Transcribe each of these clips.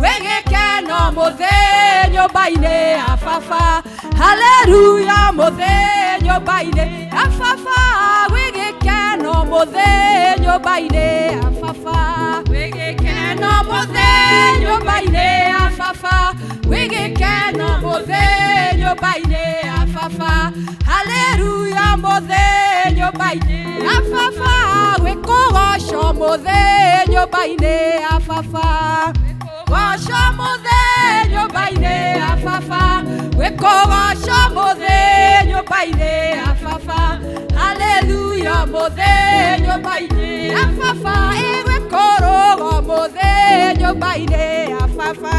wegekeno muthenyo baine ya baba. Hallelujah muthenyo baine ya baba, wegekeno muthenyo baine ya baba, wegekeno muthenyo baine ya baba, wegekeno muthenyo baine ya baba. Hallelujah muthenyo baine ya baba, wekogosho muthenyo baine ya baba, wekogosho muthenyo baine ya baba, wekogosho muthenyo baine ya baba. Hallelujah muthenyo baine ya baba, wekorogo muthenyo baine ya baba,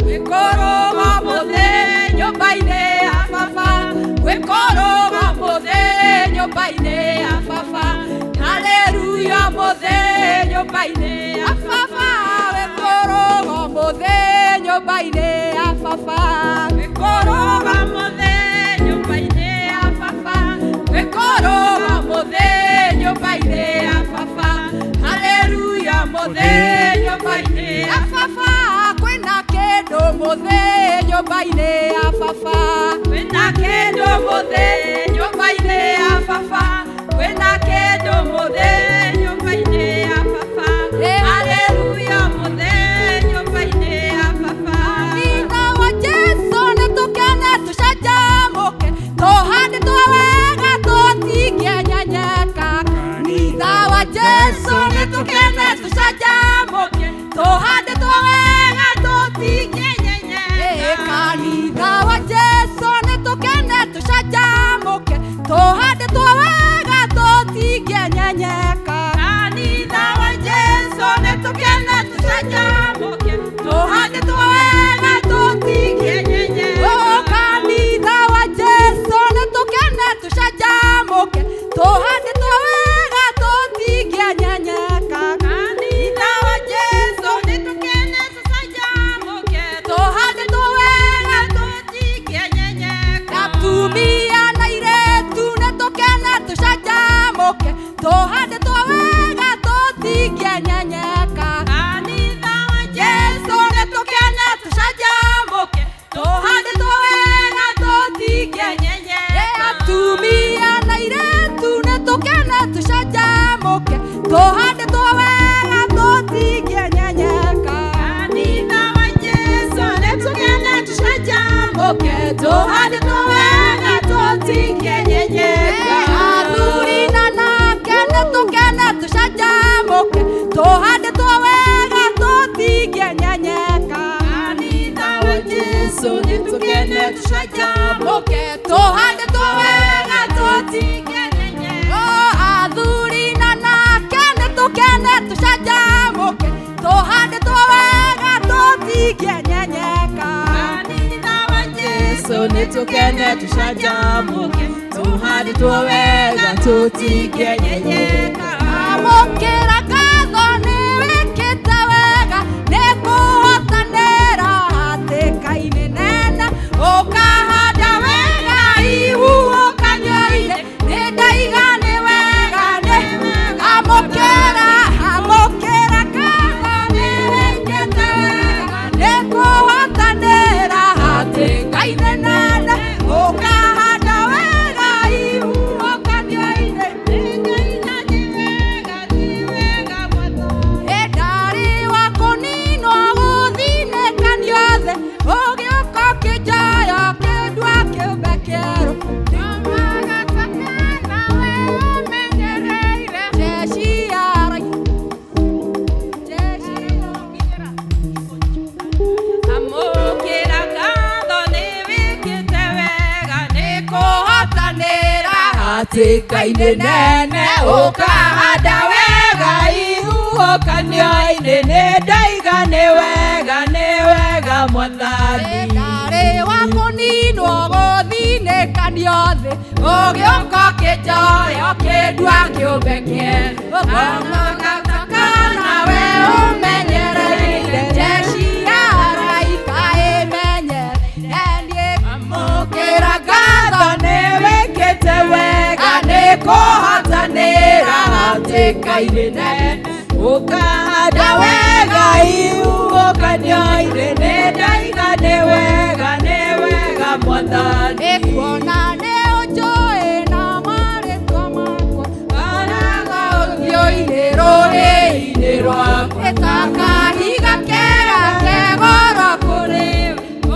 wekorogo muthenyo baine ya baba, wekorogo muthenyo baine ya baba. Hallelujah muthenyo baine ya baba, wekorogo muthenyo baine ya baba, wekorogo muthenyo baine ya baba, wekorogo muthenyo baine ya baba. Hallelujah muthenyo baine ya baba, kwina kendo muthenyo baine ya baba, kwina kendo muthenyo baine ya baba, kwina kendo muthenyo baine ya baba. Hallelujah muthenyo baine ya baba. Nina wa Jesu netukene tucanjamuke, tuhande twawega tutige nyenyeka. Nina wa Jesu netukene tucanjamuke, tuhande twawega tutige nyenyeka. Nina wa Jesu netukene tucanjamuke, tuhande twawega tutige nyenyeka. Kanitha wa Jesu netukene tucanjamuke, tuhande twawega tutige nyenyeka. Kanitha wa Jesu netukene tucanjamuke, tuhande twawega tutige nyenyeka. Kanitha wa Jesu netukene tucanjamuke, tuhande twawega tutige nyenyeka. Atumia na airetu netukene tucanjamuke, tuhande twawega tutige nyenyeka. Kanitha wa Jesu netukene tucanjamuke, tuhande twawega tutige nyenyeka. Atumia na airetu netukene tucanjamuke, tuhande twawega tutige nyenyeka. Kanitha wa Jesu netukene tucanjamuke, tuhande twawega tutige nyenyeka. Athuri na nake netukene tucanjamuke, tuhande twawega tutige nyenyeka. Kanitha wa Jesu netukene tucanjamuke, tuhande twawega tutige nyenyeka. Athuri na nake netukene tucanjamuke, tuhande twawega tutige nyenyeka. Kanitha wa Jesu netukene tucanjamuke, tuhande twawega tutige nyenyeka. Amukira ngatho niwikite wega, nikuhotanira hatikaini nene, ukahanda wega ihuhũkanio ire, nindaigani wega amukira ngatho niwikite wega, nikuhotanira hatikaini nene, ukahanda wega ihuhũkanio ire, nindaigani wega ndari wa kũninwo gũthinĩkanio thĩ, ũgĩũka ũkĩnjoya ũkĩndua kĩũmbe kĩerũ. Nawe ũmenyereire jeshi ya amũkĩra ngatho nĩwĩkĩte wega, nĩkũhotanĩra hatĩka-inĩ nene, ũkahanda wega ihuhũkanio-inĩ, nĩndaiga nĩ wega Mwathani. Ndarĩ wa kũninwo gũthinĩkanio thĩ, ũgĩũka ũkĩnjoya ũkĩndua kĩũmbe kĩerũ. Nawe ũmenyereire jeshi ya araika ĩmenyereire. Amũkĩra ngatho nĩwĩkĩte wega, nĩkũhotanĩra hatĩka-inĩ nene, ukahanda wega ihuhũkanio-inĩ nĩ ndaigane wega Mwathani. Ekuona nĩ ũnjũĩ na marĩtwa makwa ngaraga ũthiũ-inĩ rũrĩ-inĩ rwakwa ĩtakahiga kega kegoro kũrĩ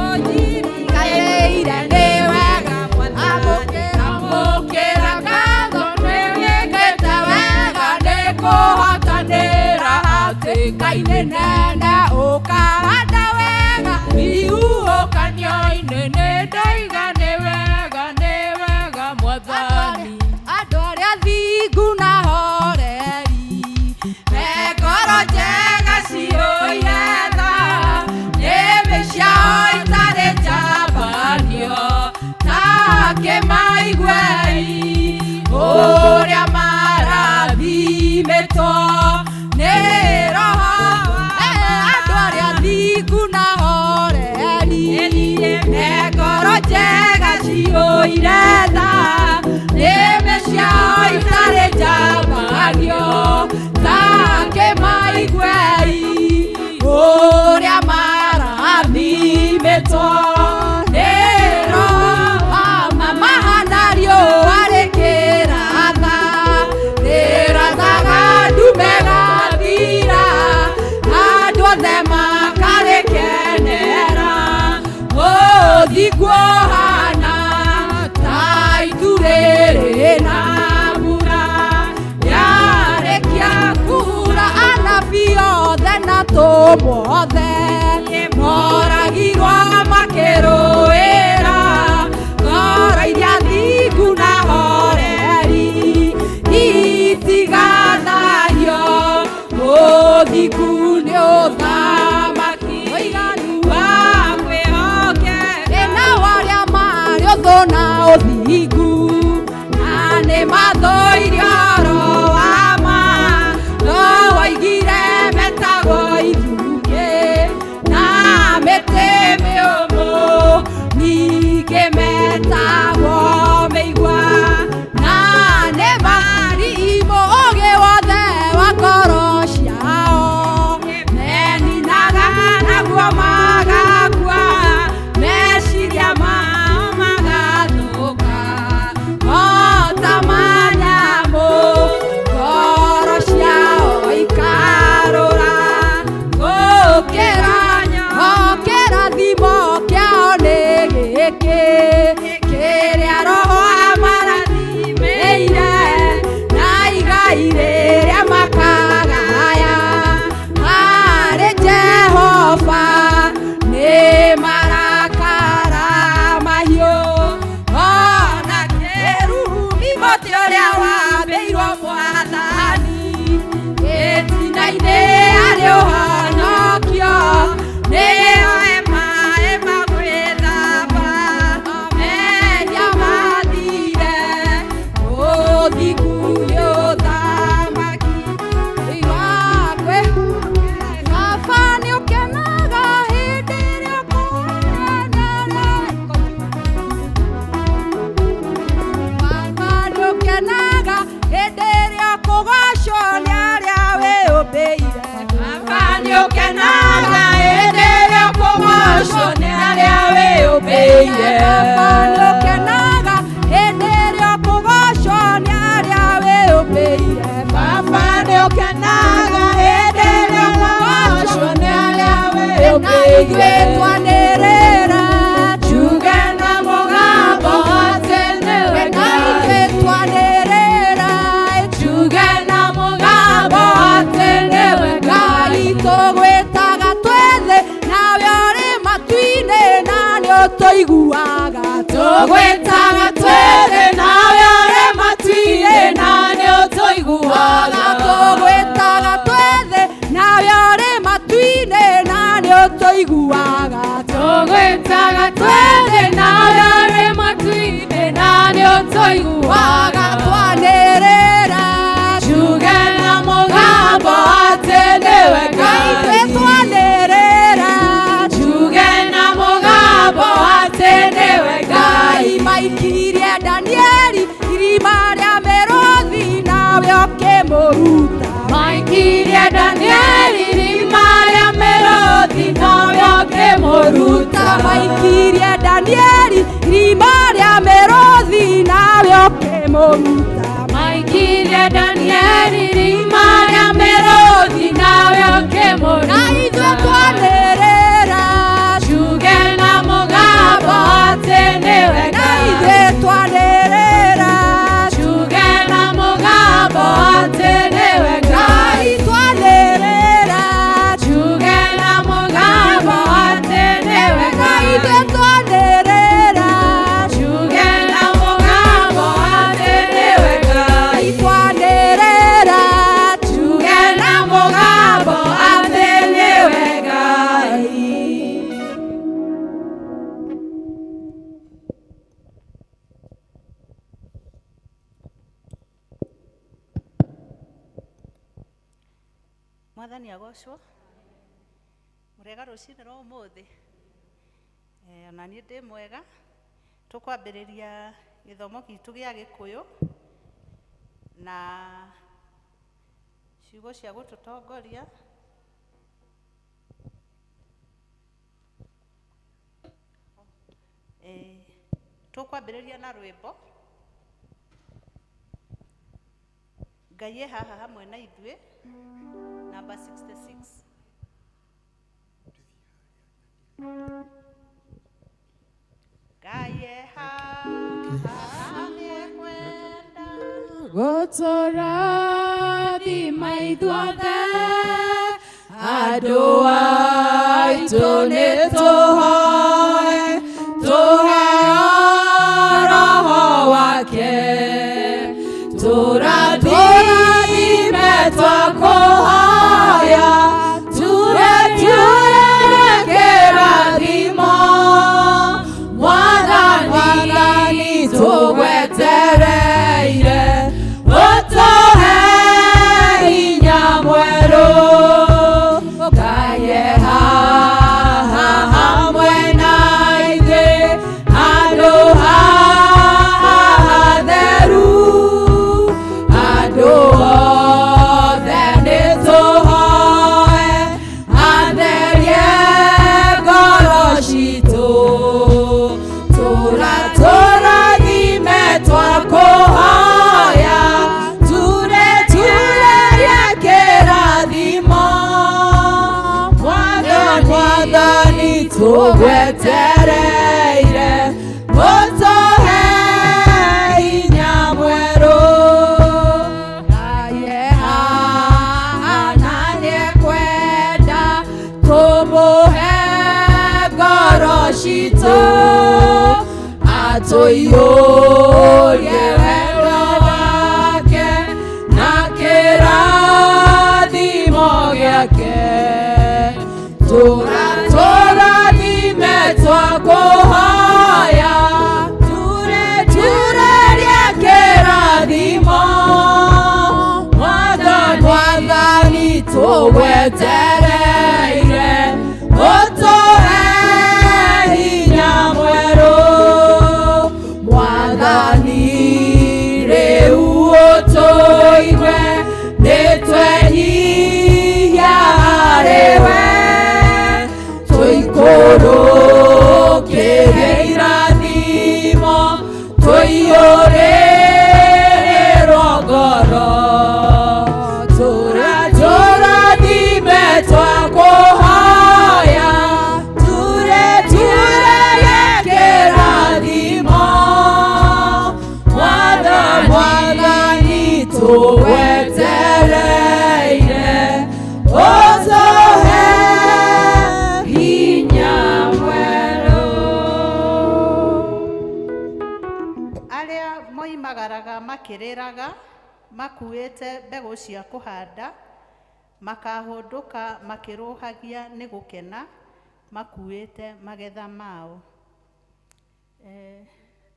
ũnjirigĩire nĩ wega Mwathani. Amũkĩra ngatho nĩ wĩkĩte wega nĩ kũhotanĩra hatĩka-inĩ nene ũkahanda wega ihuhũkanio-inĩ nĩ ndaigane wega Mwathani. Andũ arĩa athingu na horeri me ngoro njega ciũire tha nĩmĩ ciao itarĩ njambanio ta kĩmaiguei ũrĩa marathimĩtwo nĩ Roho. Andũ arĩa athingu na horeri me ngoro njega ciũire tha nĩmĩ ciao itarĩ njambanio ta kĩmaiguei ũrĩa marathimĩtwo nĩ Roho. Mahana riũa rĩkĩratha rĩrathaga ndume gathira andũ othe makarĩkenera ũthingu ũhana ta itu rĩrĩ na mbura yarĩkia kuura anabii othe na tũmwo othe moragirwo makĩrũĩra ngoro iria thingu na horeri itigathahio. Ũthingu nĩ ũthamaki wa kwĩhokeka na arĩa marĩ ũthũ na ũthingu na nĩ mathũire ũhoro wa ma no waigire metagwo ithukĩ na mĩtĩ mĩũmũ ningĩ metagwo mĩigua na nĩ marimo ũgĩ wothe wa ngoro ciao meninaga naguo magakua meciria mao magathũka o ta manyamũ ngoro ciao ikarũra gũkĩra kĩrathimo kĩao nĩ gĩkĩ kĩrĩa Roho amarathimĩire na igai rĩrĩa makagaya harĩ Jehova nĩ marakara mahiũ ona kĩrumi mũtĩ ũrĩa wambĩirwo Mwathani gĩtina-inĩ arĩ ũhonokio nĩoe maĩ ma gwĩthamba mehia mathire. Ũthingu nĩ ũthamaki wakwe Baba nĩ ũkenaga hĩndĩ ĩrĩa Baba nĩ ũkenaga hĩndĩ ĩrĩa kũgocwo nĩ arĩa wĩũmbĩire. Baba nĩ ũkenaga hĩndĩ ĩrĩa kũgocwo nĩ arĩa wĩũmbĩire. Baba nĩ ũkenaga hĩndĩ ĩrĩa kũgocwo nĩ arĩa wĩũmbĩire. Baba nĩ ũkenaga hĩndĩ ĩrĩa kũgocwo nĩ arĩa wĩũmbĩire. Twanĩrĩra tuge na mũgambo atĩ nĩwe Ngai. Twanĩrĩra tuge na mũgambo atĩ nĩwe Ngai. Tũgwĩtaga twĩthĩ nawe ũrĩ matu-inĩ na nĩ ũtũiguaga. Tũgwĩtaga twĩthĩ nawe ũrĩ matu-inĩ na nĩ ũtũiguaga. Tũgwĩtaga twĩthĩ nawe ũrĩ matu-inĩ na nĩ ũtũiguaga. Tũgwĩtaga twĩthĩ nawe ũrĩ matu-inĩ na nĩ ũtũiguaga. Twanĩrĩra tuge na mũgambo atĩ nĩwe Ngai. Twanĩrĩra tuge na mũgambo atĩ nĩwe Ngai. Maikirie Danieli irima rĩa mĩrũthi nawe ũkĩmũruta. Maikirie Danieli rimaria merothi nawe ukimuruta maikirie Danieli rimaria merothi nawe ukimuruta na ithuĩ twanĩrĩra tuge na mũgambo atĩ nĩwe na ithuĩ twanĩrĩra tuge na mũgambo atĩ nĩwe Ngai twanĩrĩra tuge na mũgambo atĩ nĩwe Ngai ithuĩ twanĩrĩra tuge na mũgambo atĩ nĩwe Ngai twanĩrĩra tuge na mũgambo atĩ nĩwe Ngai. Mwathani agocwo murega rucinĩ rwa ũmũthĩ ona niĩ ndĩ mwega. Tũkwambĩrĩria gĩthomo gitũ gĩa Gĩkũyũ na ciugo cia gũtũtongoria. Tũkwambĩrĩria na rwĩmbo Ngai e haha hamwe na ithuĩ, number 66. Ngai e haha nĩekwenda gũtũrathima ithuothe andũ aitũ nĩtũhoe tũheo Roho wake tũrathime twakũhoya turetuĩre kĩrathimo Mwathani tũgwetereire ũtũhe hinya mwerũ Ngai e haha hamwe na ithuĩ handũ haha hatheru andũ othe nĩtũhoe atherie ngoro citũ tũrathime twakũhoya turetuĩre kĩrathimo Mwathani tũgwetereire ũtũhe hinya mwerũ Ngai e haha na nĩekwenda tũmũhe ngoro citũ atũiyũrie wendo wake na kĩrathimo gĩake tũrathime twakũhoya turetuĩre kĩrathimo Mwathani tũgwetereire ũtũhe hinya mwerũ Mwathani rĩu ũtũigue nĩtwehia harĩwe tũikũrũkĩre irathimo tũiyũrĩrwo ngoro tũrathime twakũhoya turetuĩre kĩrathimo Mwathani tũgwetereire ũtũhe hinya mwerũ. arĩa moimagaraga makĩrĩraga makuĩte mbegũ cia kũhanda makahũndũka makĩrũhagia nĩ gũkena makuĩte magetha mao.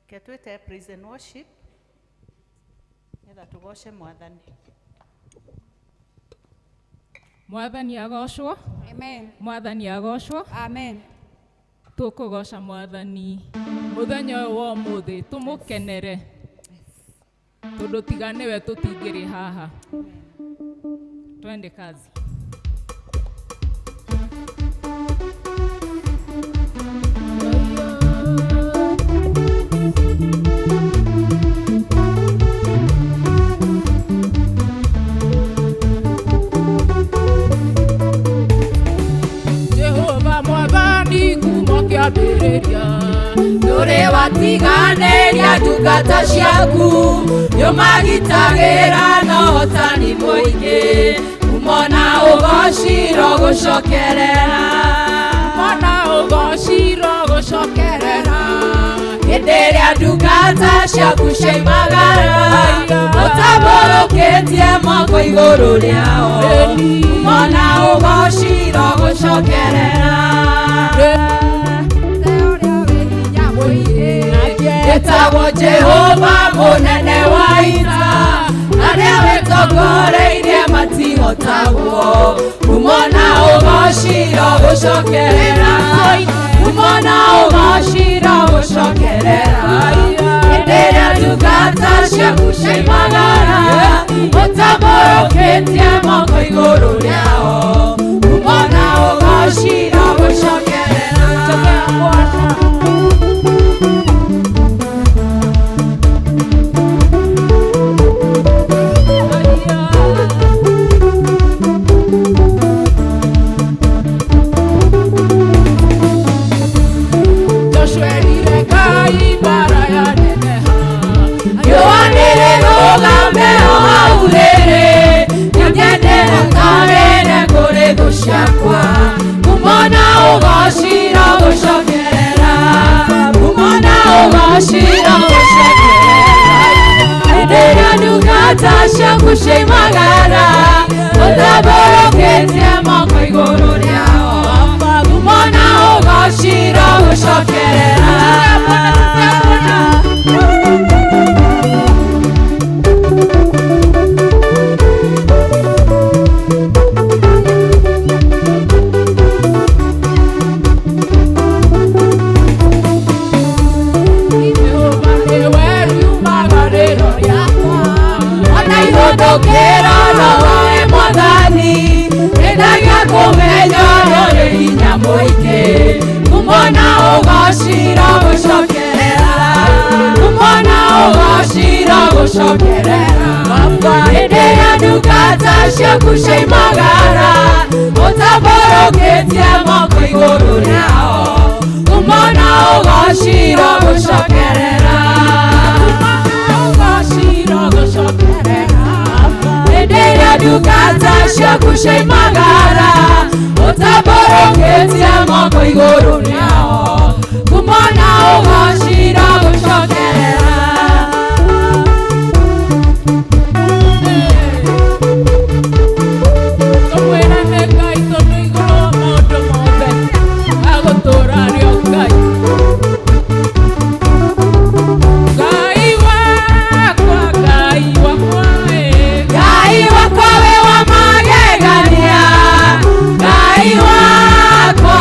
Ketwĩte praise and worship nĩgetha tũgoce Mwathani. Mwathani agocwo. Amen. Mwathani agocwo. Amen. Tũkũgoca Mwathani mũthenya ũyũ wa ũmũthĩ tũmũkenere tondũ tiga nĩwe tũtingĩrĩ haha. Twende kazi. kĩambĩrĩria ndũrĩ watiganĩria ndungata ciaku nĩũmagitagĩra na ũhotani mũingĩ umona ũgociro gũcokerera mona ũgociro gũcokerera hĩndĩ ĩrĩa ndungata ciaku cioimagara ũtambũrũkĩtie moko igũrũ rĩao umona ũgociro gũcokerera Etagwo Jehova mũnene wa ita arĩa wĩtongoreirie matihotagwo umona ũgociro gũcokerera umona ũgociro gũcokerera hĩndĩ ĩrĩa ndungata ciaku cioimagara ũtambũrũkĩtie moko igũrũ rĩao umona ũgociro gũcokerera ciakwa umona ũgociro gũcokerera umona ũgociro gũcokerera hĩndĩ ĩrĩa ndungata ciaku cioimagara ũtambũrũkĩtie moko igũrũ rĩao umona ũgociro gũcokerera Ndũkĩra no wae Mwathani nĩndagia kũmenya rũrĩ hinya mũingĩ umona ũgociro gũcokerera umona ũgociro gũcokerera hĩndĩ ĩrĩa ndungata ciaku cioimagara ũtambũrũkĩtie moko igũrũ rĩao umona ũgociro gũcokerera hĩndĩ ĩrĩa ndungata ciaku cioimagara ũtambũrũkĩtie moko igũrũ rĩao umona ũgociro gũcokerera tũmwĩrane Ngai tondũ igũrũ wa maũndũ mothe agũtũũra arĩ o Ngai Ngai wakwa Ngai wakwa we wa magegania Ngai wakwa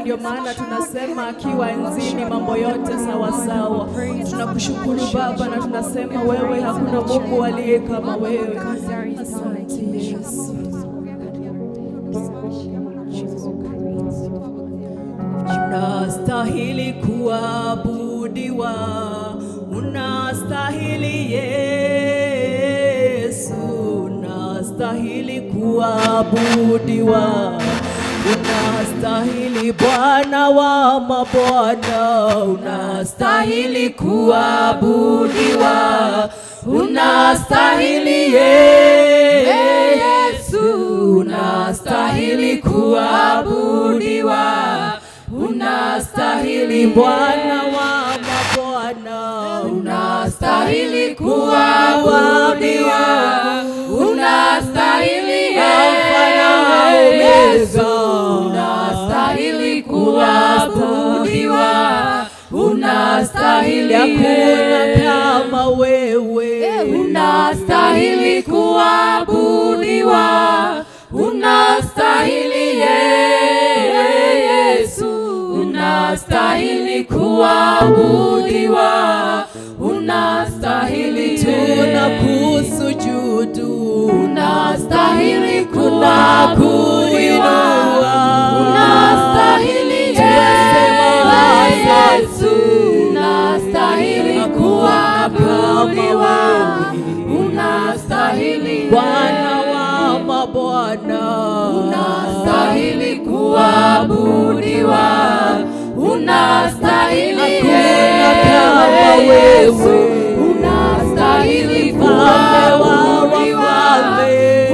Ndio maana tunasema akiwa enzini mambo yote sawa sawa. Tunakushukuru Baba na tunasema wewe hakuna Mungu aliye kama wewe. Asante Yesu. Unastahili kuabudiwa, unastahili Yesu, unastahili kuabudiwa, unastahili Bwana wa mabwana, unastahili kuabudiwa, unastahili Yesu, unastahili kuabudiwa, unastahili Bwana wa mabwana, unastahili kuabudiwa, unastahili Yesu, unastahili kuabudiwa, unastahili, hakuna kama wewe, unastahili kuabudiwa, unastahili Yesu, unastahili kuabudiwa, unastahili, tunakusujudu, unastahili kuabudiwa, unastahili Yesu, unastahili kuabudiwa, unastahili Bwana wa mabwana, unastahili kuabudiwa, unastahili kama wewe, unastahili kuabudiwa,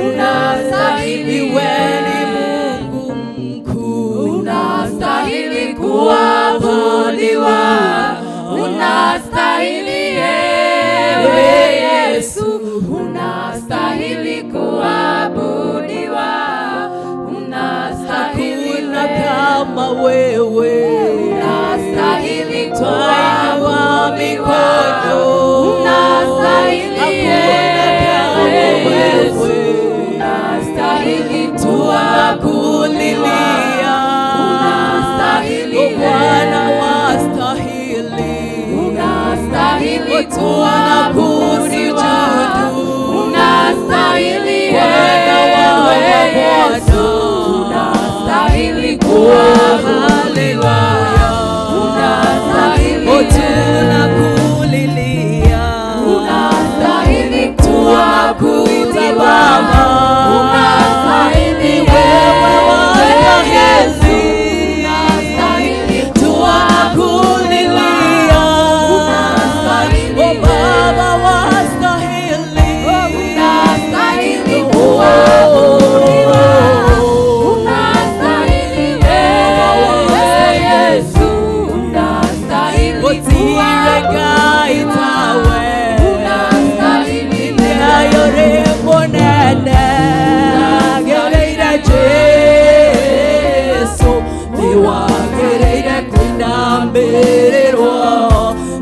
unastahili wewe Mungu mkuu, unastahili kuabudiwa, unastahili Yesu, unastahili kuabudiwa, unastahili kama wewe, unastahili kuabudiwa mikono, unastahili Yesu, unastahili tunakulilia, unastahili Bwana wastahili, unastahili tunakusujudu, unastahili Bwana wa Yesu, unastahili kuabudiwa, unastahili tunakulilia, unastahili kuabudiwa, unastahili wewe wastahili, unastahili tunakulilia, oh Baba wastahili, unastahili kuabudiwa, unastahili Yesu, unastahili otirega itawe, unastahili ayorembo nene, gereire Jesu, niwagereire kunambererwo,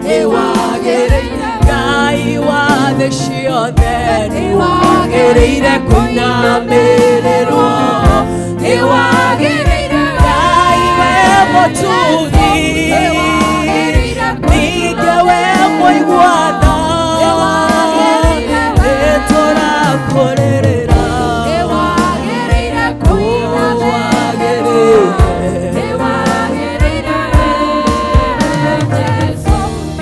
niwagereire Ngai wa thĩ ciothe, niwagereire kunambererwo, niwagereire Ngai we mũtugi, ningĩ we mũiguana, nĩtũrakũrĩrĩra,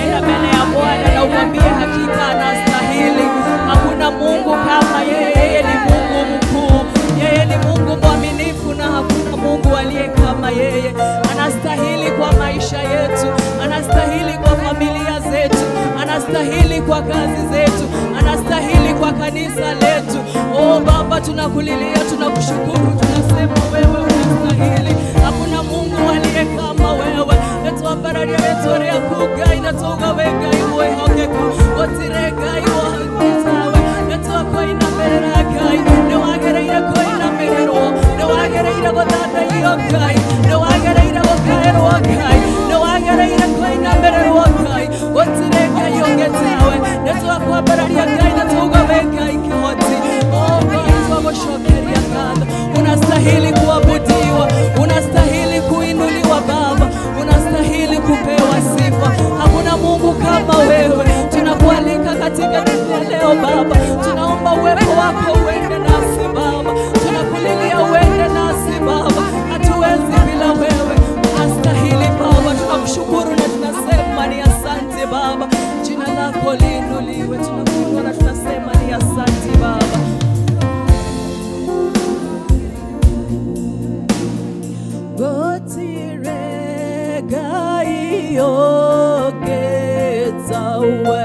enda mbele ya Bwana na umwambie hakika anastahili. Hakuna Mungu kama yeye. Yeye ni Mungu mkuu, yeye ni Mungu mwaminifu, na hakuna Mungu aliye kama yeye. Anastahili kwa maisha yetu, anastahili kwa familia zetu, anastahili kwa kazi zetu, anastahili kwa kanisa letu. Oh Baba, tunakulilia, tunakushukuru, tunasema wewe unastahili. Hakuna Mungu aliye kama wewe. Netwambararia retoria kugai natugawega iwe hogeku otirega iwe hitawe netwakoina merera gai newagereire koina merero newagereire godada iyo gai newagereire gokaero gai newagereire koina merero gai otirega iyo getawe netwakwambararia gai natugawega ikihoti. Oh God, twagushokeria Baba, unastahili kuabudiwa, unastahili kuinuliwa Baba, unastahili kupewa sifa. Hakuna Mungu kama wewe. Tunakualika katika siku ya leo Baba, tunaomba uwepo wako uende nasi Baba, tunakulilia uende nasi Baba, hatuwezi bila wewe. Unastahili Baba, tunakushukuru na tunasema ni asante Baba, jina lako liinuliwe. Tunakuinua na tunasema ni asante Baba. Gotirega iyogetawe,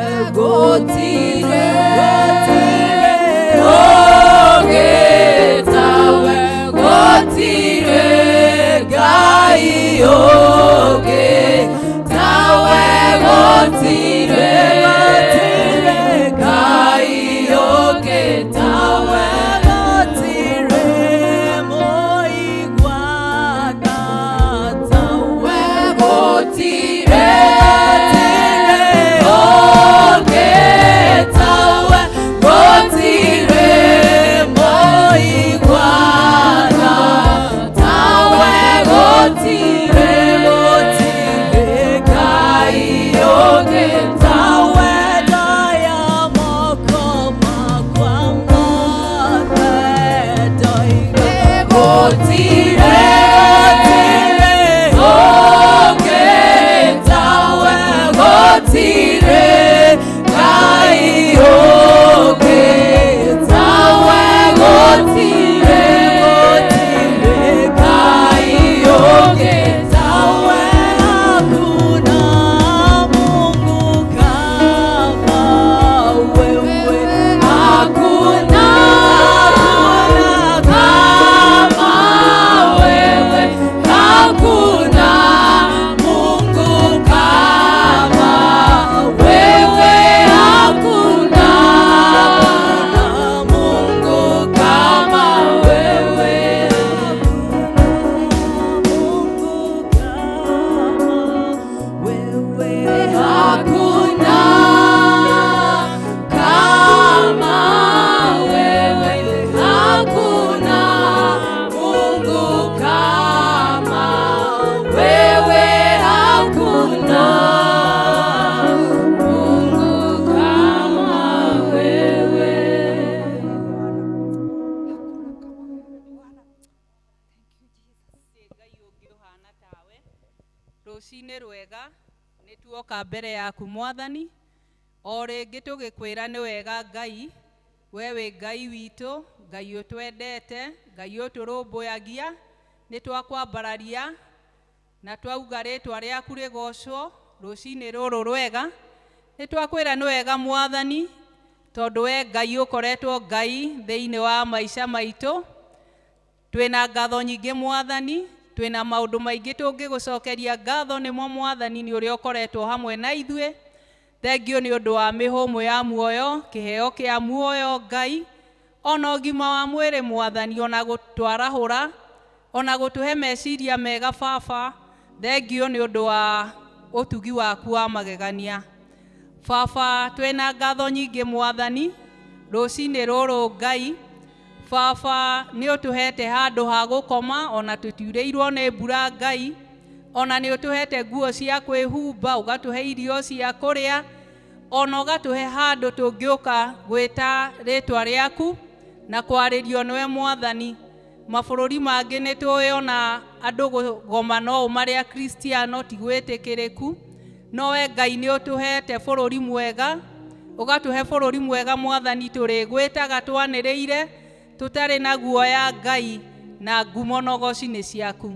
ogetawe, gotirega iyogetawe, gotirega iyogetawe, Tire, Rucini rwega nituoka mbere yaku Mwathani, o ringi tugikwira ni wega Ngai, wewe Ngai witu, Ngai utwendete, Ngai uturumbuyagia, nitwakwambararia na twauga ritwa riaku rigocwo rucini ruru rwega. Nitwakwira ni wega Mwathani, tondu we Ngai ukoretwo Ngai thiini wa maisha maitu. Twina ngatho nyingi Mwathani, twina maundu maingi tungigucokeria ngatho nimo Mwathani ni uria ukoretwo hamwe na ithue. Thengio ni undu wa mihumu ya muoyo, kiheo kia muoyo Ngai, ona ugima wa mwiri Mwathani, ona gutwarahura, ona gutuhe meciria mega Baba. Thengio ni undu wa utugi waku wa magegania Baba. Twina ngatho nyingi Mwathani rucini ruru Ngai. Baba, ni utuhete handu ha gukoma, ona tutiureirwo ni mbura Ngai, ona ni utuhete nguo cia kwihumba, ugatuhe irio cia kuria, ona ugatuhe handu tungiuka gwita ritwa riaku na kwaririo niwe Mwathani. Mabururi mangi ni tuiona andu goma no umaria Kristiano ti gwitikiriku, no we Ngai ni utuhete bururi mwega, ugatuhe bururi mwega Mwathani. Turi gwitaga twaniriire, tutari na guoya Ngai, na ngumo nogoci ni ciaku.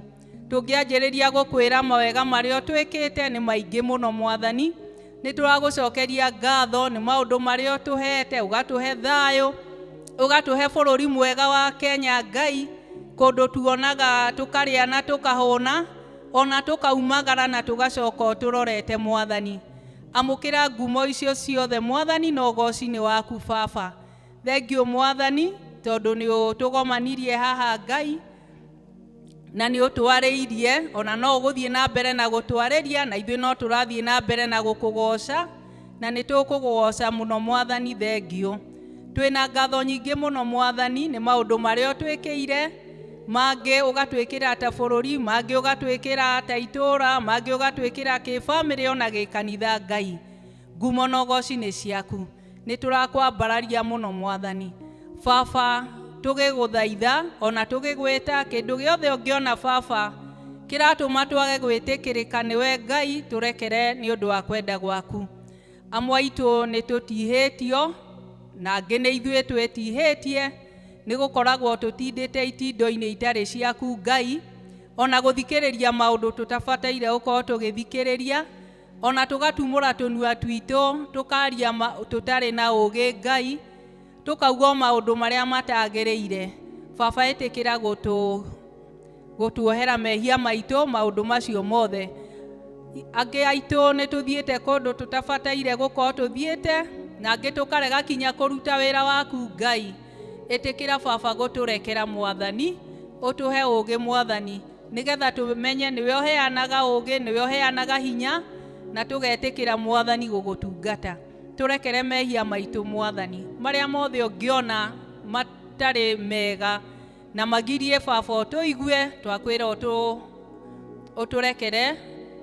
Tungianjiriria gukwira mawega maria twikite ni maingi muno Mwathani. Ni turagucokeria ngatho ni maundu maria tuhete, ugatuhe thayo, ugatuhe bururi mwega wa Kenya Ngai, kundu tuonaga tukaria na tukahuna, ona tukaumagara na tugacoka turorete Mwathani. Amukira ngumo icio ciothe Mwathani nogoci ni waku Baba. Thengio Mwathani, tondu ni utugomanirie haha Ngai, na ni utwariirie, ona no uguthie na mbere na gutwariria, na ithuĩ no turathie na mbere na gukugoca, na ni tukugoca muno Mwathani. Thengio. Twina ngatho nyingi muno Mwathani ni maundu maria twikire, mangi ugatwikira ta bururi, mangi ugatwikira ta itura, mangi ugatwikira kifamily ona gikanitha Ngai. Ngumo nogoci ni ciaku. Ni turakwambararia muno Mwathani. Baba, tugiguthaitha ona tugigwita kindu giothe ungiona Baba kiratuma twage gwitikirika niwe Ngai, turekere ni undu wa kwenda gwaku. Amwe aitu ni tutihitio, na angi ni ithue twetihitie, ni gukoragwo tutindite itindo-ini itari ciaku Ngai, ona guthikiriria maundu tutabataire ukorwo tugithikiriria, ona tugatumura tunua twitu tukaria tutari na ugi Ngai, tukauga maundu maria matagiriire. Baba, itikira gutuohera mehia maitu maundu macio mothe. Angi aitu ni tuthiite kundu tutabataire gukorwo tuthiite, na angi tukarega kinya kuruta wira waku Ngai. Itikira Baba guturekera Mwathani, utuhe ugi Mwathani, nigetha tumenye niwe uheanaga ugi, niwe uheanaga hinya, na tugetikira Mwathani gugutungata. Turekere mehia maitu Mwathani, maria mothe ungiona matari mega na magirie Baba utuigue, twakwira uturekere,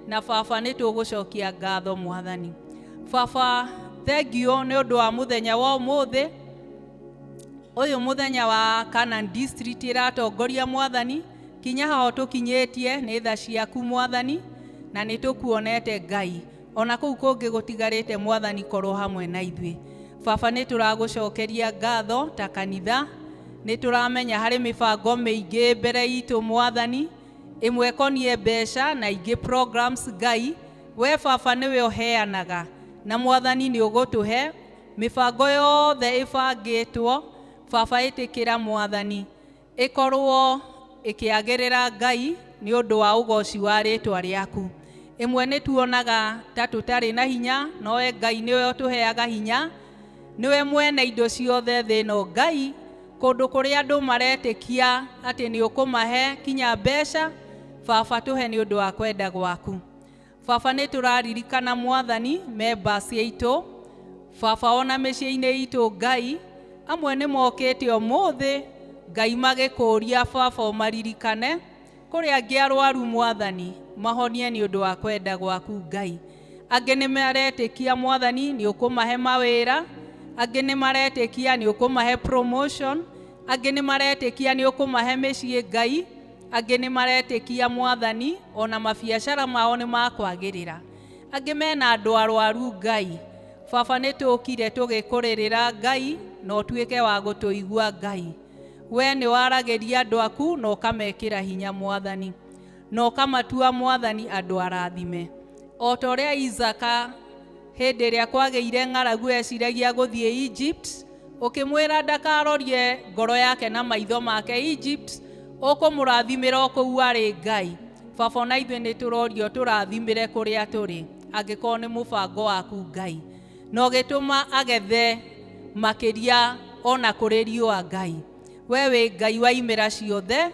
na Baba ni tugucokia ngatho Mwathani. Baba, thengio ni undu wa muthenya wa umuthi, uyu muthenya wa Canaan District iratongoria Mwathani, kinya hao tukinyitie ni tha ciaku Mwathani, na ni tukuonete Ngai, ona kuu kungi gutigarite Mwathani korwo hamwe na ithue. Baba, ni turagucokeria ngatho ta kanitha, ni turamenya hari mibango miingi mbere itu Mwathani, imwe konie mbeca na ingi programs Ngai. We Baba niwe uheanaga, na Mwathani ni ugutuhe mibango yothe ibangitwo. Baba, itikira Mwathani ikorwo ikiagirira Ngai ni undu wa ugoci wa ritwa riaku. Imwe ni tuonaga ta tutari na hinya, no we Ngai niwe utuheaga hinya, niwe mwene indo ciothe thino Ngai. Kundu kuria andu maretikia ati ni ukumahe kinya mbeca, Baba tuhe ni undu wa kwenda gwaku. Baba, ni turaririkana Mwathani members aitu Baba, ona micii-ini itu Ngai, amwe ni mokite umuthi Ngai magikuria Baba umaririkane, kuria angi arwaru Mwathani mahonie ni undu wa kwenda gwaku Ngai. Angi ni maretikia Mwathani ni ukumahe mawira, angi ni maretikia ni ukumahe promotion, angi ni maretikia ni ukumahe micii Ngai, angĩ nĩ maretĩkia Mwathani, ona mabiacara mao nĩ makwagĩrĩra. Angĩ mena andũ arwaru Ngai. Baba, nĩ tũkire tũgĩkũrĩrĩra Ngai, na ũtuĩke wa gũtũigua Ngai. We nĩ waragĩria andũ aku na ũkamekĩra hinya Mwathani, na ũkamatua Mwathani andũ arathime. O ta ũrĩa Isaka hĩndĩ ĩrĩa kwagĩire ng'aragu eciragia gũthiĩ Egypt, ũkĩmwĩra ndakarorie ngoro yake na maitho make Egypt, ũkũmũrathimĩra o kũu arĩ Ngai. Baba, na ithuĩ nĩ tũrorio tũrathimĩre kũrĩa tũrĩ, angĩkorwo nĩ mũbango waku Ngai, na ũgĩtũma agethe makĩria ona kũrĩ riũa Ngai. We wĩ Ngai wa imera ciothe,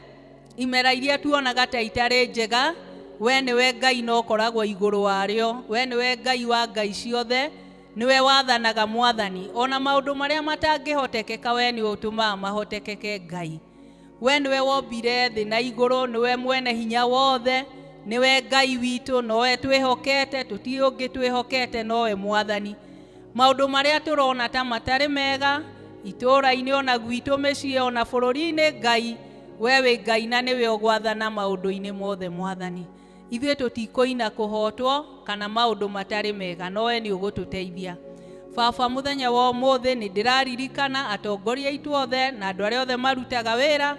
imera iria tuonaga ta itarĩ njega, we nĩwe Ngai na ũkoragwo igũrũ warĩo. We nĩwe Ngai wa Ngai ciothe, nĩwe wathanaga Mwathani. Ona maũndũ marĩa matangĩhotekeka we nĩ ũtũmaga mahotekeke Ngai. We nĩwe wombire thĩ na igũrũ, nĩwe mwene hinya wothe, nĩwe Ngai witũ, nowe twĩhokete, tũtirĩ ũngĩ twĩhokete nowe Mwathani. Maũndũ marĩa tũrona ta matarĩ mega itũũra-inĩ ona gwitũ mĩciĩ ona bũrũri-inĩ Ngai, we wĩ Ngai na nĩwe ũgwathana maũndũ-inĩ mothe Mwathani. Ithuĩ tũtikũina kũhotwo kana maũndũ matarĩ mega, nowe nĩ ũgũtũteithia. Baba, mũthenya wa ũmũthĩ nĩ ndĩraririkana atongoria aitũ othe na andũ arĩa othe marutaga wĩra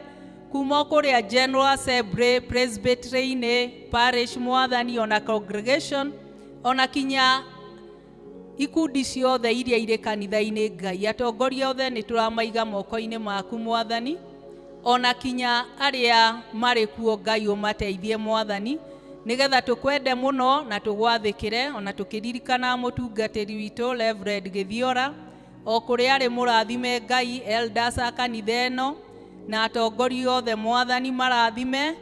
kuma kũrĩa General Assembly, Presbytery-inĩ, Parish Mwathani, ona congregation, ona kinya ikundi ciothe iria irĩ kanitha-inĩ Ngai. Atongoria othe nĩ tũramaiga moko-inĩ maku Mwathani, ona kinya arĩa marĩ kuo Ngai ũmateithie Mwathani, nĩgetha tũkwende mũno na tũgwathĩkĩre, ona tũkĩririkana mũtungatĩri witũ Reverend Githiora, o kũrĩa arĩ mũrathime Ngai, elders a kanitha ĩno na atongoria othe Mwathani marathime,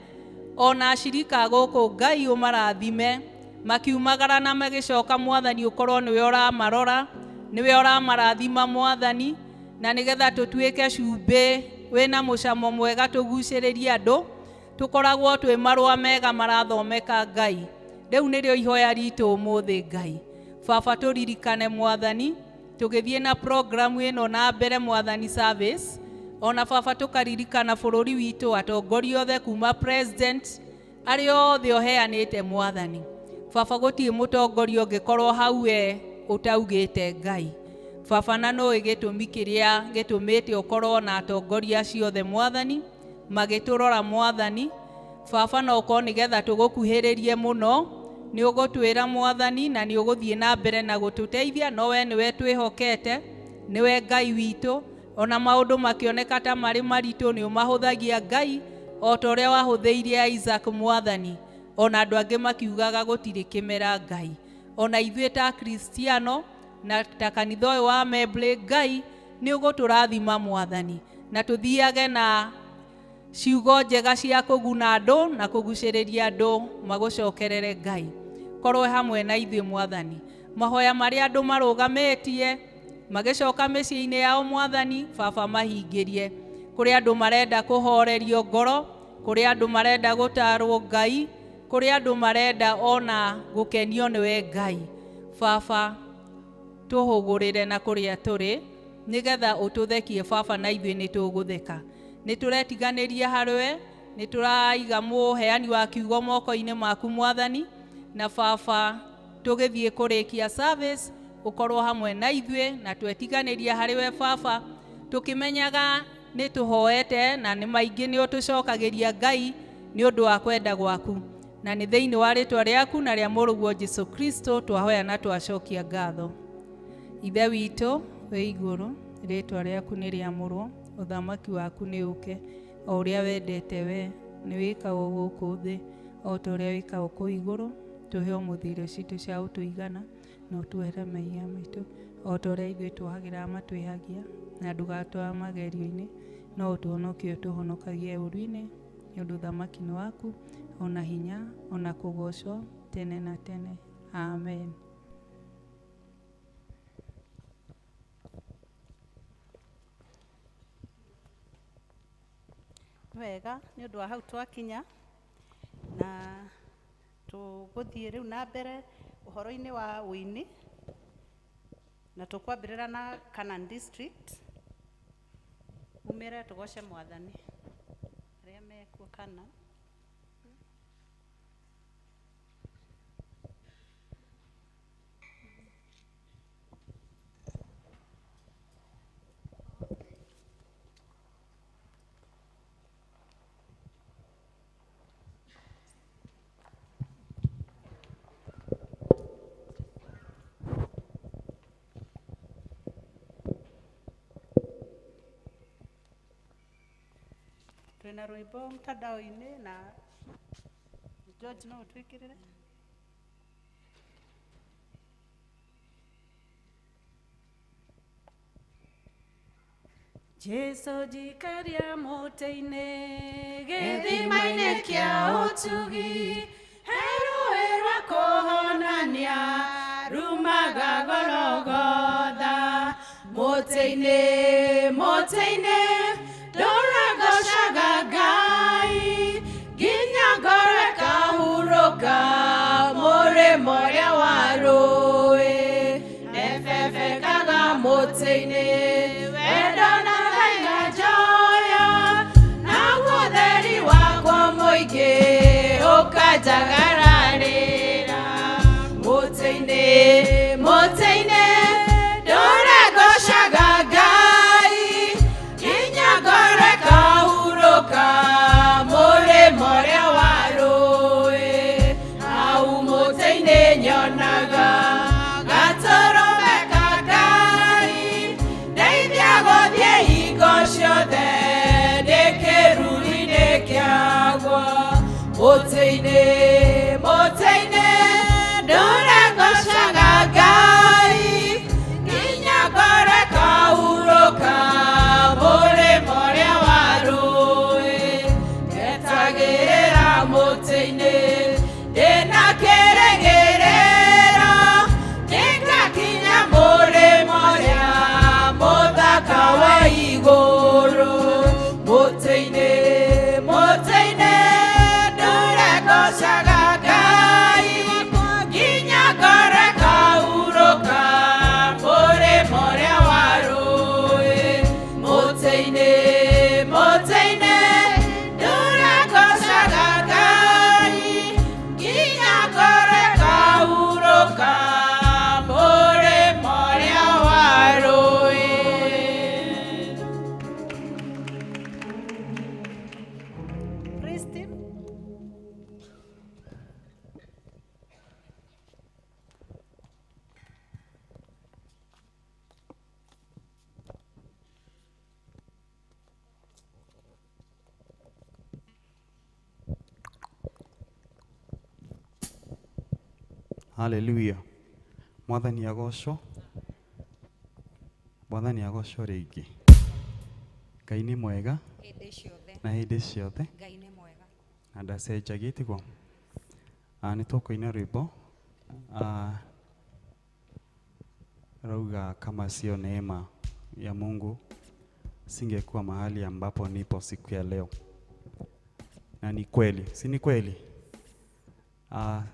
ona ashirika gũkũ Ngai ũmarathime, makiumagara na magĩcoka Mwathani ũkorwo nĩwe ũramarora, nĩwe ũramarathima Mwathani, na nĩgetha tũtuĩke cumbĩ wĩna mũcamo mwega tũgucĩrĩrie andũ, tũkoragwo twĩ marũa mega marathomeka Ngai. Rĩu nĩrĩo ihoya ritũ ũmũthĩ Ngai. Baba, tũririkane Mwathani, tũgĩthiĩ na program ĩno na mbere Mwathani service, ona Baba tũkaririkana bũrũri witũ, atongoria othe kuma president arĩa othe ũheanĩte Mwathani. Baba, gũtirĩ mũtongoria ũngĩkorwo hau we ũtaugĩte Ngai. Baba, na no gĩtũmi kĩrĩa gĩtũmĩte ũkorwo na atongoria ciothe Mwathani magĩtũrora Mwathani. Baba, no ũkorwo nĩgetha tũgũkuhĩrĩrie mũno, nĩ ũgũtwĩra Mwathani na nĩ ũgũthiĩ na mbere na gũtũteithia, no we nĩwe twĩhokete, nĩwe Ngai witũ. Ona maũndũ makĩoneka ta marĩ maritũ nĩ ũmahũthagia Ngai, o ta ũrĩa wahũthĩirie Isaac Mwathani. Ona andũ angĩ makiugaga gũtirĩ kĩmera Ngai. Ona ithuĩ ta Kristiano na ta kanitha ũyũ wa Memble Ngai, nĩ ũgũtũrathima Mwathani, na tũthiage na ciugo njega cia kũguna andũ na kũgucĩrĩria andũ magũcokerere Ngai. Korwo hamwe na ithuĩ Mwathani. Mahoya marĩa andũ marũgamĩtie magĩcoka mĩciĩ-inĩ yao Mwathani, Baba, mahingĩrie. Kũrĩ andũ marenda kũhorerio ngoro, kũrĩ andũ marenda gũtarwo Ngai, kũrĩ andũ marenda ona gũkenio nĩwe Ngai. Baba, tũhũgũrĩre na kũrĩa tũrĩ, nĩgetha ũtũthekie Baba, na ithuĩ nĩ tũgũtheka. Nĩ tũretiganĩria harĩwe, nĩ tũraiga mũheani wa kiugo moko-inĩ maku Mwathani, na Baba, tũgĩthiĩ kũrĩkia service ũkorwo hamwe na ithuĩ, na twetiganĩria harĩwe Baba, tũkĩmenyaga nĩ tũhoete na nĩ maingĩ nĩ ũtũcokagĩria Ngai nĩ ũndũ wa kwenda gwaku. Na nĩ thĩinĩ wa rĩtwa rĩaku na rĩa mũrũguo Jesũ Kristo twahoya na twacokia ngatho. Ithe witũ wĩ igũrũ, rĩtwa rĩaku nĩ rĩamũrwo, ũthamaki waku nĩ ũke, o ũrĩa wendete we nĩ wĩkagwo gũkũ thĩ, o ta ũrĩa wĩkagwo kũu igũrũ. Tũhe mũthithũ citũ cia ũtũigana, na ũtwehere mehia maitũ, o ta ũrĩa ithuĩ twahagĩra matwĩhagia, na ndũgatware magerio-inĩ, no ũtũhonokie ũtũhonokagie ũru-inĩ, nĩ ũndũ ũthamaki nĩ waku, ona hinya, ona kũgocwo tene na tene. Amen. Wega, nĩ ũndũ wa hau twakinya, na tũgũthiĩ rĩu na mbere ũhoro-inĩ wa ũini, na tũkwambĩrĩra na Canaan District. Umĩre tũgoce Mwathani arĩa mekuo Canaan. Twina rwimbo mtandao-ini na George no twikirire. Jesu jikaria mote-ini gĩthima-inĩ kĩa ũtugi, herũĩrwa kũhonania rumaga Golgotha. Mote-ini ndũragocaga Ngai, nginya ngoro ĩkahurũka mũrĩmo ũrĩa wa rũĩ. Ebebekaga mote-ini wendo na njoya, naguo ũtheri wakwa mũingĩ ũkanjagararĩra. Mote-ini ndũragocaga Ngai, nginya ngoro ĩkahurũka mũrĩmo ũrĩa wa rũĩ. Hau mote-ini nyonaga gatũrũme ka Ngai, ndeithia gũthiĩ hingo ciothe ndĩ kĩruru-inĩ kĩaguo. Mote-ini ndũragocaga Ngai, nginya ngoro ĩkahurũka mũrĩmo ũrĩa wa rũĩ. Ngetagĩrĩra mote-ini ndĩna kĩrĩgĩrĩro, nĩngakinya mũrĩmo ũrĩa mũthaka wa igũrũ. Mote-ini ndũragocaga Ngai, nginya ngoro ĩkahurũka mũrĩmo ũrĩa wa rũĩ. Mote-ini ndũragocaga Ngai, nginya ngoro ĩkahurũka mũrĩmo ũrĩa wa rũĩ. Praise team. Hallelujah. Mwathani agocwo. Mwathani agocwo rĩngĩ. Ngai nĩ mwega hĩndĩ ciothe. na hĩndĩ ciothe. Ngai nĩ mwega. Na ndacenjagia tiguo. Nĩ tũkũina rwĩmbo rauga kama sio neema ya Mungu singekuwa mahali ambapo nipo siku ya leo. Na ni kweli, si ni kweli?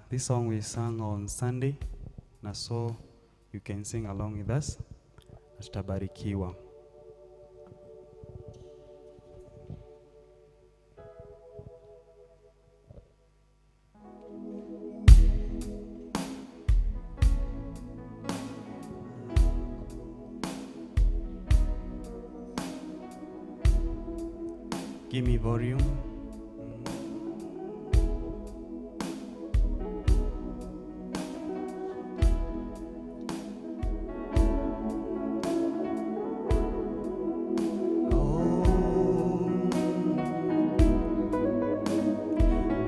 This song we sang on Sunday, na so you can sing along with us. Tutabarikiwa. Give me volume.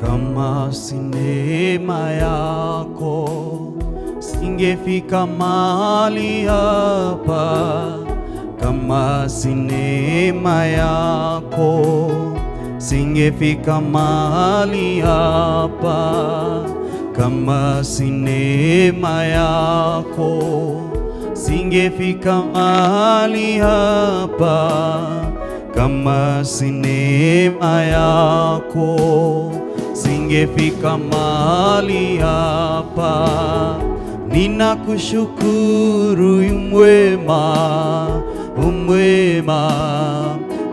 Kama si neema yako singefika mahali hapa. Kama si neema yako singefika mahali hapa. Kama si neema yako singefika mahali hapa. Kama si neema yako singefika mahali hapa. Ninakushukuru umwema, umwema,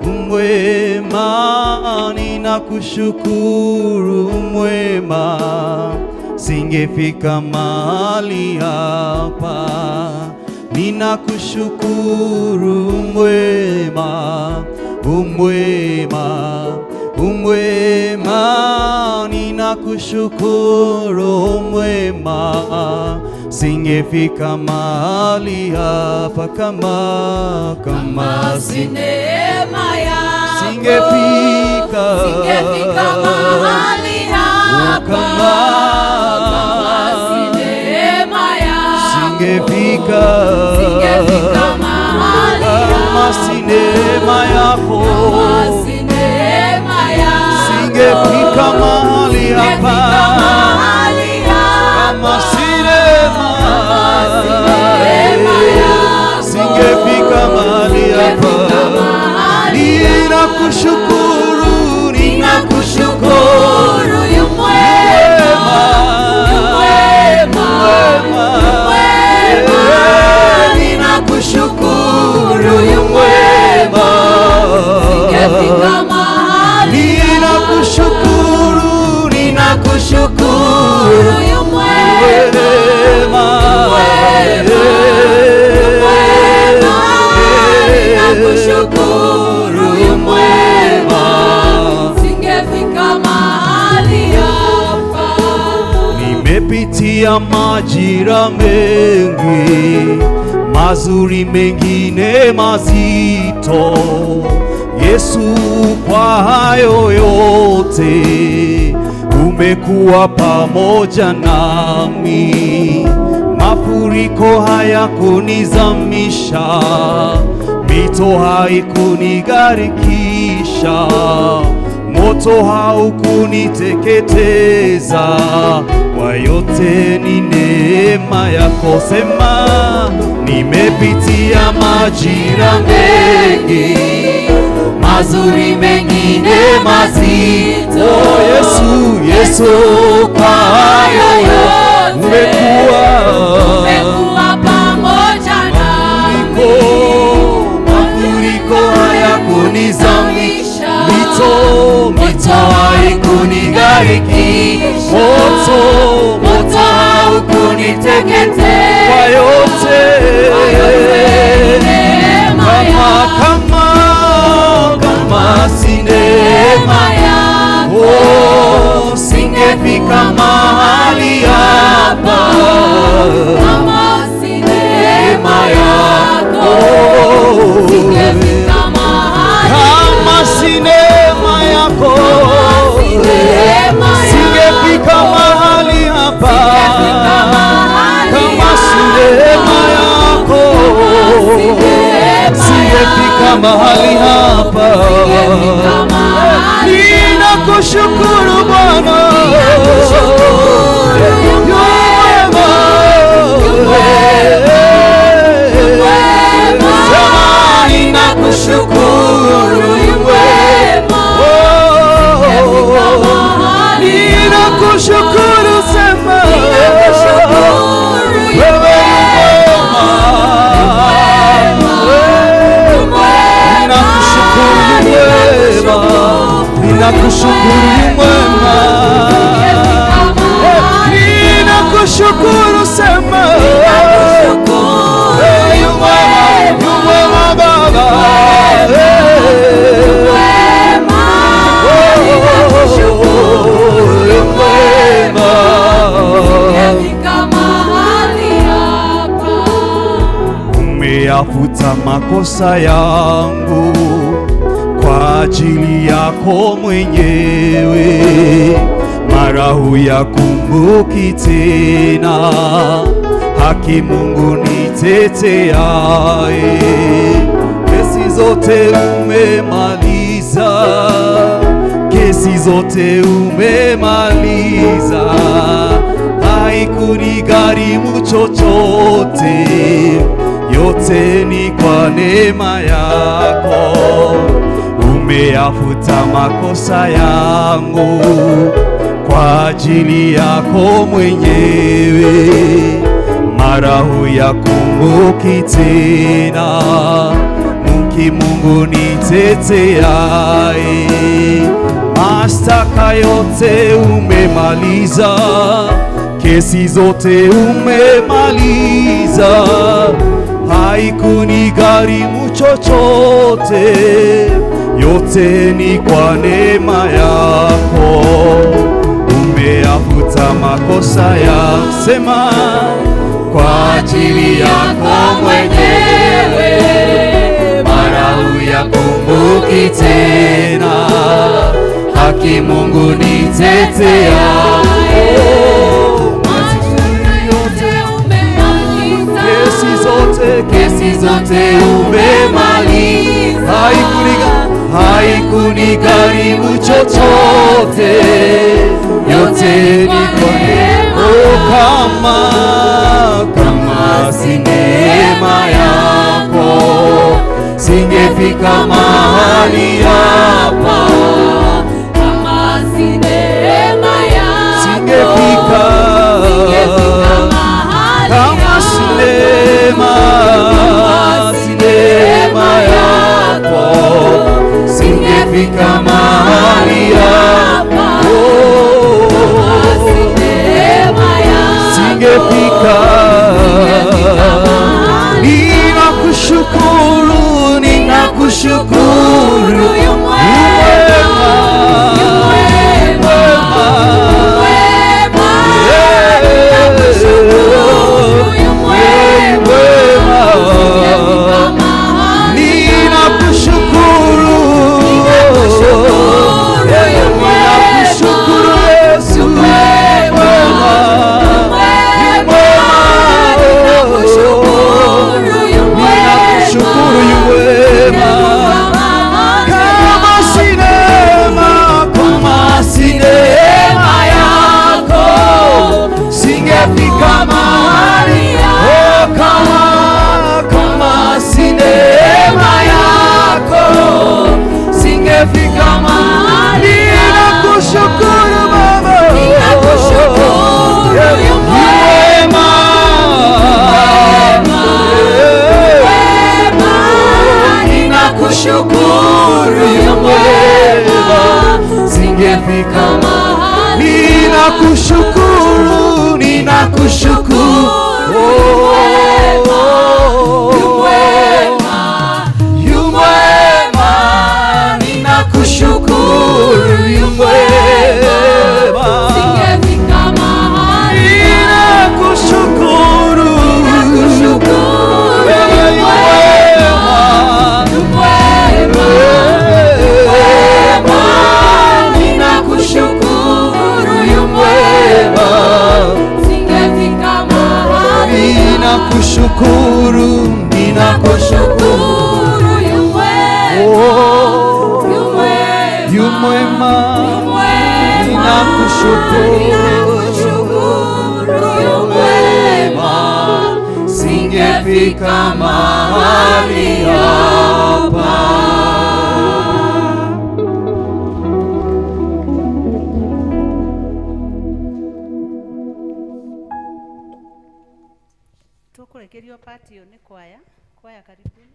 umwema. Ninakushukuru umwema, singefika mahali hapa. Ninakushukuru umwema, umwema, umwema. Ninakushukuru umwema, singefika mahali hapa. Kama si neema yako singefika mahali kama si neema yako, singefika mahali hapa. Kama si neema, singefika mahali hapa. Ninakushukuru, ninakushukuru, yu mwema, ninakushukuru, yu mwema, ninakushukuru, ninakushukuru, yu mwema, ninakushukuru, yu mwema, singefika mahali hapa. Nimepitia majira mengi, mazuri mengine mazito. Yesu, kwa hayo yote umekuwa pamoja nami. Mafuriko hayakunizamisha, mito haikunigarikisha, moto haukuniteketeza. Kwa yote ni neema yako. Sema, nimepitia majira mengi, mazuri mengine mazito. Oh, Yesu, Yesu, kwa hayo yote umekuwa pamoja nami. Mafuriko hayakunizamisha, mito haikunigarikisha, moto haukuniteketeza. Kwa yote kama si neema yako, singefika mahali hapa. Kama si neema yako, singefika mahali. Kama si neema yako, singefika mahali hapa. Kama si neema yako, singefika mahali hapa. Ninakushukuru Bwana, yu mwema, ninakushukuru, yu mwema, ninakushukuru, sema wewe ninakushukuru, yu mwema, ninakushukuru, sema yu mwema Baba, yu mwema. Umeyafuta makosa yangu kwa ajili yako mwenyewe, mara huyakumbuki tena. Haki Mungu niteteaye, kesi zote umemaliza, kesi zote umemaliza. Haikunigharimu chochote, yote ni kwa neema yako. Umeyafuta makosa yangu kwa ajili yako mwenyewe, mara huyakumbuki tena. Mki Mungu niteteaye, mashtaka yote umemaliza, kesi zote umemaliza. Haikunigharimu chochote, yote ni kwa neema yako. Umeyafuta makosa ya, sema kwa ajili yako mwenyewe, mara huyakumbuki tena. Haki Mungu nitetea, kesi kesi zote umemaliza, haikunigharimu chochote, yote ni kwa neema. Kama si neema yako singefika mahali hapa, Kama si neema yako singefika mahali kama si neema yako singefika mahali hapa, singefika. Ninakushukuru, yu mwema, fika mahali. Ninakushukuru Baba, ninakushukuru yu mwema, ninakushukuru yu mwema, singefika mahali. Ninakushukuru, ninakushukuru kushukuru yu mwema, singefika mahali. Ninakushukuru, ninakushukuru yu mwema, ninakushukuru yu mwema, singefika mahali. Ninakushukuru, ninakushukuru yu mwema, ninakushukuru yu mwema, singefika mahali hapa. Tukurekerio patio ni kwaya karibuni.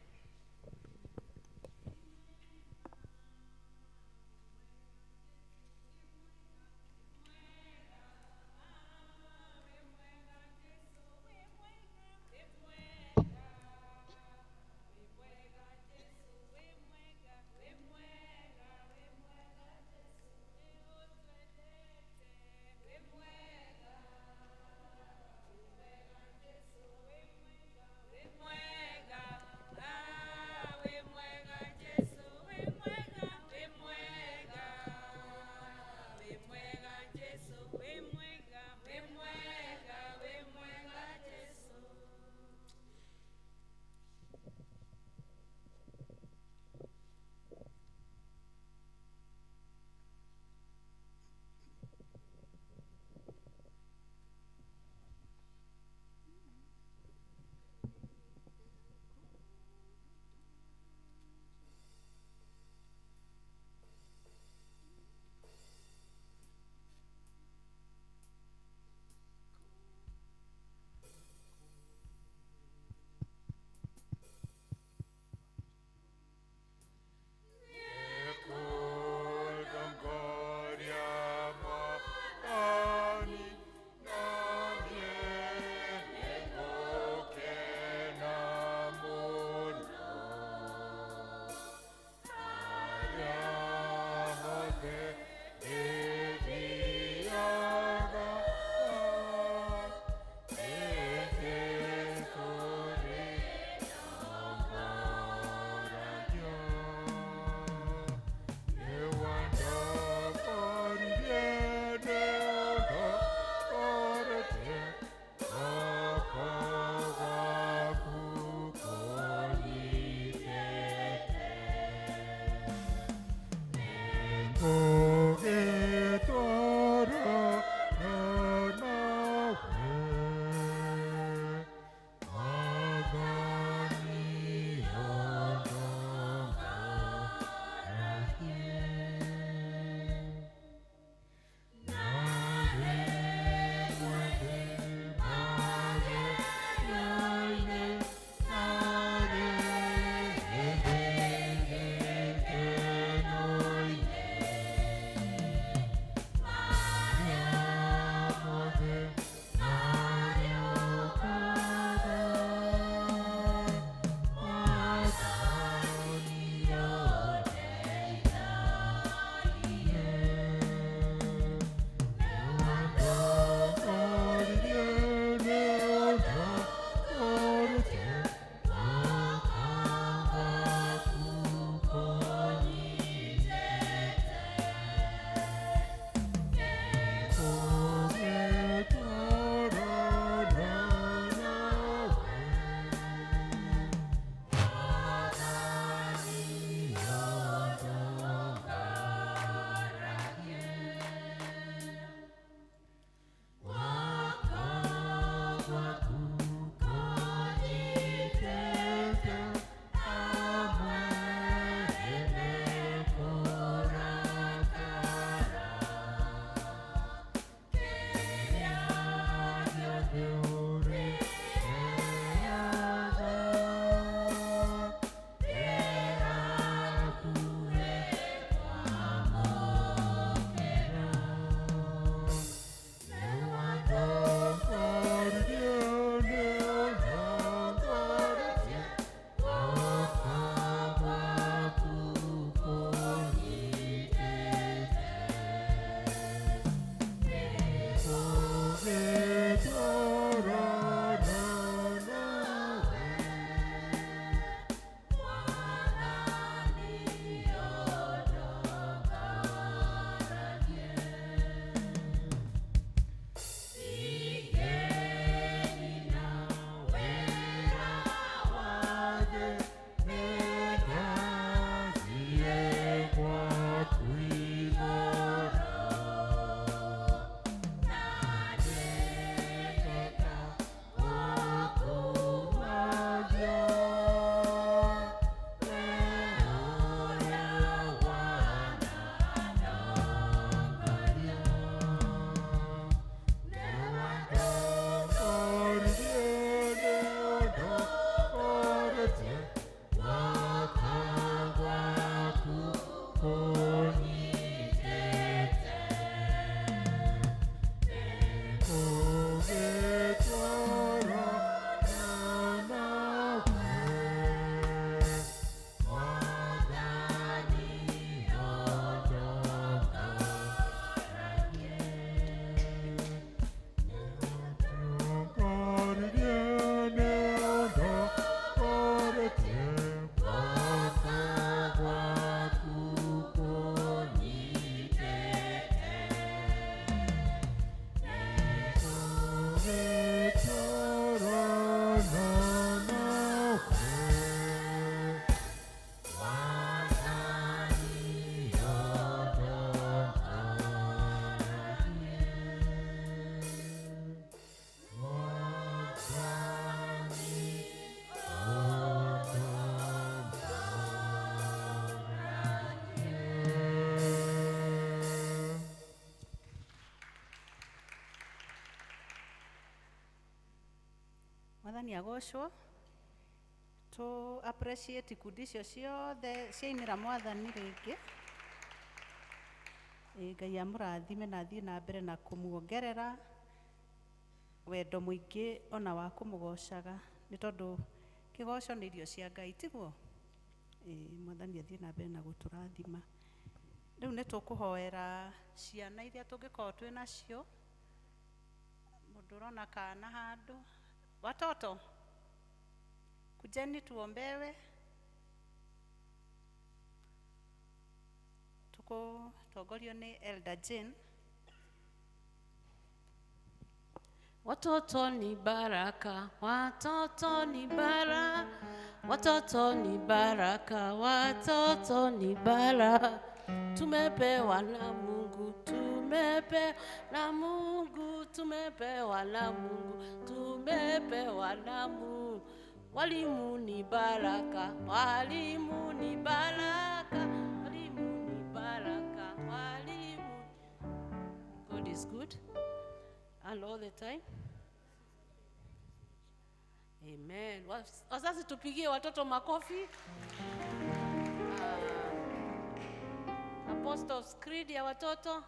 Mwathani agocwo to appreciate ikundi icio ciothe ciainĩra Mwathani rĩngĩ. Ngai amũrathime na athiĩ na mbere na kũmuongerera wendo mũingĩ ona wa kũmũgocaga, nĩ tondũ kĩgoco nĩ irio cia Ngai, tiguo? Mwathani athiĩ na mbere na gũtũrathima. Rĩu nĩ tũkũhoera ciana iria tũngĩkorwo twĩ nacio. Mũndũ ũrona kana handũ. Watoto, kujeni tuombewe. Tukotongorio ni Elder Jane. Watoto ni baraka, watoto ni baraka, watoto ni baraka, watoto ni baraka. Tumepewa na Mungu, tumepewa na Mungu, tumepewa na Mungu, tumepewa na Mungu. Walimu ni baraka, walimu ni baraka, walimu ni baraka, walimu. God is good and all the time. Amen. Wazazi tupigie watoto makofi. Apostles Creed ya watoto.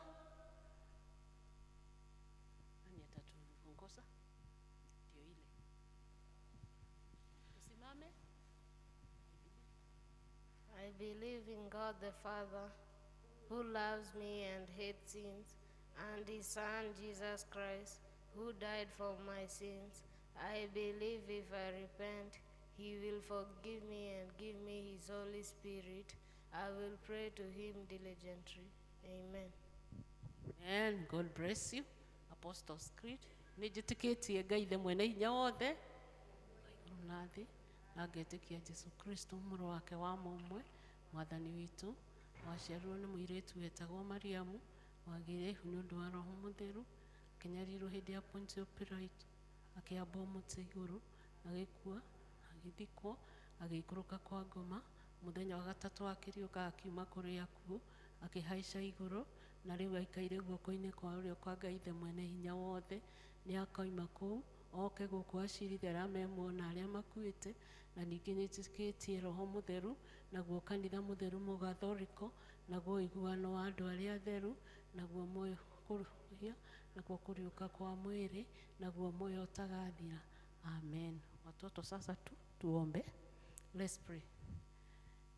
Nani atatuongoza? Ndio ile. Usimame. I believe in God the Father, who loves me and hates sins, and His Son Jesus Christ, who died for my sins. I believe if I repent, He will forgive me and give me His Holy Spirit. I will pray to Him diligently. Amen. And God bless you. Apostles Creed. Nijitikitie Ngai the mwene hinya wothe. Nathi agetikia Jesu Kristo mũrũ wake wa mũmwe mwathani witũ waciarwo nĩ mũirĩtu wetagwo Mariamu wagĩire ihu nĩ ũndũ wa Roho Mũtheru akĩnyarirwo hĩndĩ ya Pontio Pilato akĩamba mũtĩ igũrũ agĩkua agĩthikwo agĩikũrũka kwa ngoma muthenya wa gatatũ akĩriũka akiuma kũrĩ akuũ akĩhaica igũrũ na rĩu aikaire guoko-inĩ kwa ũrĩo kwa Ngai the mwene hinya wothe nĩ akoima kũu oke gũkũ acirithia arĩa memuona arĩa makuĩte na ningĩ nĩtĩkĩtie Roho Mũtheru naguo kanitha mũtheru mũgathoriko naguo iguano wa andũ arĩa atheru naguo muoyo kũrũhia naguo kũriũka kwa mwĩrĩ naguo muoyo ũtagathira. Amen. Watoto sasa tuombe. Let's pray.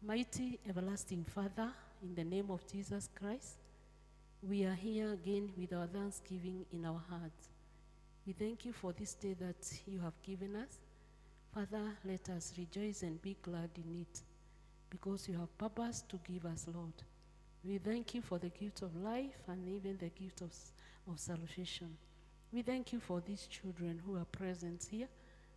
Mighty everlasting Father, in the name of Jesus Christ, we are here again with our thanksgiving in our hearts. We thank you for this day that you have given us. Father, let us rejoice and be glad in it, because you have purpose to give us, Lord. We thank you for the gift of life and even the gift of salvation. We thank you for these children who are present here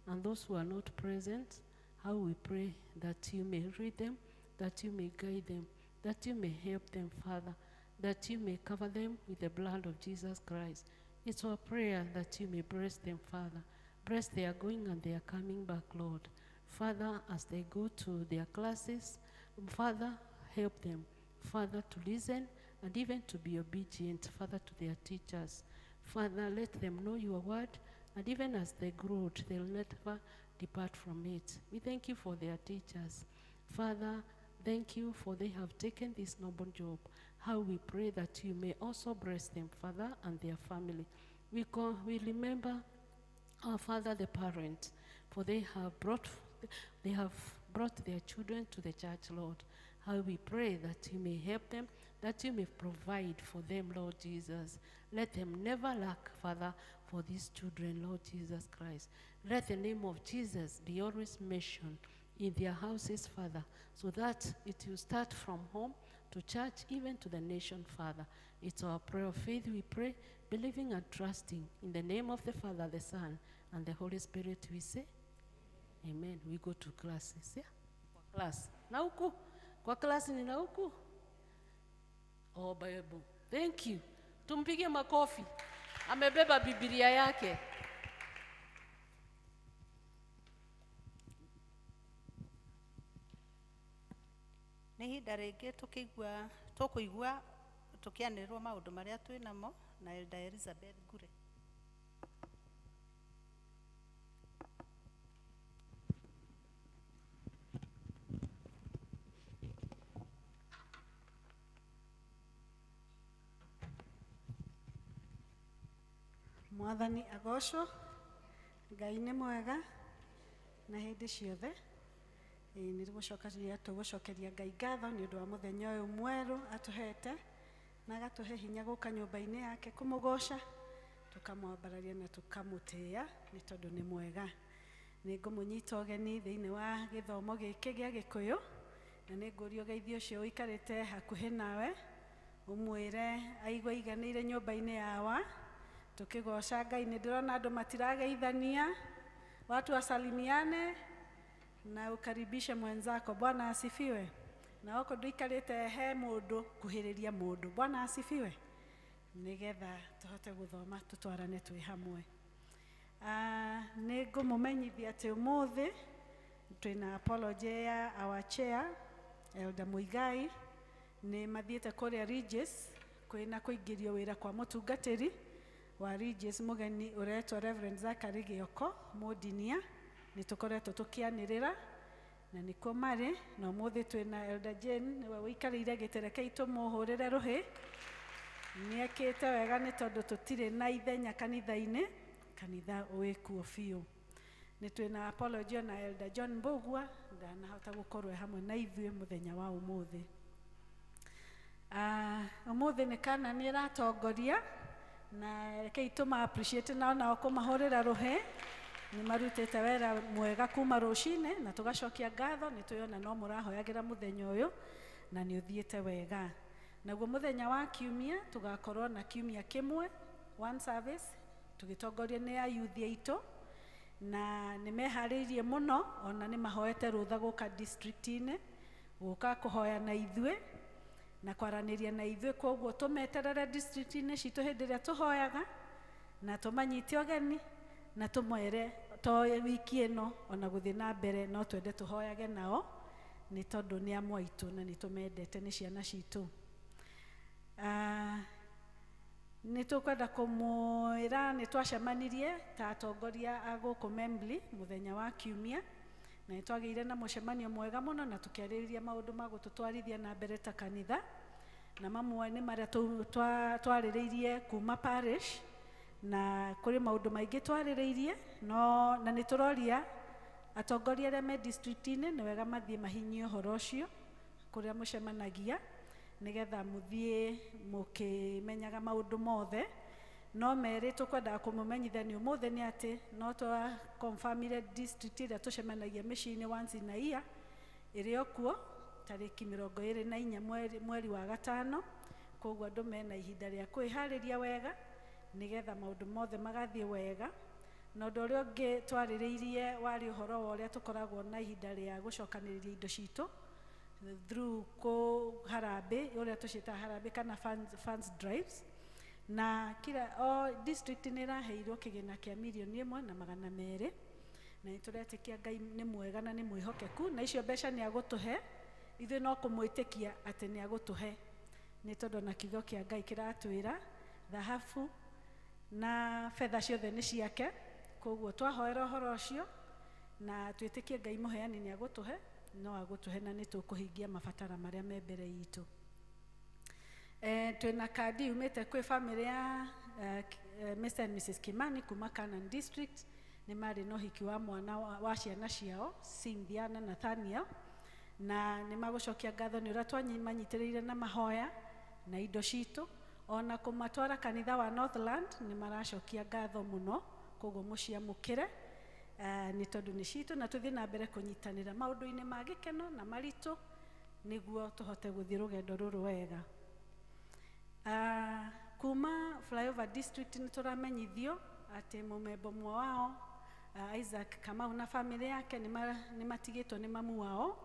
and those who are not present. How we pray that you may read them, that you may guide them, that you may help them, Father, that you may cover them with the blood of Jesus Christ. It's our prayer that you may bless them, Father. Bless their going and their coming back, Lord. Father, as they go to their classes, Father, help them, Father, to listen and even to be obedient, Father, to their teachers. Father, let them know your word, and even as they grow, they'll never depart from it. We thank you for their teachers. Father, thank you for they have taken this noble job. How we pray that you may also bless them, Father, and their family. We remember our Father, the parents, for they have brought their children to the church, Lord. How we pray that you may help them, that you may provide for them, Lord Jesus. Let them never lack, Father, for these children, Lord Jesus Christ. Let the name of Jesus be always mentioned in their houses, Father, so that it will start from home to church, even to the nation, Father. It's our prayer of faith, we pray, believing and trusting. In the name of the Father, the Son, and the Holy Spirit, we say, Amen. We go to classes, yeah? Class. Na huku? Kwa klasi ni na huku? Oh, Bible. Thank you. Tumpige makofi. Amebeba Biblia yake. Nĩ ihinda rĩngĩ tũkũigua tũkĩanĩrĩrwo maũndũ marĩa twĩ namo na Elder Elizabeth Ngure. Mwathani agocwo, Ngai nĩ mwega na hĩndĩ ciothe. Nĩ tũgũcokeria Ngai ngatho nĩ ũndũ wa mũthenya ũyũ mwerũ atũhete na agatũhe hinya gũka nyũmba-inĩ yake kũmũgoca, tũkamwambararia na tũkamũtĩĩa nĩ tondũ nĩ mwega. Nĩ ngũmũnyita ũgeni thĩinĩ wa gĩthomo gĩkĩ gĩa Gĩkũyũ, na nĩ ngũria ũgeithio ũcio ũikarĩte hakuhĩ nawe ũmwĩre aigua aiganĩire nyũmba-inĩ yawa. Tukĩgoca Ngai, nĩ ndĩrona andũ matirageithania, watu wasalimiane na ukaribishe mwenzako. Bwana asifiwe. Na oko nduikarĩte he mũndũ kuhĩrĩria mũndũ. Bwana asifiwe. Nigetha tũhote gũthoma tũtwarane twĩ hamwe. Nĩ ngũmũmenyithia atĩ ũmũthĩ twĩna apology ya our chair Elder Muigai. Nĩ mathiĩte kũrĩa Regis kwĩna kũingĩrio wĩra kwa mũtungatĩri wa Regis, mũgeni ũretwo Reverend Zachary Gioko Mũdinia. Nĩ tũkoretwo tũkĩanĩrĩra na nĩkuo marĩ, na ũmũthĩ twĩna Elder Jane nĩwe wĩikarĩire gĩtĩ, rekei tũmũhũrĩre rũhĩ. Nĩekĩte wega nĩ tondũ tũtirĩ na ithenya kanitha-inĩ, kanitha wĩkuo biũ. Nĩ twĩna apology na Elder John Mbugua, ndanahota gũkorwo hamwe na ithuĩ mũthenya wa ũmũthĩ. Ũmũthĩ nĩ kana nĩ ratongoria na rekei tũma appreciate nao kũmahũrĩra rũhĩ. Nĩ marutĩte wĩra mwega kuma rũcinĩ na tũgacokia ngatho. Nĩ twĩona no mũrahoyagĩra mũthenya ũyũ na nĩ ũthiĩte wega. Naguo mũthenya wa kiumia tũgakorwo na kiumia kĩmwe, one service, tũgĩtongorio nĩ a youth aitũ, na nĩ meharĩirie mũno, ona nĩ mahoete rũtha gũka district-inĩ gũka kũhoya na ithuĩ na kwaranĩria na ithuĩ. Koguo tũmeterere district-inĩ citũ hĩndĩ ĩrĩa tũhoyaga na tũmanyite ũgeni na tũmwere to wiki ĩno ona gũthiĩ na mbere no twende tũhoyage nao nĩ tondũ nĩ amwe aitũ na nĩ tũmendete, nĩ ciana citũ. Nĩ tũkwenda kũmwĩra nĩ twacemanirie ta atongoria a gũkũ Membli mũthenya wa kiumia, na nĩ twagĩire na mũcemanio mwega mũno na tũkĩarĩrĩria maũndũ ma gũtũtwarithia na mbere ta kanitha, na mamwe nĩ marĩa twarĩrĩirie kuma parish, na kũrĩ maũndũ maingĩ twarĩrĩirie na nĩ tũroria atongoria arĩa me district-inĩ nĩ wega mathiĩ mahinyie ũhoro ũcio kũrĩa mũcemanagia, nĩgetha mũthiĩ mũkĩmenyaga maũndũ mothe. No merĩ tũkwendaga kũmũmenyithania ũmũthĩ nĩ atĩ no twa confirmire district ĩrĩa tũcemanagia mĩciĩ-inĩ once in a year ĩrĩ okuo tarĩki 24 mweri wa gatano. Koguo andũ mena ihinda rĩa kwĩharĩria wega nĩgetha maũndũ mothe magathiĩ wega. Na ũndũ ũrĩa ũngĩ twarĩrĩirie warĩ ũhoro wa ũrĩa tũkoragwo na ihinda rĩa gũcokanĩrĩria indo citũ through harambĩ, ũrĩa tũciĩtaga harambĩ kana funds drives, na kila district nĩ ĩraheirwo kĩgĩna kĩa 1,200,000 na nĩ tũretĩkia Ngai nĩ mwega na nĩ mwĩhokeku, na icio mbeca nĩ agũtũhe, ithuĩ no kũmwĩtĩkia atĩ nĩ agũtũhe, nĩ tondũ na kiugo kĩa Ngai kĩratwĩra thahabu na fedha ciothe nĩ ciake. Koguo twahoera ũhoro ũcio na twĩtĩkie Ngai mũheani nĩ agũtũhe, no agũtũhe na nĩ tũkũhingia mabatara marĩa me mbere itũ. Twĩna kandi yumĩte kwĩ family ya Mr. and Mrs. Kimani kuma Canaan District. Nĩ marĩ na ũhiki wa mwana wa ciana ciao Cynthia na Nathaniel, na nĩ magũcokia ngatho nĩ ũrĩa twamanyitĩrĩire na mahoya na indo citũ, ona kũmatwara kanitha wa Northland nĩ maracokia ngatho mũno. Koguo mũciamũkĩre nĩ tondũ nĩ citũ, na tũthiĩ na mbere kũnyitanĩra maũndũ-inĩ ma gĩkeno na maritũ nĩguo tũhote gũthiĩ rũgendo rũrũ wega. Kuma Flyover District nĩ tũramenyithio atĩ mũmemba ũmwe wao Isaac Kamau na family yake nĩ matigĩtwo nĩ mamu wao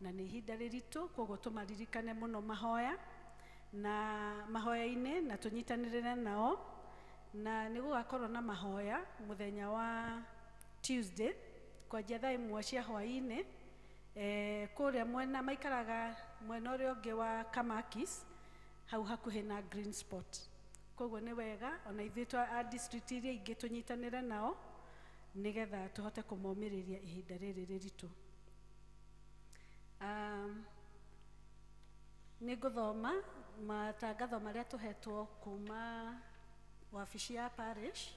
na nĩ ihinda rĩritũ. Koguo tũmaririkane mũno mahoya na mahoya-inĩ na tũnyitanĩrĩre nao, na nĩ gũgakorwo na mahoya mũthenya wa Tuesday kwanjia thaa 1 cia hwaĩ-inĩ kũrĩa mwena maikaraga mwena ũrĩa ũngĩ wa Kamakis hau hakuhĩ na Green Spot. Koguo nĩ wega ona ithuĩ twa district iria ingĩ tũnyitanĩre nao nĩgetha tũhote kũmomĩrĩria ihinda rĩrĩ rĩritũ. Nĩ ngũthoma matangatho marĩa tũhetwo kuma wabici ya parish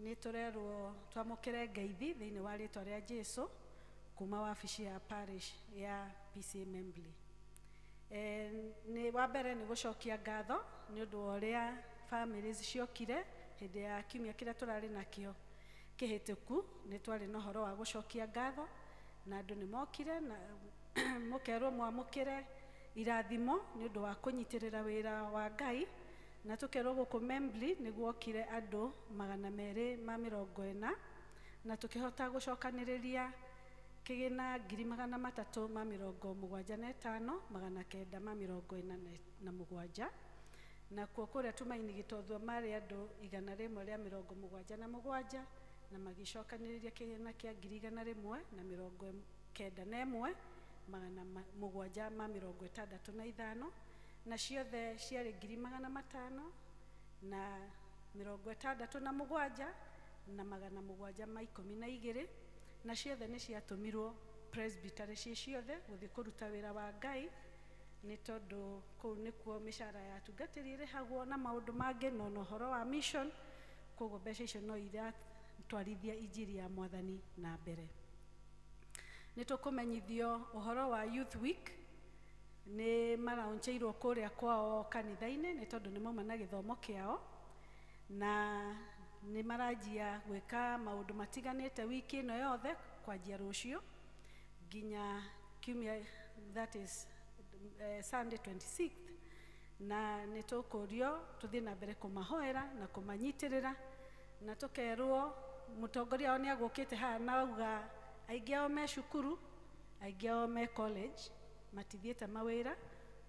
nĩ tũrerwo twamũkĩre ngeithi thĩinĩ wa rĩtwa rĩa Jesũ kuma wabici ya parish ya PCM Embley. Nĩ wa mbere nĩ gũcokia ngatho nĩ ũndũ wa ũrĩa families ciokire hĩndĩ ya kiumia kĩrĩa tũrarĩ nakĩo kĩhĩtũku. Nĩ twarĩ na ũhoro wa gũcokia ngatho na andũ nĩ mokire na mũkerwo mwamũkĩre irathimo nĩ ũndũ wa kũnyitĩrĩra wĩra wa Ngai, na tũkerwo gũkũ Membli nĩ guokire andũ 240 na tũkĩhota gũcokanĩrĩria kĩgĩna 375,947 na kuo kũrĩa Tumaini Gĩtothua marĩ andũ 177 na magĩcokanĩrĩria kĩgĩna kĩa 191,765 na ciothe ciarĩ 567,712 na ciothe nĩ ciatũmirwo presbytery ciothe gũthiĩ kũruta wĩra wa Ngai, nĩ tondũ kũu nĩkuo mĩcara ya atungatĩri ĩrĩhagwo na maũndũ mangĩ na ũhoro wa mission. Koguo mbeca icio no iratwarithia injiri ya Mwathani na mbere. Nĩ tũkũmenyithio ũhoro wa Youth Week nĩ marauncheirwo kũrĩa kwao kanitha-inĩ nĩ tondũ nĩ mauma na gĩthomo kĩao na nĩ maranjia gwĩka maũndũ matiganĩte wiki ĩno yothe kwanjia rũciũ nginya kiumia that is Sunday 26th, na nĩ tũkũrio tũthiĩ na mbere kũmahoera na kũmanyitĩrĩra, na tũkerwo mũtongoria wao nĩ agũkĩte haha na auga aingĩ ao me cukuru, aingĩ ao me college, matithiĩte mawĩra.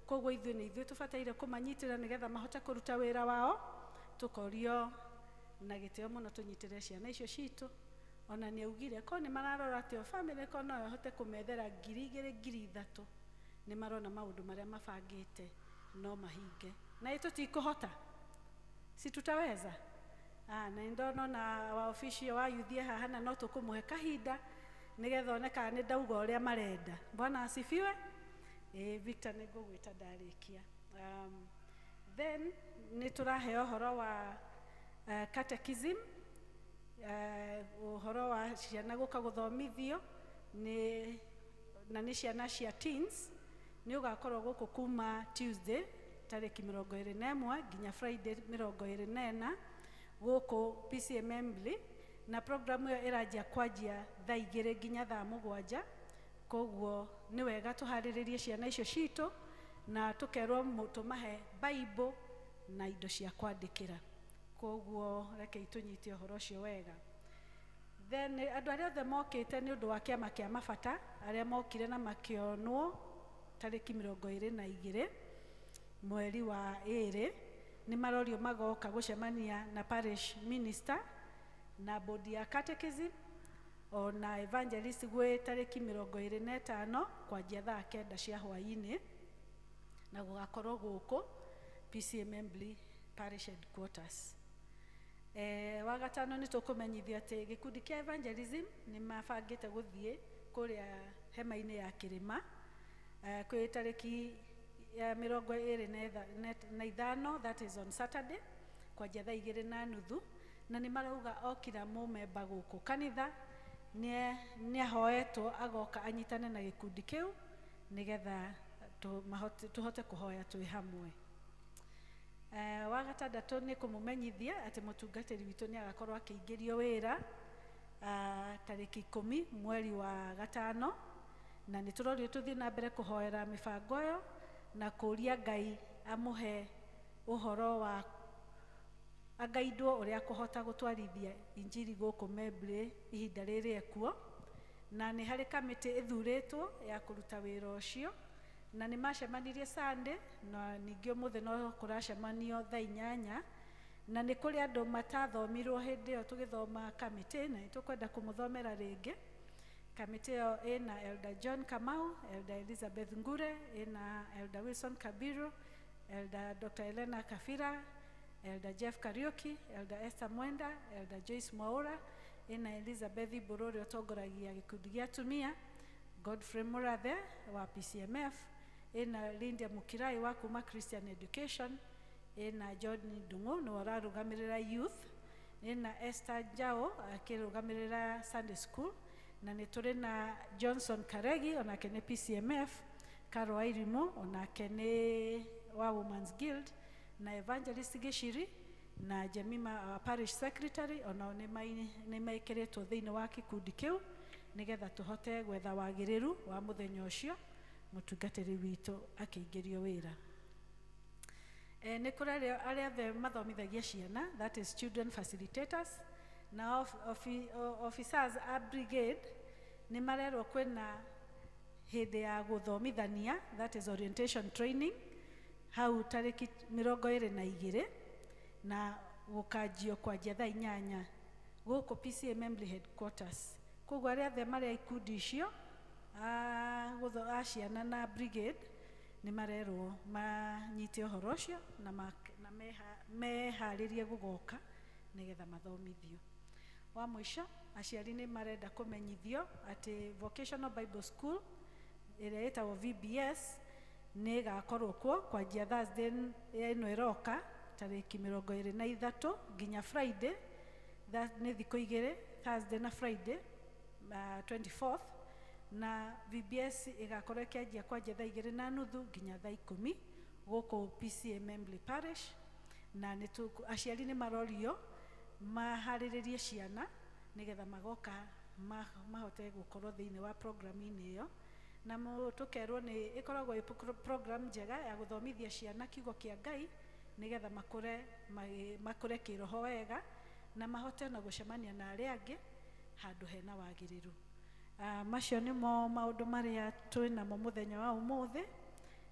Koguo ithuĩ nĩ ithuĩ tũbataire kũmanyitĩrĩra nĩgetha mahote kũruta wĩra wao. Tũkorio na gĩtĩo mũno tũnyitĩrĩre ciana icio citũ. Ona nĩ augire ko nĩ mararora atĩ o family ko no ĩhote kũmethera 2,000-3,000 nĩ marona maũndũ marĩa mabangĩte no mahinge, na tũtikũhota, si tutaweza. Na ndona na waofici wa youth haha na no tũkũmũhe kahinda nĩgetha oneka nĩ ndauga ũrĩa marenda. Bwana asifiwe. Victor nĩ ngũgwĩta ndarĩkia. Then nĩ tũrahe ũhoro wa catechism, ũhoro wa ciana gũka gũthomithio na nĩ ciana cia teens. Nĩ ũgakorwo gũkũ kuma Tuesday tarĩki 21 nginya Friday 24 gũkũ PCM Embley, na programu ĩyo ĩranjia kwanjia thaa 2 nginya thaa 7. Koguo nĩ wega tũharĩrĩrie ciana icio citũ na tũkerwo tũmahe Bible na indo cia kwandĩkĩra. Koguo reke tũnyite ũhoro ũcio wega. Then andũ arĩa othe mokĩte nĩ ũndũ wa kĩama kĩa mabata arĩa mokire na makĩonwo tarĩki 22 mweri wa 2 nĩ marorio magoka gũcemania na parish minister na bodi ya catechism ona evangelist gwĩ tarĩki 25 kwanjia thaa 9 cia hwaĩ-inĩ na gũgakorwo gũkũ PCM Embley parish headquarters. Wa gatano nĩ tũkũmenyithio atĩ gĩkundi kĩa evangelism nĩ mabangĩte gũthiĩ kũrĩa hema-inĩ ya Kĩrĩma kwĩ tarĩki ya 25 that is on Saturday kwanjia thaa 2:30, na nĩ marauga o kila mũmemba gũkũ kanitha nĩ ahoetwo agoka anyitane na gĩkundi kĩu nĩgetha tũhote kũhoya twĩ hamwe. Wa gatandatũ nĩ kũmũmenyithia atĩ mũtungatĩri witũ nĩ agakorwo akĩingĩrio wĩra tarĩki 10 mweri wa gatano, na nĩ tũrorio tũthiĩ na mbere kũhoera mĩbango ĩyo na kũria Ngai amũhe ũhoro wa agaidwo ũrĩa kũhota gũtwarithia injiri gũkũ Membley ihinda rĩrĩ ekuo, na nĩ harĩ kamĩtĩ ĩthurĩtwo ya kũruta wĩra ũcio, na nĩ macemanirie Sunday na ningĩ ũmũthĩ no kũracemanio thaa 8, na nĩ kũrĩ andũ matathomirwo hĩndĩ ĩyo tũgĩthoma kamĩtĩ na nĩ tũkwenda kũmũthomera rĩngĩ. Kamĩtĩ ĩyo ĩna Elder John Kamau, Elder Elizabeth Ngure, ĩna Elder Wilson Kabiru, Elder Dr. Elena Kafira, Elder Jeff Kariuki, Elder Esther Mwenda, Elder Joyce Mwaura, ĩna Elizabeth Bururi ũtongoragia gĩkundi gĩa atumia, Godfrey Murathe wa PCMF, ĩna Linda Mukirai wa kuma Christian Education, ĩna John Ndung'u nĩ ũrarũgamĩrĩra youth, na Esther Njao akĩrũgamĩrĩra Sunday School, na nĩ tũrĩ na Johnson Karegi onake nĩ PCMF, Karo Airimo onake nĩ wa Women's Guild, na Evangelist Gishiri na Jemima Parish Secretary onao nĩ maĩkĩrĩtwo thĩinĩ wa gĩkundi kĩu nĩgetha tũhote gwetha wagĩrĩru wa mũthenya ũcio mũtungatĩri witũ akĩingĩrio wĩra. Nĩ kũrĩ arĩa othe mathomithagia ciana, that is children facilitators, na officers a brigade nĩ marerwo kwĩna hĩndĩ ya gũthomithania, that is orientation training, hau tarĩki 22 na gũkanjio kwanjia thaa 8 gũkũ PCA Assembly headquarters. Koguo arĩa othe marĩ ikundi icio a ciana na brigade nĩ marerwo manyite ũhoro ũcio na meharĩrie gũgoka nĩgetha mathomithio. Wa mũico, aciari nĩ marenda kũmenyithio atĩ Vocational Bible School ĩrĩa ĩtagwo VBS nĩ ĩgakorwo kuo kwanjia Thursday ĩno ĩroka tarĩki 23 nginya Friday, nĩ thikũ 2, Thursday na Friday 24th, na VBS ĩgakorwo ĩkĩanjia kwanjia thaa 2:30 nginya thaa 10 gũkũ PCA Assembly Parish, na aciari nĩ marorio maharĩrĩrie ciana nĩgetha magoka mahote gũkorwo thĩinĩ wa programu-inĩ ĩyo, na tũkerwo nĩ ĩkoragwo program njega ya gũthomithia ciana kiugo kĩa Ngai nĩgetha makũre kĩroho wega na mahote na gũcemania na arĩa angĩ handũ hena wagĩrĩru. Macio nĩmo maũndũ marĩa twĩnamo mũthenya wa ũmũthĩ,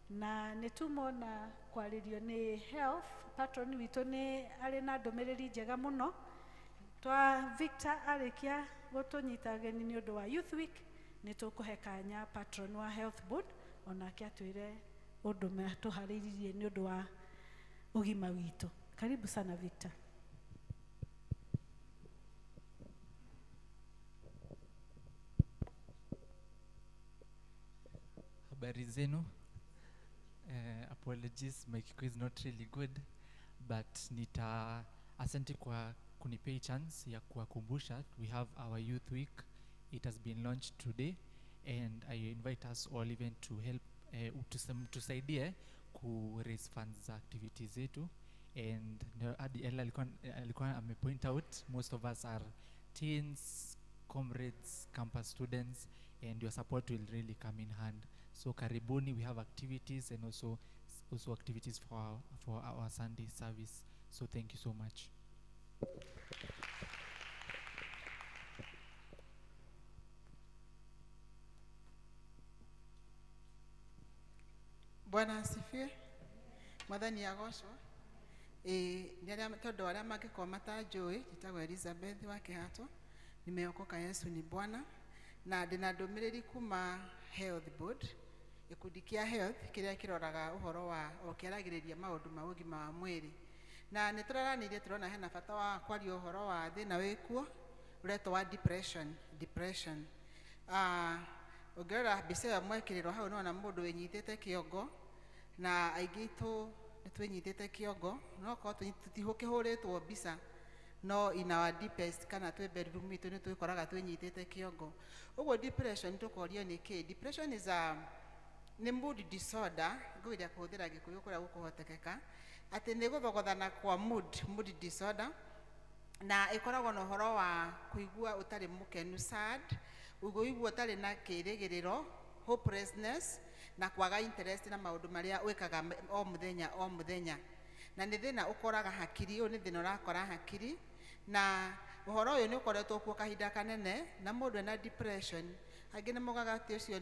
na nĩ tumona kwarĩrio nĩ health patron witũ nĩ arĩ na ndũmĩrĩri njega mũno. Twa Victor arĩkia gũtũnyita ageni nĩ ũndũ wa Youth Week, nĩ tũkũhe kanya patron wa health board onake atwĩre ũndũ tũharĩirie nĩ ũndũ wa ũgima witũ. Karibu sana Victor. Habari zenu. Apologies, my Kikuyu is not really good, but asante kwa kunipea chance ya kuwakumbusha we have our youth week. It has been launched today and I invite us all even to help tusaidie ku raise funds za activities zetu, and hadi alikuwa amepoint out most of us are teens, comrades, campus students, and your support will really come in hand. So karibuni, we have activities and also activities for our Sunday service. So thank you so much. Bwana asifiwe. Mwathani agocwo. Tondu arĩa mangĩkorwo matanjũĩ, njĩtagwo Elizabeth wa Kĩhato, nimeokoka Yesu ni Bwana, na ndĩna ndũmĩrĩri kuma health board, gĩkundi kĩa health kĩrĩa kĩroraga ũhoro wa kĩaragĩrĩria maũndũ ma ũgima wa mwĩrĩ. Na nĩ tũraranĩirie, tũrona hena bata wa kwaria ũhoro wa thĩna wĩkuo ũretwo wa depression. Ũngĩrora mbica ĩyo mwekĩrĩrwo hau nĩwona mũndũ wĩnyitĩte kĩongo, na aingĩ itũ nĩ twĩnyitĩte kĩongo, no korwo tũtihũkĩhũrĩtwo mbica, no in our deepest kana twĩ bedroom itũ nĩ twĩkoraga twĩnyitĩte kĩongo. Ũguo depression tũkorio nĩ kĩ? Depression is nĩ mood disorder, ngũgeria kũhũthĩra Gĩkũyũ kũrĩa gũkũhotekeka, atĩ nĩ gũthogothana kwa mood disorder, na ĩkoragwo na ũhoro wa kũigua ũtarĩ mũkenu, sad, ũigua ũtarĩ na kĩĩrĩgĩrĩro, hopelessness, na kwaga interest na maũndũ marĩa wĩkaga o mũthenya. Na nĩ thĩna ũkoraga hakiri, ũyũ nĩ thĩna ũrakora hakiri, na ũhoro ũyũ nĩ ũkoretwo kuo kahinda kanene, na mũndũ ena depression, angĩ nĩ mogaga atĩ ũcio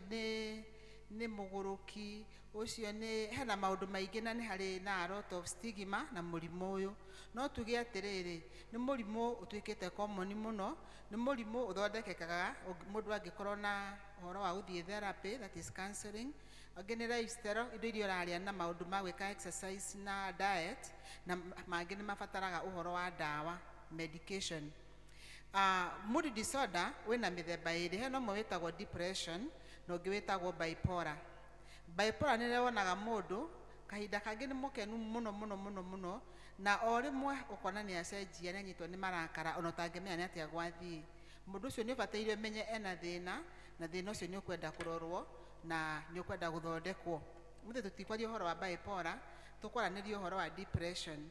nĩ mũgũrũki, ũcio hena maũndũ maingĩ, na nĩ harĩ na a lot of stigma na mũrimũ ũyũ. No tuge atĩrĩrĩ, nĩ mũrimũ ũtuĩkĩte common mũno, nĩ mũrimũ ũthondekekaga mũndũ angĩkorwo na ũhoro wa gũthiĩ therapy, that is counseling, angĩ nĩ lifestyle, indo iria ũrarĩa na maũndũ ma gwĩka exercise na diet, na mangĩ nĩ mabataraga ũhoro wa ndawa, medication. Mood disorder wĩna mĩthemba ĩrĩ, hena ũmwe wĩtagwo depression na ũngĩ wĩtagwo bipolar. Bipolar nĩ rĩo wonaga mũndũ kahinda kangĩ nĩ mũkenu mũno mũno mũno mũno, na o rĩmwe ũkona nĩ acenjia, nĩ anyitwo nĩ marakara ona ũtangĩmenya nĩ atĩa gwathiĩ. Mũndũ ũcio nĩ ũbataire ũmenye ena thĩna, na thĩna ũcio nĩ ũkwenda kũrorwo na nĩ ũkwenda gũthondekwo. Mũthĩ tũtikwaria ũhoro wa bipolar, tũkwaranĩria ũhoro wa depression.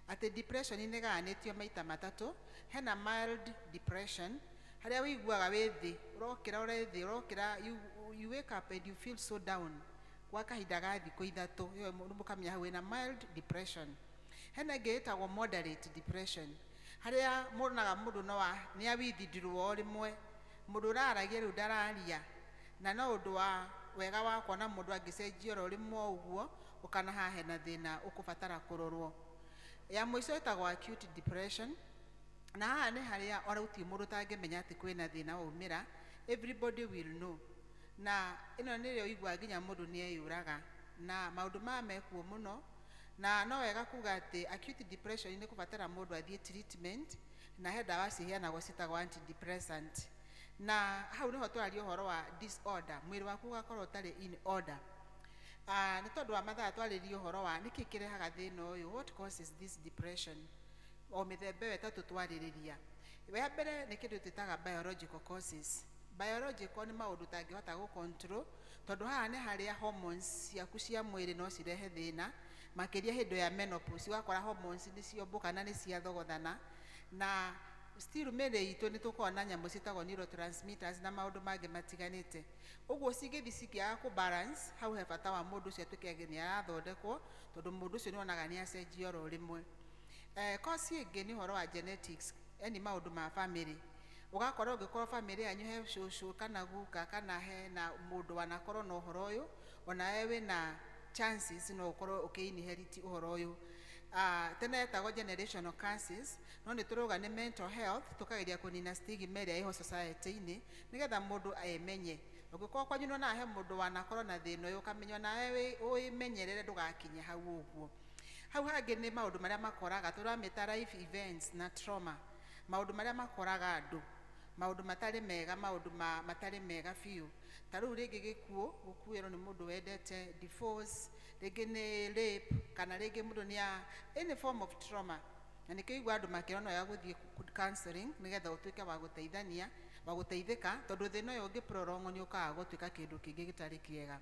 Atĩ depression nĩ ĩgayanĩtio maita matatũ. Hena mild depression, harĩa wĩiguaga wĩ thĩ, ũrokĩra ũrĩ thĩ, ũrokĩra you wake up and you feel so down gwa kahinda ga thikũ ithatũ, ĩyo mũkamenya hau wĩna mild depression. Hena ĩngĩ ĩtagwo moderate depression, harĩa mũronaga mũndũ nĩ awithindirwo rĩmwe, mũndũ ũraragia rĩu ndararia, na no ũndũ wa wega wa kuona mũndũ angĩcenjia oro rĩmwe ũguo, ũkana haha hena thĩna ũkũbatara kũrorwo. Ya mũico ĩtagwo acute depression, na haha nĩ harĩa ona gũtirĩ mũndũ ũtangĩmenya atĩ kwĩna thĩna waumĩra, everybody will know. Na ĩno nĩrĩo ũiguaga nginya mũndũ nĩ eyũraga, na maũndũ maya mekuo mũno, na no wega kuga atĩ acute depression nĩ kũbatara mũndũ athiĩ treatment, na he ndawa ciheanagwo citagwo antidepressant. Na hau nĩho tũraria ũhoro wa disorder, mwĩrĩ waku ũgakorwo ũtarĩ in order. Nĩ tondũ wa mathaa twarĩria ũhoro wa nĩkĩ kĩrehaga thĩna ũyũ, what causes this depression, o mĩthemba ĩyo ĩtatũ twarĩrĩria. Ya mbere nĩ kĩndũ twĩtaga biological causes. Biological nĩ maũndũ ũtangĩhota gũcontrol, tondũ haha nĩ harĩa hormones ciaku cia mwĩrĩ no cirehe thĩna, makĩria hĩndĩ ya menopause, ũgakora hormones nĩ ciombũka na nĩ ciathogothana, na still mĩrĩ itũ nĩ tũkoragwo na nyamũ ciĩtagwo neurotransmitters na maũndũ mangĩ matiganĩte. Ũguo cingĩthiĩ cikĩaga kũ-balance, hau he bata wa mũndũ ũcio atuĩke nĩ arathondekwo, tondũ mũndũ ũcio nĩ wonaga nĩ acenjia oro rĩmwe. Cause ĩngĩ nĩ ũhoro wa genetics, yani maũndũ ma family. Ũgakorwo ũngĩkorwo family yanyu he cũcũ kana guka kana he na mũndũ wanakorwo na ũhoro ũyũ, ona we wĩna chances no ũkorwo ũkĩ-inherit ũhoro ũyũ. Tene etagwo generational causes, no nĩ tũrauga nĩ mental health, tũkageria kũnina stigma ĩrĩa ĩho society-inĩ, nĩgetha mũndũ emenye. Ũngĩkorwo kwanyu no nahe mũndũ wanakorwo na thĩna ũyũ, ũkamenya nawe wĩmenyerere ndũgakinye hau ũguo. Hau hangĩ nĩ maũndũ marĩa makoraga, tũramĩta life events na trauma, maũndũ marĩa makoraga andũ, maũndũ matarĩ mega, maũndũ matarĩ mega biũ. Ta rĩu rĩngĩ gĩkuũ, gũkuĩrwo nĩ mũndũ wendete, divorce, rĩngĩ nĩ rape, kana rĩngĩ mũndũ nĩ any form of trauma. Na nĩkĩo igua andũ makĩrwo no ya gũthiĩ counseling, nĩgetha ũtuĩke wa gũteithania, wa gũteithĩka, tondũ thĩna ũyũ ũngĩ-prolong nĩ ũkaga gũtuĩka kĩndũ kĩngĩ gĩtarĩ kĩega.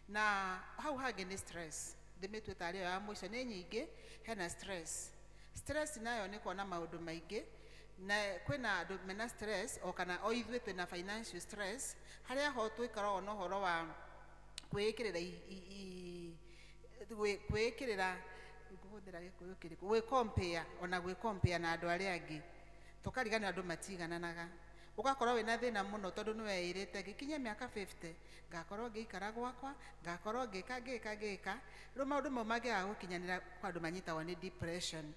Na hau hangĩ nĩ stress, ndĩmĩtue tarĩ ya mũico, nĩ nyingĩ. Hena stress. Stress nayo nĩ kuona maũndũ maingĩ, na kwĩna andũ mena stress, o kana o ithuĩ twĩna financial stress, harĩa ho twĩkoragwo na ũhoro wa gwĩ-compare, ona gwĩ-compare na andũ arĩa angĩ, tũkarigana andũ matigananaga. Ũgakorwo wĩna thĩna mũno tondũ nĩ weĩrĩte gĩkinye mĩaka 50 ngakorwo ngĩikara gwakwa, ngakorwo ngĩka. Rĩu maũndũ mau mangĩaga gũkinyanĩra, kwa andũ manyitagwo nĩ depression.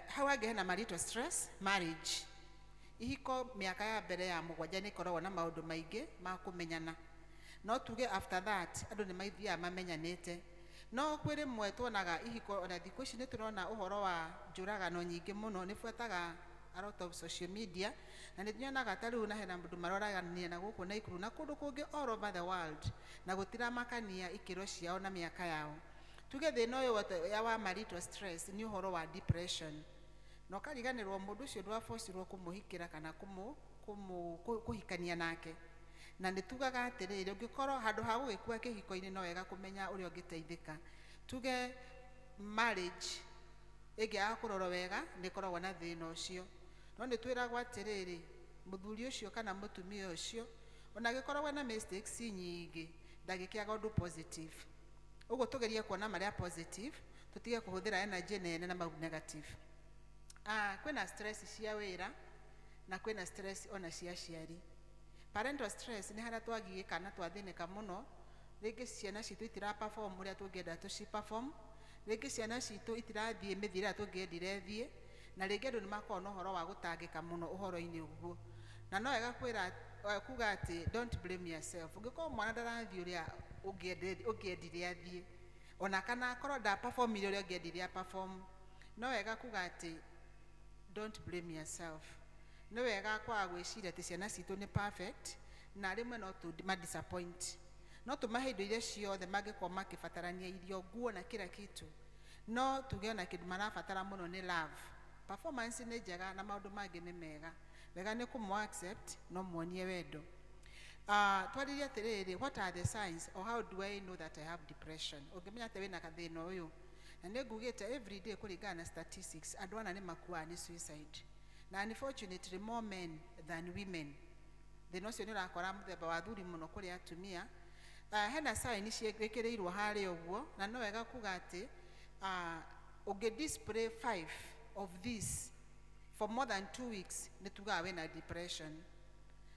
Hau hangĩ hena marital stress, marriage. Ihiko mĩaka ya mbere ya mũgwanja nĩ ikoragwo na maũndũ maingĩ ma kũmenyana, no tuge after that andũ nĩ maithiaga mamenyanĩte. No kwĩ rĩmwe tuonaga ihiko, ona thikũ ici nĩ tũrona ũhoro wa njũragano nyingĩ mũno, nĩ buataga a lot of social media, na nĩ nyonaga ta rĩu na hena mũndũ maroragania na gũkũ Naikuru na kũndũ kũngĩ all over the world, na gũtiramakania ikĩro ciao na mĩaka yao. Tuge thĩna ũyũ wa marital stress nĩ ũhoro wa depression, na ũkariganĩrwo mũndũ ũcio ndwabocirwo kũmũhikĩra kana kũhikania nake. Na nĩ tugaga atĩrĩrĩ, ũngĩkorwo handũ ha gũgĩkua kĩhiko-inĩ no wega kũmenya ũrĩa ũngĩteithĩka. Tuge marriage ĩngĩaga kũrorwo wega nĩ ĩkoragwo na thĩna ũcio. No nĩ twĩragwo atĩrĩrĩ, mũthuri ũcio kana mũtumia ũcio ona agĩkoragwo na mistakes nyingĩ, ndagĩkĩaga ũndũ positive. Ũguo tũgerie kuona marĩa positive, tũtige kũhũthĩra energy nene na mau negative. Kwĩna stress cia wĩra na kwĩna stress ona cia ciari. Parental stress nĩ harĩa twagiĩka na twathĩnĩka mũno, rĩngĩ ciana citũ itira-perform ũrĩa tũngĩenda tũci-perform, rĩngĩ ciana citũ itirathiĩ mĩthiĩre ĩrĩa tũngĩendire thiĩ, na rĩngĩ andũ nĩ makoragwo na ũhoro wa gũtangĩka mũno ũhoro-inĩ ũguo. Na no wega kuga atĩ don't blame yourself. Ũngĩkorwo mwana ndarathiĩ ũrĩa ũngĩendire athiĩ, ona kana akorwo nda-performire ũrĩa ũngĩendire a-perform, no wega kuga atĩ don't blame yourself. Nĩ wega kwaga gwĩciria atĩ ciana citũ nĩ perfect, na rĩmwe no tũ-disappoint. no tumahe indo iria ciothe mangĩkorwo makĩbatarania irio, nguo na kila kitu, no tugiona kĩndũ marabatara mũno nĩ love. Performance nĩ njega na maũndũ mangĩ nĩ mega, wega nĩ kũmũ accept no muonie wendo. Twaririe atĩrĩrĩ, what are the signs or how do I know that I have depression? Ũngĩmenya atĩ wĩna gathĩna ũyũ, na nĩ ngugĩte every day kũringana na statistics andũ ana nĩ makuaga nĩ suicide, na unfortunately more men than women. Thĩna ũcio nĩ ũrakora mũthemba wa thuri mũno kũrĩ atumia. Hena sign ciĩkĩrĩirwo harĩa ũguo, na no wega kuga atĩ ũngĩ display 5 of these for more than 2 weeks nĩ tugaga wĩna depression.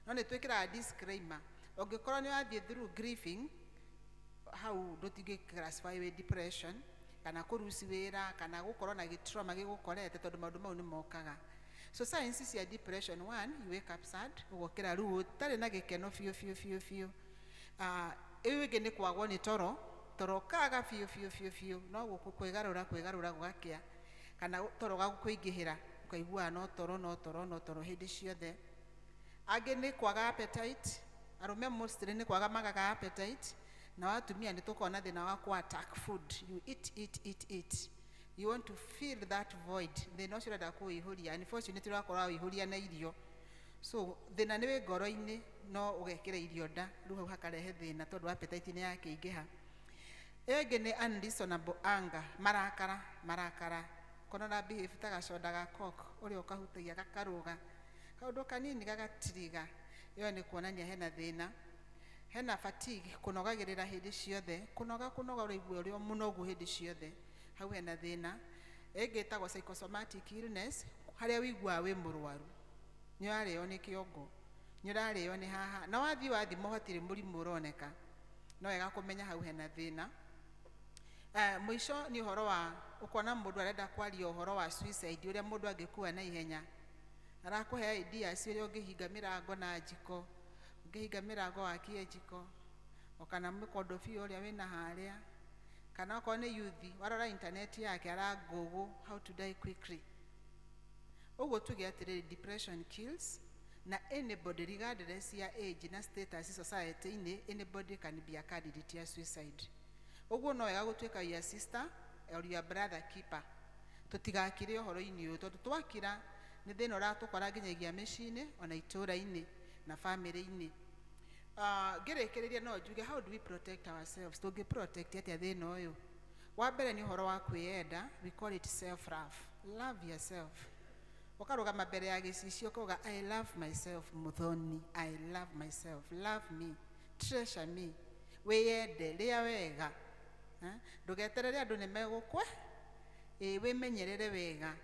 No nĩ twĩkĩraga disclaimer, ũngĩkorwo nĩ wathiĩ through grieving, hau ndũtingĩ classify with depression, kana kũruci wĩra, kana gũkorwo na gĩtrauma gĩgũkorete, tondũ maũndũ mau nĩ mokaga. So signs cia depression: 1, you wake up sad, ũgokĩra rĩu ũtarĩ na gĩkeno biũ. Ĩyo ĩngĩ nĩ kwagwo nĩ toro kaga biũ, no kwĩgarũra gũgakĩa, kana toro gagũkũingĩhĩra, ũkaigua no toro hĩndĩ ciothe. Angĩ nĩ kwaga appetite, arũme mostly nĩ kwaga magaga appetite, na atumia nĩ tũkona thĩna wa ku attack food, you eat. You want to fill that void, thĩna ũcio ũrenda kũũihũria, unfortunately ũrakora ũihũria na irio. So thĩna nĩ wĩ ngoro-inĩ, no ũgekĩra irio nda, rĩu hau hakarehe thĩna tondũ appetite nĩ yakĩingĩha. Ĩyo ĩngĩ nĩ unreasonable anger, marakara, konora behave ta gacoda ga coke, ũrĩa ũkahutagia gakarũga, kaũndũ kanini gagatiriga. Ĩyo nĩ kuonania hena thĩna. Hena fatigue, kũnogagĩrĩra hĩndĩ ciothe, kũnoga ũraigua ũrĩ mũnogu hĩndĩ ciothe, hau hena thĩna. Ĩngĩ ĩtagwo psychosomatic illness, harĩa wĩiguaga wĩ mũrwaru, nĩ ũrarĩo nĩ kĩongo, nĩ ũrarĩo nĩ haha, na wathimwo hatirĩ mũrimũ ũroneka, no wega kũmenya hau hena thĩna. Mũico nĩ ũhoro wa ũkona mũndũ arenda kwaria ũhoro wa suicide, ũrĩa mũndũ angĩkua na ihenya, arakũhe ideas ũrĩa ũngĩhinga mĩrango na njiko, ũngĩhinga mĩrango wakie njiko, okana mũkondobia ũrĩa wĩna harĩa, kana okorwo nĩ youth warora internet yake Google how to die quickly. Ũguo tuge atĩrĩrĩ, depression kills, na anybody regardless ya age na status society-inĩ, anybody can be a candidate ya suicide. Ũguo no wega gũtuĩka your sister or your brother keeper, tũtigakire ũhoro-inĩ ũyũ, tondũ twakira nĩ thĩna ũratũkora nginyagia mĩciĩ-inĩ ona itũũra-inĩ na family-inĩ. Ngĩrĩkĩrĩria no njuge, how do we protect ourselves? Tũngĩ protect atĩa thĩna ũyũ? Wa mbere nĩ ũhoro wa kwĩyenda, we call it self love. Love yourself. Ũkarũgama mbere ya gĩcicio ũkauga I love myself, Muthoni, I love myself, love me, treasure me. Wĩyende, rĩa wega, ndũgeterere andũ nĩ megũkwe, wĩmenyerere wega,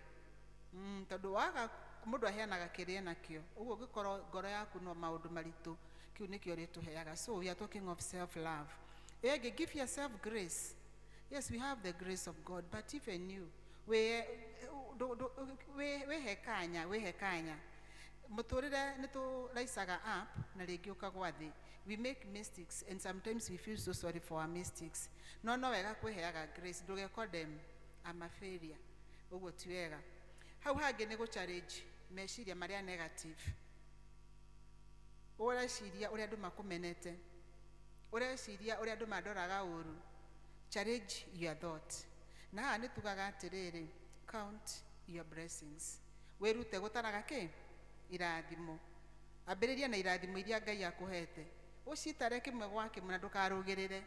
tondũ waga mũndũ aheanaga kĩrĩa nakĩo. Ũguo ũngĩkorwo ngoro yaku no maũndũ maritũ, kĩu nĩkĩo rĩtũheaga. So we are talking of self love. Give yourself grace. Yes, we have the grace of God, but even you, wĩhekanya mũtũrĩre nĩ tũraicaga up na rĩngĩ ũkagwa thĩ. We make mistakes and sometimes we feel so sorry for our mistakes. No wega kwĩheaga grace, ndũgekondem I'm a failure. Ũguo ti wega. Hau hangĩ nĩ gũ-challenge meciria marĩa negative. Ũreciria ũrĩa andũ makũmenete, ũreciria ũrĩa andũ mandoraga ũru. Challenge your thought. Na haha nĩ tugaga atĩrĩrĩ, count your blessings. Wĩrute gũtaraga kĩ? Irathimo. Ambĩrĩria na irathimo iria Ngai akũhete. Ũcitare kĩmwe gwa kĩmwe na ndũkarũgĩrĩre.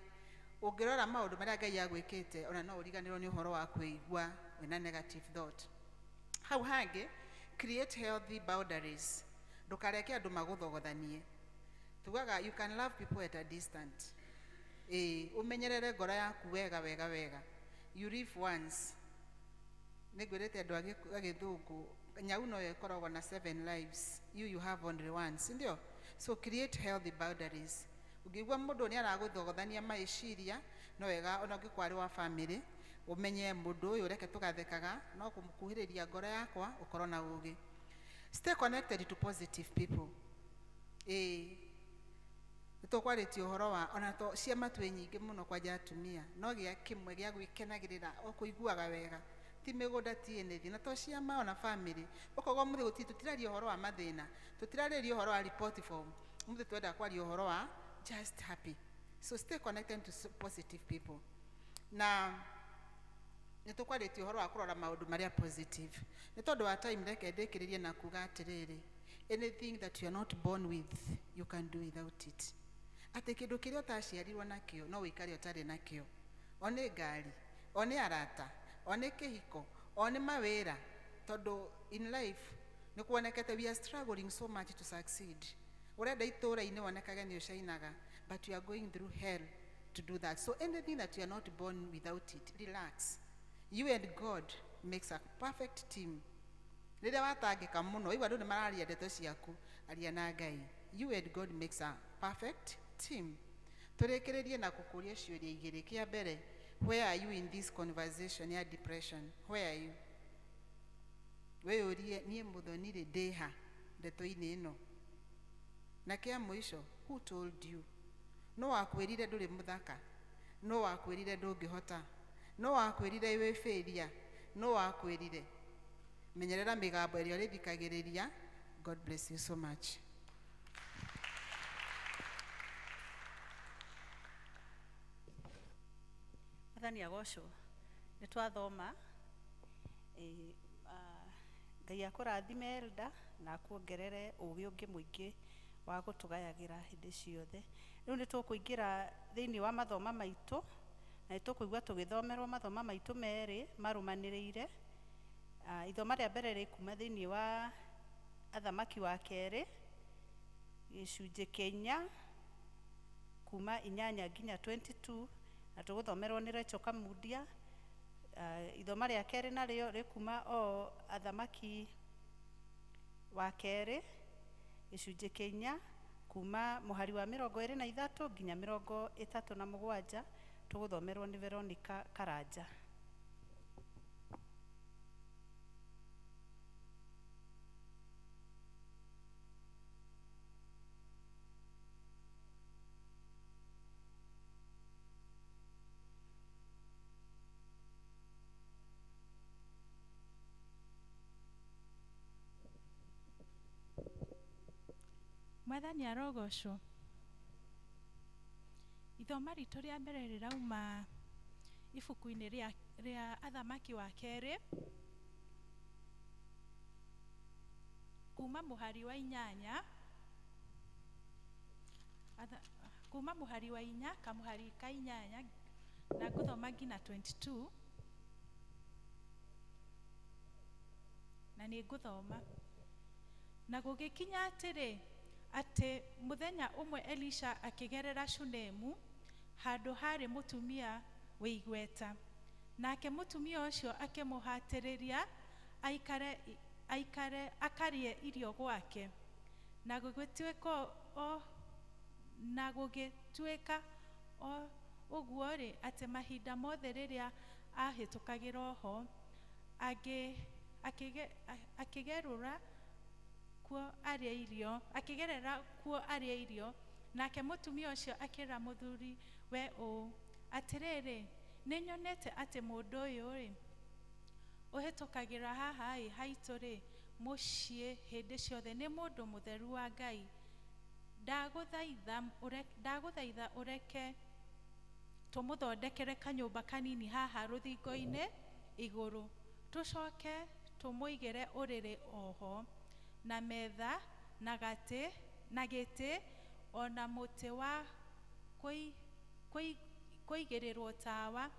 Ũngĩrora maũndũ marĩa Ngai agwĩkĩte, ona no ũriganĩrwo nĩ ũhoro wa kwĩigua wĩna negative thought. Hau hangĩ, create healthy boundaries. Ndũkareke andũ magũthogothanie. Tugaga you can love people at a distance. Umenyerere ngoro yaku wega. You live once. Nĩngwĩrĩte andũ agĩthũngũ, nyau no ĩkoragwo na 7 lives. You have only one, si ndio? So create healthy boundaries. Ũngĩigua mũndũ nĩ aragũthogothania maiciria, no wega ona ũngĩkwarĩ wa family, umenye mũndũ ũyũ reke tũgathekaga, no kũmũkuhĩrĩria ngoro yakwa ũkorwo na ũgĩ. Stay connected to positive people. Nĩtũkwarĩtie ũhoro wa ona to ciama twĩ nyingĩ mũno kwanja atumia, no gĩa kĩmwe gĩa gwĩkenagĩrĩra o kũiguaga wega, ti mĩgũnda ti enethi, na to ciama ona family. Ũkauga mũthĩ gũtirĩ tũtiraria ũhoro wa mathĩna, tũtirarĩria ũhoro wa report form, mũthĩ twenda kwaria ũhoro wa just happy. So stay connected to positive people. Na nitukwaritie uhoro wa kurora maundu maria positive. Ni tondu wa time reke ndikiririe na kuga atiriri, anything that you are not born with, you can do without it. Ati kindu kiria utaciarirwo nakio no wikare utari nakio. One ngari, one arata, one kihiko, one mawira. Tondu in life ni kuonekete we are struggling so much to succeed. Urenda itura ine wonekaga ni ushainaga, but you are going through hell to do that. So anything that you are not born without it, relax. You and God makes a perfect team. Rĩrĩa watangĩka mũno, igua andũ nĩ mararia ndeto ciaku, aria na Ngai. You and God makes a perfect team. Tũrĩkĩrĩrie na gũkũria ciũria igĩrĩ. Kĩa mbere, where are you in this conversation ya depression? Where are you? Wĩyũrie niĩ mũthoni-rĩ ndĩ ha ndeto-inĩ ĩno. Na kĩa mũico, who told you? No wakwĩrire ndũrĩ mũthaka? No wakwĩrire ndũngĩhota? No wakwĩrire wĩ failure? No wakwĩrire? Menyerera mĩgambo ĩrĩa ũrĩthikagĩrĩria. God bless you so much. Mwathani agocwo. Nĩ twathoma Ngai akũrathime Elda na akuongerere ũgĩ ũngĩ mũingĩ wa gũtũgayagĩra hĩndĩ ciothe. Rĩu nĩ tũkũingĩra thĩinĩ wa mathoma maitũ na nĩtũkũigua tũgĩthomerwo mathoma maitũ merĩ marũmanĩrĩire. Ithoma rĩa mbere rĩkuma thĩinĩ wa Athamaki wa kerĩ gĩcunjĩ kĩa 4 kuma 8 nginya 22 na tũgũthomerwo nĩ Rachel Kamundia. Ithoma rĩa kerĩ narĩo rĩkuma o Athamaki wa kerĩ gĩcunjĩ kĩa 4 kuma mũhari wa 23 nginya 37 tũgũthomerwo nĩ Veronica Karanja. Mwathani arogocwo. Ithoma ritũ rĩa mbere rĩrauma ibuku-inĩ rĩa Athamaki wa kerĩ kuma mũhari wa 8 kuma mũhari wa 4 kamũhari ka 8 na ngũthoma nginya 22 na nĩ ngũthoma. Na gũgĩkinya atĩrĩ atĩ mũthenya ũmwe Elisha akĩgerera Shunemu handũ harĩ mũtumia wĩ igweta. Nake mũtumia ũcio akĩmũhatĩrĩria akarie irio gwake. Na gũgĩtuĩka ũguo-rĩ atĩ mahinda mothe rĩrĩa ahĩtũkagĩra ho akĩgerera kuo arĩa irio. Nake mũtumia ũcio akĩra mũthuri we ũũ atĩrĩrĩ, nĩ nyonete atĩ mũndũ ũyũ-rĩ ũhĩtũkagĩra haha haitũ-rĩ mũciĩ hĩndĩ ciothe nĩ mũndũ mũtheru wa Ngai. Ndagũthaitha ũreke tũmũthondekere kanyũmba kanini haha rũthingo-inĩ igũrũ, tũcoke tũmũigĩre ũrĩrĩ oho na metha na gĩtĩ ona mũtĩ wa kũigĩrĩrwo tawa.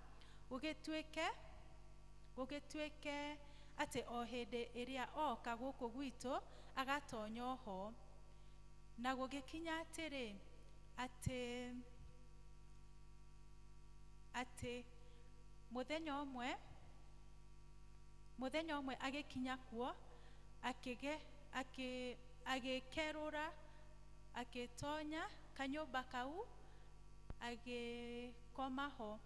Gũgĩtuĩke atĩ o hĩndĩ ĩrĩa oka gũkũ gwitũ agatonya ho. Na gũgĩkinya atĩrĩ atĩ mũthenya ũmwe agĩkinya kuo agĩkerũra agĩtonya kanyũmba kau agĩkoma ho.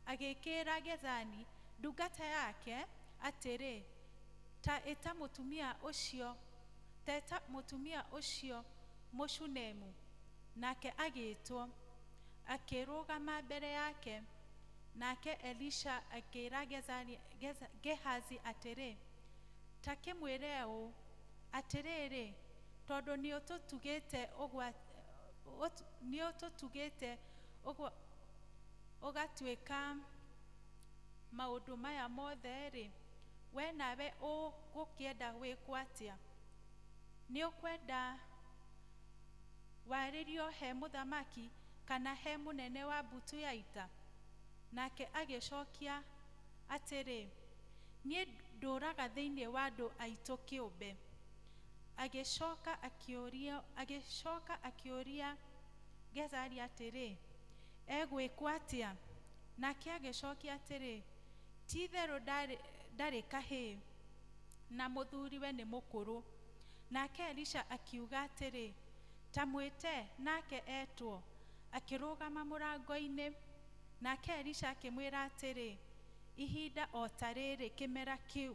Agĩkĩra Gezani ndungata yake atĩrĩ, ta ĩta mũtumia ũcio Mũshunemu. Nake agĩtwo akĩrũgama mbere yake. Nake Elisha akĩra Gehazi atĩrĩ, ta kĩmwĩre ũũ atĩrĩrĩ, tondũ nĩ ũtũtugĩte nĩ ũtũtugĩte ũguo ũgatuĩka maũndũ maya mothe rĩ, we nawe ũgũkĩenda gwĩkwo atĩa? Nĩ ũkwenda warĩrio he mũthamaki kana he mũnene wa mbũtũ ya ita? Nake agĩcokia atĩrĩ, niĩ ndũraga thĩinĩ wa andũ aitũ kĩũmbe. Agĩcoka akĩũria Gezari atĩrĩ, egwĩkwo atĩa? Nake agĩcokia atĩrĩ, ti-itherũ ndarĩ kahĩĩ, na mũthuriwe nĩ mũkũrũ. Nake Elisha akiuga atĩrĩ, ta mwĩte nake etwo. Akĩrũgama mũrango-inĩ. Nake Elisha akĩmwĩra atĩrĩ, ihinda o ta rĩrĩ kĩmera kĩu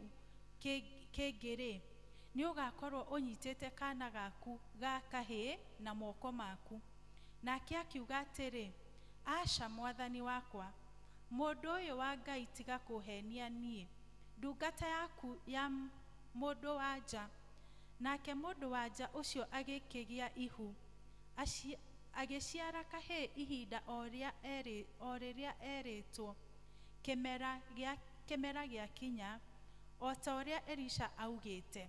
kĩngĩ-rĩ, nĩ ũgakorwo ũnyitĩte kana gaku ga kahĩĩ na moko maku. Nake akiuga atĩrĩ, aca mwathani wakwa, mũndũ ũyũ wa Ngai tiga kũhenia niĩ, ndungata yaku ya mũndũ wa nja. Nake mũndũ wa nja ũcio agĩkĩgĩa ihu, agĩciara kahĩĩ ihinda o rĩrĩa erĩtwo. Kĩmera gĩakinya, o ta ũrĩa Elisha augĩte.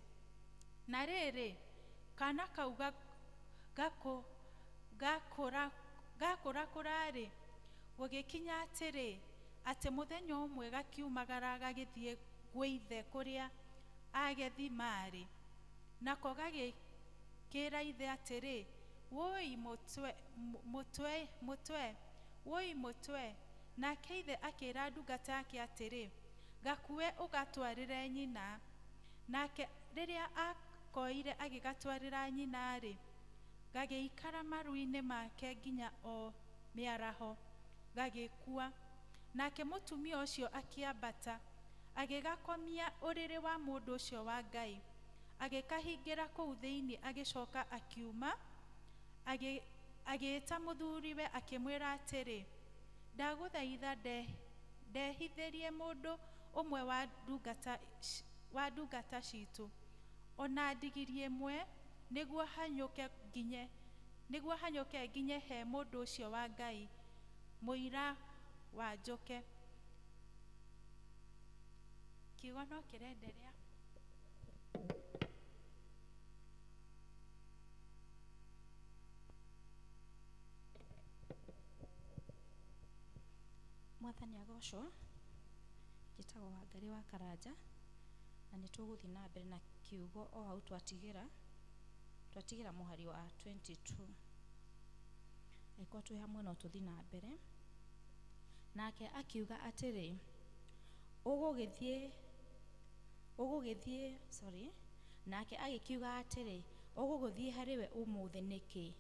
Na rĩrĩ, kana kau gakũra kũrarĩ, gũgĩkinya atĩrĩ, atĩ mũthenya ũmwe gakiumagara gagĩthiĩ gwĩ ithe kũrĩa agethi marĩ. Nako gagĩkĩra ithe atĩrĩ, woi mũtwe, woi mũtwe. Nake ithe akĩra ndungata yake atĩrĩ, gakue ũgatwarĩre nyina. Nake rĩrĩa akoire agĩgatwarĩra nyina-rĩ, gagĩikara maru-inĩ make nginya o mĩaraho, gagĩkua. Nake mũtumia ũcio akĩambata, agĩgakomia ũrĩrĩ wa mũndũ ũcio wa Ngai, agĩkahingĩra kũu thĩinĩ. Agĩcoka akiuma, agĩĩta mũthuriwe akĩmwĩra atĩrĩ, ndagũthaitha ndehithĩrie mũndũ ũmwe wa ndungata citũ, ona ndigiri ĩmwe, nĩguo hanyũke nginye he mũndũ ũcio wa Ngai, mũira wa njũke. Kiugo no kĩrenderea. Mwathani agocwo. Njĩtagwo Wangari wa Karanja, na nĩ tũgũthiĩ na mbere na kiugo o hau twatigĩra mũhari wa 22. Aikwa twĩ hamwe no tũthiĩ na mbere. Nake akiuga atĩrĩ, nake agĩkiuga atĩrĩ, ũgũgũthiĩ harĩwe ũmũthĩ nĩkĩ?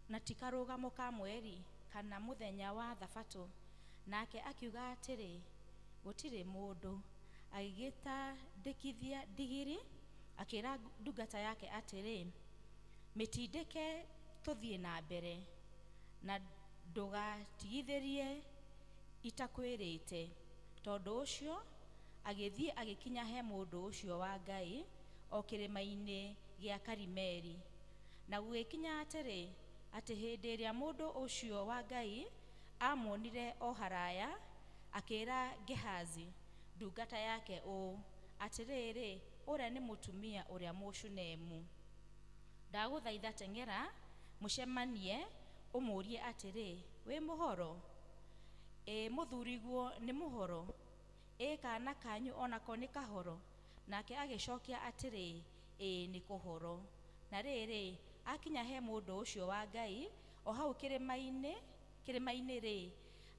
Na ti karũgamo ka mweri kana mũthenya wa thabatũ. Nake akiuga atĩrĩ, gũtirĩ mũndũ. Agĩgĩta ndĩkithia ndigiri, akĩra ndungata yake atĩrĩ, mĩtindĩke tũthiĩ na mbere, na ndũgatigithĩrie itakwĩrĩte. Tondũ ũcio agĩthiĩ agĩkinya he mũndũ ũcio wa Ngai o kĩrĩma-inĩ gĩa Karimeli. Na gũgĩkinya atĩrĩ, atĩ hĩndĩ ĩrĩa mũndũ ũcio wa Ngai amuonire o haraya, akĩra Gehazi ndungata yake ũũ atĩrĩrĩ, ũrĩa nĩ mũtumia ũrĩa Mũshunemu. Ndagũthaitha teng'era mũcemanie, ũmũrie atĩrĩ, wĩ mũhoro? Mũthuriguo nĩ mũhoro? Kana kanyu onako nĩ kahoro? Nake agĩcokia atĩrĩ, nĩ kũhoro. Na rĩrĩ, akinya he mũndũ ũcio wa Ngai o hau kĩrĩma-inĩ-rĩ,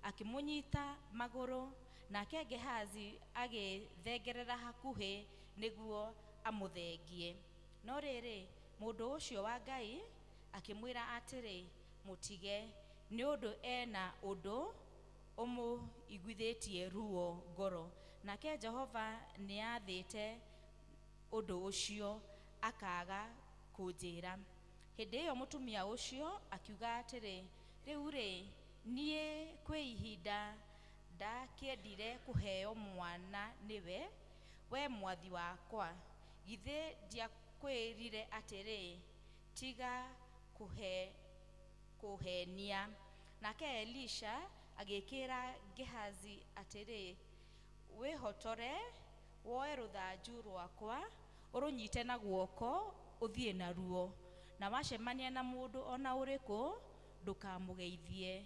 akĩmũnyita magũrũ. Nake Gehazi agĩthengerera hakuhĩ nĩguo amũthengie. No rĩrĩ, mũndũ ũcio wa Ngai akĩmwĩra atĩrĩ, mũtige, nĩ ũndũ ena ũndũ ũmũiguithĩtie ruo ngoro. Nake Jehova nĩ athĩte ũndũ ũcio, akaga kũnjĩra. Hĩndĩ ĩyo mũtumia ũcio akiuga atĩrĩ, rĩu-rĩ, niĩ kwĩ ihinda ndakĩendire kũheo mwana nĩwe, we mwathi wakwa. Githĩ ndiakwĩrire atĩrĩ, tiga kuhenia. Nake Elisha agikira Gehazi atiri, wihotore woe ruthanju rwakwa urunyite na guoko uthie naruo, na wacemania na mundu ona uriku ndukamugeithie,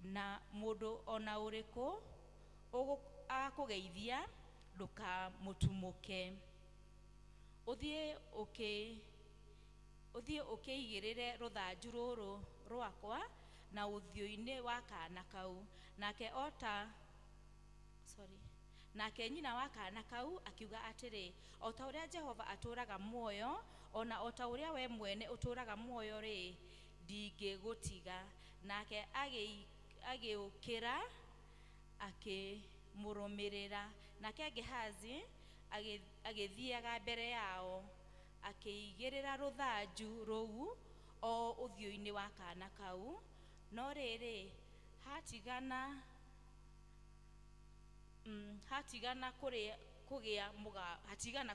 na mundu ona uriku akugeithia ndukamutumuke. Uthie ukiigirire ruthanju ruru rwakwa na uthio-ini wa kana kau. Nake nyina wa kana kau akiuga atiri, o ta uria Jehova aturaga muoyo, ona o ta uria we mwene uturaga muoyo ri, ndingigutiga. Nake agiukira akimurumirira. Nake Gehazi agithiaga mbere yao, akiigirira ruthanju ruu o uthio-ini wa kana kau. No riri hatigana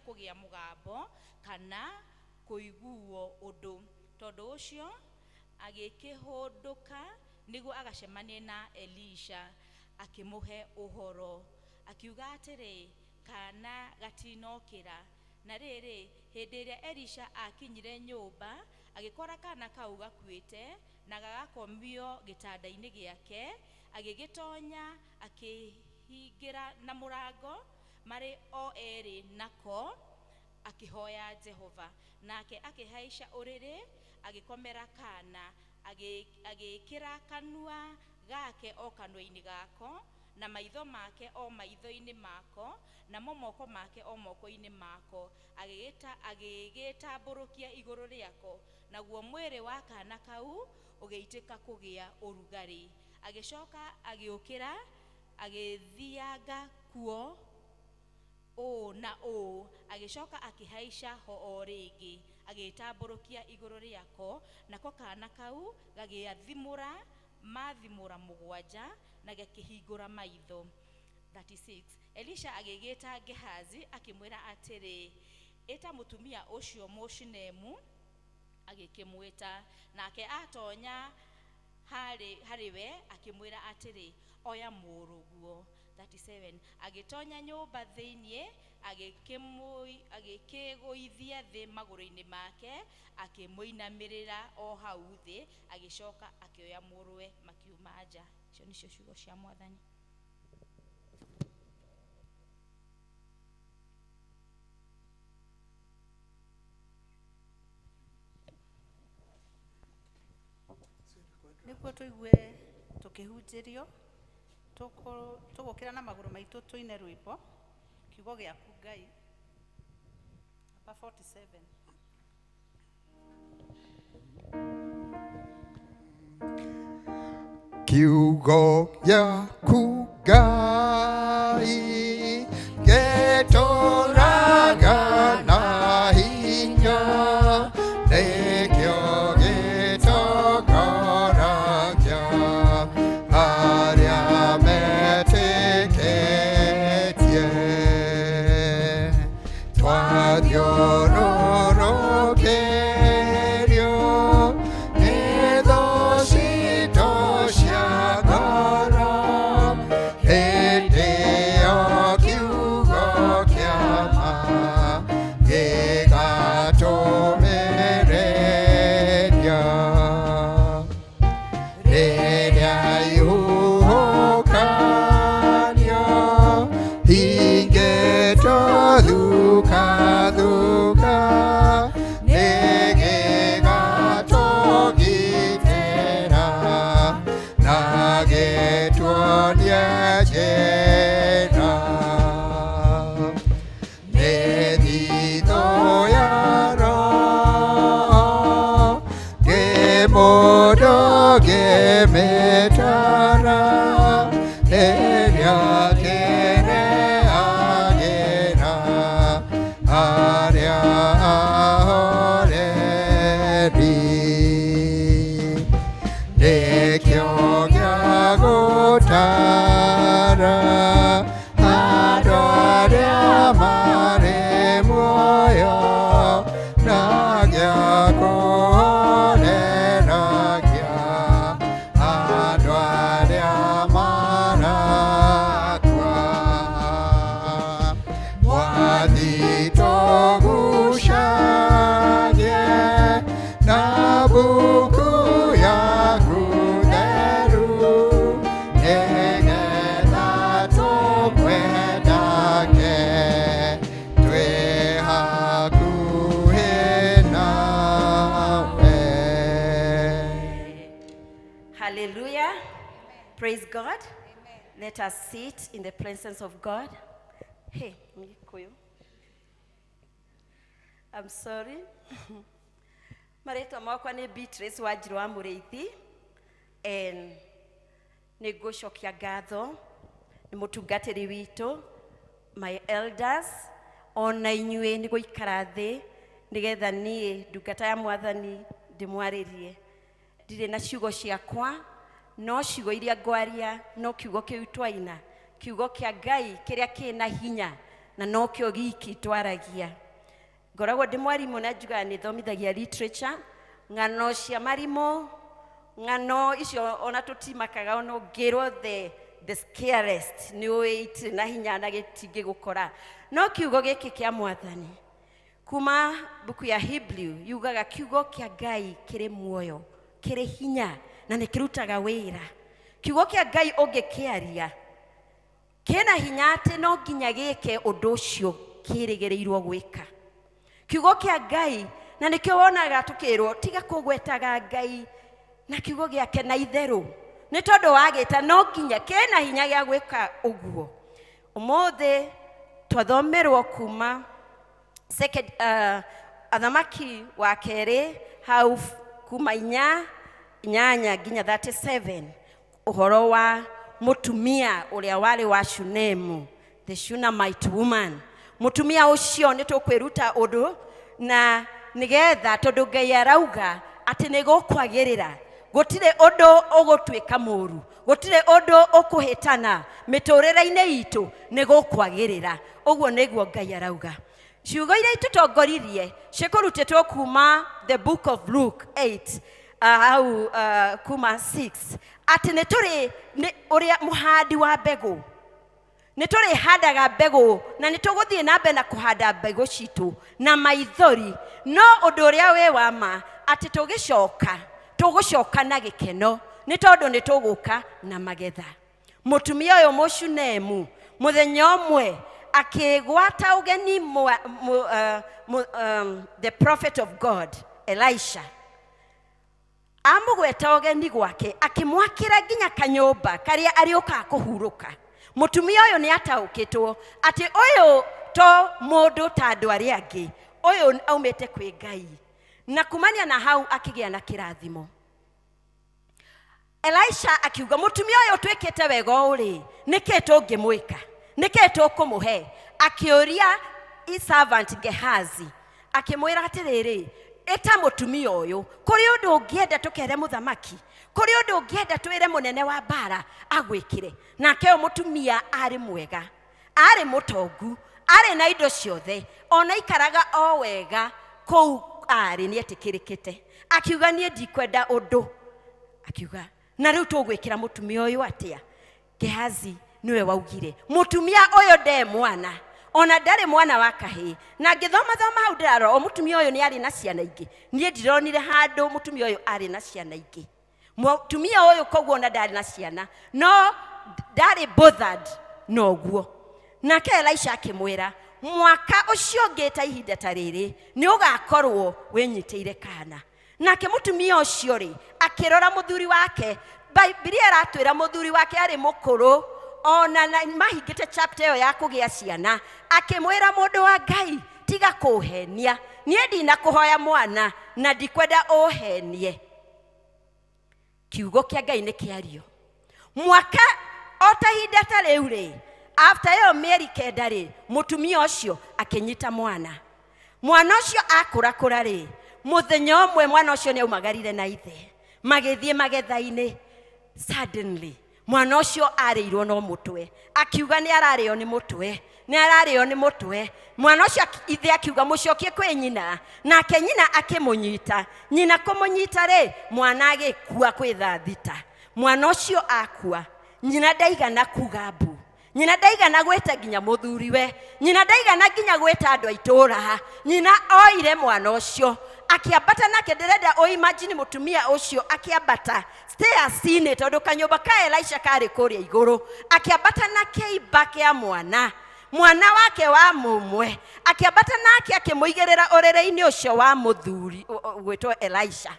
kugia mugambo kana kuiguo undu. Tondu ucio agikihunduka niguo agacemanie na Elisha, akimuhe uhoro, akiuga atiri, kana gatinokira. Na riri hindi iria Elisha akinyire nyumba, agikora kana kau gakuite na gagakomio gitanda-ini giake. Agigitonya akihingira na murango mari o eri nako, akihoya Jehova. Nake akihaica uriri agikomera kana, agikira kanua gake o kanua-ini gako, na maitho make o maitho-ini mako, na moko make o moko-ini mako. Agigitamburukia iguru riako, naguo mwiri wa kana kau ugeitika kugia urugari. Agicoka agiukira agithianga kuo o na o, agicoka akihaica ho o ringi, agitamburukia iguru riako, nako kana kau gagiathimura mathimura mugwanja na gakihingura maitho. 36. Elisha agigita Gehazi akimwira atiri, eta mutumia ucio Mushinemu. Agikimwita, nake atonya hariwe akimwira atiri, oya muruguo. 37. Agitonya nyumba thiinie, agikiguithia thi maguru-ini make, akimuinamirira o hau thi, agicoka akioya muruwe makiuma nja. Icio nicio ciugo cia Mwathani. Niguo tuigue tukihunjirio, tugukira na maguru maitu tuine rwimbo kiugo giaku Ngai. Namba 47. Kiugo giaku Ngai gituraga na hinya, nikio gitogoragia aria metiketie. Twathiũrũrũkĩrio nĩ thũ citũ cia ngoro, hĩndĩ ĩyo kiugo kĩa ma gĩgatũmĩrĩria. Rĩrĩa ihuhũkanio hingĩtwo thuka nĩgĩgatũgitĩra na gĩtuonie njĩra. Nĩ thithũ ya Roho ngĩmũndũ ngĩmĩtara, rĩrĩa kĩrĩagĩra arĩa ahoreri. Nĩkĩo gĩa gũtara andũ arĩa marĩ muoyo, na gĩa kũhonokia Praise God. Amen. Let us sit in the presence of God. Hey, Mikoyo. I'm sorry. Maretwa makwa ni Beatrice Wanjiru wa Mureithi. And ni gũcokia ngatho ni mũtungatĩri witũ, my elders, ona inyuĩ nĩ gũikara thĩ nĩgetha niĩ ndungata ya Mwathani ndĩmwarĩrie. Ndirĩ na ciugo ciakwa, no ciugo iria ngwaria no kiugo kĩu twaina, kiugo kĩa Ngai kĩrĩa kĩna hinya na no kĩo giki twaragia. Ngoragwo ndĩ mwarimũ na njugaga nĩ thomithagia literature, ng'ano cia marimũ, ng'ano icio ona tũtimakaga ona ngĩrwo the scariest nĩ ũĩ na hinya na gĩtingĩ gũkora. No kiugo gĩkĩ kĩa Mwathani kuma buku ya Hebrew yugaga kiugo kĩa Ngai kĩrĩ muoyo, kĩrĩ hinya na nĩ kĩrutaga wĩra. Kiugo kĩa Ngai ũngĩkĩaria kĩna hinya atĩ no nginya gĩke ũndũ ũcio kĩrĩgĩrĩirwo gwĩka. Kiugo kĩa Ngai na nĩkĩo wonaga tũkĩrwo tiga kũgwetaga Ngai na kiugo gĩake na itherũ, nĩ tondũ wagĩta no nginya kĩna hinya gĩa gwĩka ũguo. Ũmũthĩ twathomerwo kuma Athamaki wa kerĩ hau kuma 8 nginya 37, ũhoro wa mũtumia ũrĩa warĩ wa Shunemu, the Shunammite woman. Mũtumia ũcio nĩ tũkwĩruta ũndũ na nĩgetha tondũ Ngai arauga atĩ nĩ gũkwagĩrĩra, gũtirĩ ũndũ ũgũtuĩka mũru, gũtirĩ ũndũ ũkũhĩtana mĩtũrĩre-inĩ itũ, nĩ gũkwagĩrĩra. Ũguo nĩguo Ngai arauga. Ciugo iria itũtongoririe cikũrutĩtwo kuma the book of Luke 8 kuma 6, atĩ nĩ tũrĩ ũrĩa mũhandi wa mbegũ, nĩ tũrĩ handaga mbegũ na nĩ tũgũthiĩ na mbere na kũhanda mbegũ citũ na maithori, no ũndũ ũrĩa wĩ wa ma atĩ tũgũcoka na gĩkeno nĩ tondũ nĩ tũgũka na magetha. Mũtumia ũyũ Mũshunemu mũthenya ũmwe akĩgwata ũgeni the prophet of God Elisha, amũgweta ũgeni gwake akĩmwakĩra nginya kanyũmba karĩa arĩũkaga kũhurũka. Mũtumia ũyũ nĩ ataũkĩtwo atĩ ũyũ to mũndũ ta andũ arĩa angĩ, ũyũ aumĩte kwĩ Ngai, na kumania na hau akĩgĩa na kĩrathimo. Elisha akiuga mũtumia ũyũ twĩkĩte wega ũrĩ, nĩkĩ tũngĩmwĩka, nĩkĩ tũkũmũhe? Akĩũria servant Gehazi akĩmwĩra atĩrĩrĩ, ĩta mũtumia ũyũ, kũrĩ ũndũ ũngĩenda tũkere mũthamaki, kũrĩ ũndũ ũngĩenda twĩre mũnene wa mbara agwĩkĩre. Nake ũyũ mũtumia arĩ mwega, arĩ mũtongu, arĩ na indo ciothe, ona ikaraga o wega kũu arĩ nĩ etĩkĩrĩkĩte. Akiuga niĩ ndikwenda ũndũ, akiuga na rĩu tũgwĩkĩra mũtumia ũyũ atĩa? Gehazi niwe waugire mũtumia ũyũ nde mwana, ona ndarĩ mwana wa kahĩĩ. Na ngĩthoma hau ndĩrarora o mũtumia ũyũ nĩ arĩ na ciana ingĩ, niĩ ndironire handũ mũtumia ũyũ arĩ na ciana ingĩ. Mũtumia ũyũ koguo ona ndarĩ na ciana, no ndarĩ bothered noguo. Nake Elisha akĩmwĩra, mwaka ũcio ũngĩ ta ihinda ta rĩrĩ nĩ ũgakorwo wĩnyitĩire kana. Nake mũtumia ũcio rĩ akĩrora mũthuri wake. Biblia ĩratwĩra mũthuri wake arĩ mũkũrũ, ona mahingĩte chapter ĩyo ya kũgĩa ciana. Akĩmwĩra, mũndũ wa Ngai tiga kũhenia, niĩ ndinakũhoya mwana na ndikwenda ũhenie. Kiugo kĩa Ngai nĩ kĩario. Mwaka o ta ihinda ta rĩu rĩ, after ĩyo mĩeri 9 rĩ, mũtumia ũcio akĩnyita mwana. Mwana ũcio akũrakũra rĩ, mũthenya ũmwe mwana ũcio nĩ aumagarire na ithe magĩthiĩ magetha-inĩ. Suddenly mwana ũcio arĩirwo no mũtwe, akiuga nĩ ararĩo nĩ mũtwe, nĩ ararĩo nĩ mũtwe. Mwana ũcio ithe akiuga mũcokie kwĩ nyina, nake nyina akĩmũnyita. Nyina kũmũnyita rĩ, mwana agĩkua kwĩ thita. Mwana ũcio akua, nyina ndaigana kuga mbu, nyina ndaigana gwĩta nginya mũthuriwe, nyina ndaigana nginya gwĩta andũ a itũũra. Nyina oire mwana ũcio akiambata nake. Ndĩrenda o imagine mũtumia ũcio akiambata stairs-inĩ tondũ kanyũmba ka Elisha karĩ kũrĩa igũrũ. Akiambata na kĩimba kĩa mwana wake wa mũmwe, akiambata nake akĩmũigĩrĩra ũrĩrĩ-inĩ ũcio wa mũthuri gwĩtwo Elisha.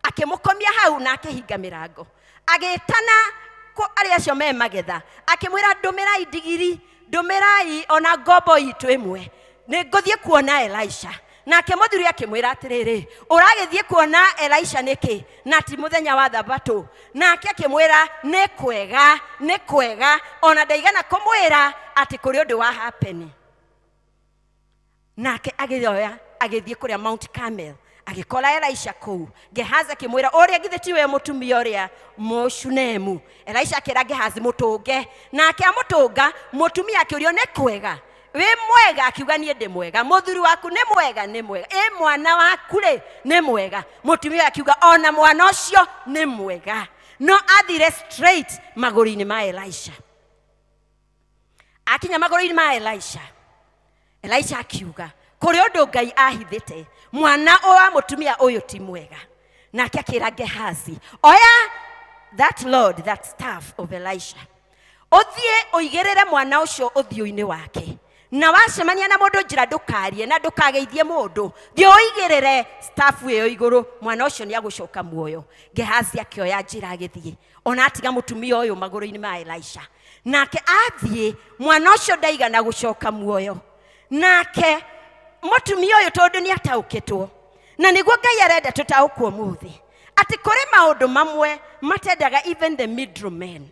Akĩmũkomia hau na akĩhinga mĩrango. Agĩtana ko ari acio me magetha akimwira ndumirai digiri ndumirai ona ngombo itu imwe ni nguthie kuona Elisha nake muthuri akimwira atiriri uragithie kuona Elisha niki na ti muthenya wa thabatũ nake akimwira ni kwega ona ndaigana kumwira ati kuri undu wa happen nake agithie kuria Mount Carmel agikora Elisha kuu Gehazi akimwira uria githiti we mutumia uria Mushunemu Elisha akira Gehazi mutunge nake amutunga mutumia akiurio ni kwega we mwega akiuga nie ndi mwega muthuri waku ni mwega mwana waku ri ni mwega mutumia akiuga ona mwana ucio ni mwega no athire straight maguri-ini ma Elisha akinya maguri-ini ma Elisha akiuga kuri undu Ngai ahithite mwana wa mutumia uyu ti mwega nake akira Gehazi oya that staff of Elisha uthie uigirire mwana ucio uthiu-ini wake na wacemania na mundu njira ndukarie na ndukageithie mundu thie uigirire staff iyo iguru mwana ucio ni agucoka muoyo Gehazi akioya njira agithie ona atiga mutumia uyu maguru-ini ma Elisha nake athie mwana ucio ndaigana gucoka muoyo nake mutumia uyu tondu ni ataukitwo na niguo Ngai arenda tutaukwo muthi ati kuri maundu mamwe matendaga even the middlemen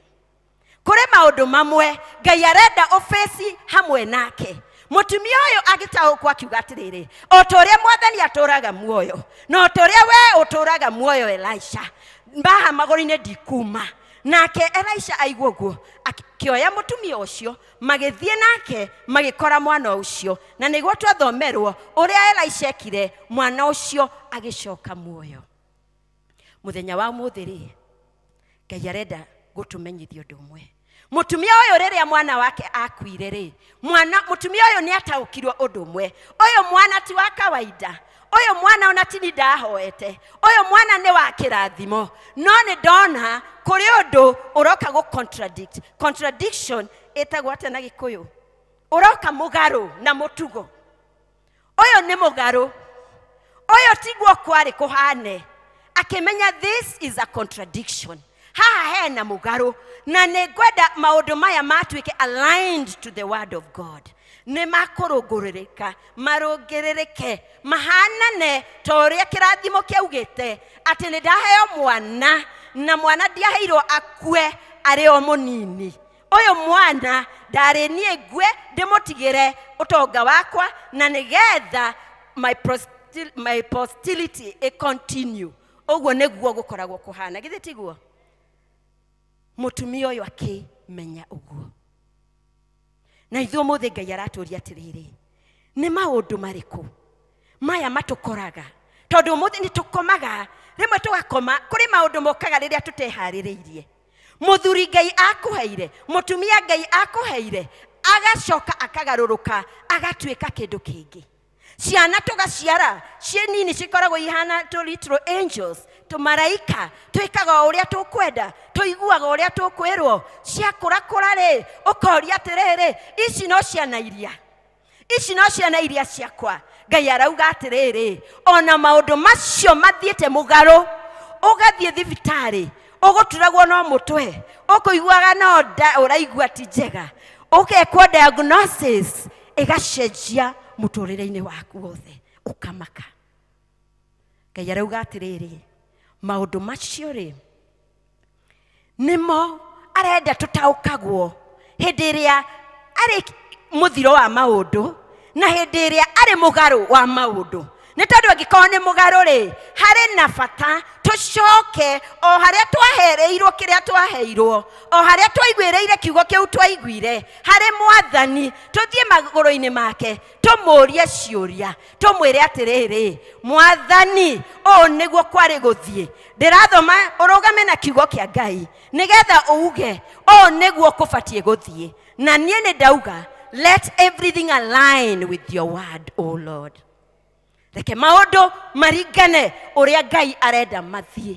kuri maundu mamwe Ngai arenda ofesi hamwe nake mutumia uyu agitaukwo akiuga atiriri otoria mwathani aturaga muoyo no otoria we uturaga muoyo Elisha mbaha magori-ini ndikuma nake Elisha aigua guo akioya mutumia ucio magithie nake magikora mwana ucio na niguo twathomerwo uria Elisha ekire mwana ucio agicoka muoyo muthenya wa muthiri Ngai arenda gutumenyithia undu umwe mutumia uyu riria mwana wake akuire ri mutumia uyu ni ataukirwo undu umwe uyu mwana ti wa kawaida uyu mwana ona tini ndahoete uyu mwana ni wa kirathimo no ni ndona kuri undu uroka go contradiction etagwo ate na Gikuyu uroka mugaru na mutugo uyu ni mugaru uyu tiguo kwari kuhane akimenya this is a contradiction haha hena mugaru na negwenda maundu maya matuike aligned to the word of God ne makorogorereka marongerereke mahanane toria kirathimo kiaugite ati ni ndaheo mwana na mwana ndiaheirwo akue ari o munini uyu mwana ndari nie gwe ndimutigire utonga wakwa na nigetha my posterity a continue uguo niguo gukoragwo kuhana githĩ tiguo mutumia uyu akimenya uguo na ithuĩ mũthĩ Ngai araturia atiriri ni maundu mariku maya matukoraga tondu mũthĩ ni tukomaga rimwe tugakoma kuri maundu mokaga riria tuteharireirie muthuri Ngai akuheire mutumia Ngai akuheire agacoka akagaruruka agatuika kindu kingi ciana tugaciara cienini cikoragwo ihana to little angels to maraika twikaga uria tukwenda tuiguaga uria tukwirwo ciakura ri ukoria atiriri ici no ciana iria ciakwa Ngai arauga atiriri ona maundu macio mathiete mugaru ugathie thibitari uguturagwo no mutwe ukuiguaga no nda uraigua ti njega ukekwo diagnosis igacenjia muturire-ini waku wothe ukamaka Ngai arauga atiriri maundu macio ri nimo arenda tutaukagwo hindi iria ari muthiro wa maundu na hindi iria ari mugaru wa maundu ni tondu angikorwo ni mugaru ri hari na bata tucoke o haria twahereirwo kiria twaheirwo o haria twaiguireire kiugo kiu twaiguire hari mwathani tuthie maguru-ini make tumurie ciuria tumwire atiriri mwathani o niguo kwari guthie ndirathoma urugame na kiugo kia Ngai nigetha uuge o niguo kubatie guthie na nie ni ndauga let everything align with your word o Lord reke maundu maringane uria Ngai arenda mathie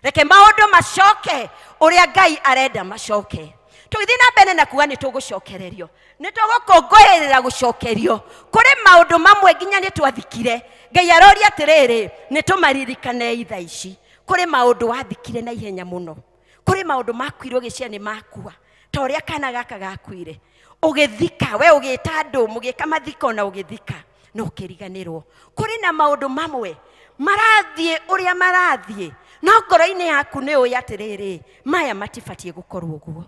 reke maundu macoke uria Ngai arenda macoke tugithi na mbere na kuga ni tugucokererio ni tugukongoerera gucokerio kuri maundu mamwe nginya ni twathikire Ngai aroria atiriri ni tumaririkane itha ici kuri maundu wathikire na ihenya muno kuri maundu makwirwo gĩcia nĩ makua ta ũrĩa kana gaka gakwire ũgĩthika we ũgĩta andũ mũgĩka mathiko na ũgĩthika no ũkĩriganĩrwo kuri na maundu mamwe marathiĩ ũrĩa marathiĩ no ngoro-inĩ yaku nĩ ũĩ atĩrĩrĩ maya matibatie gũkorwo ũguo.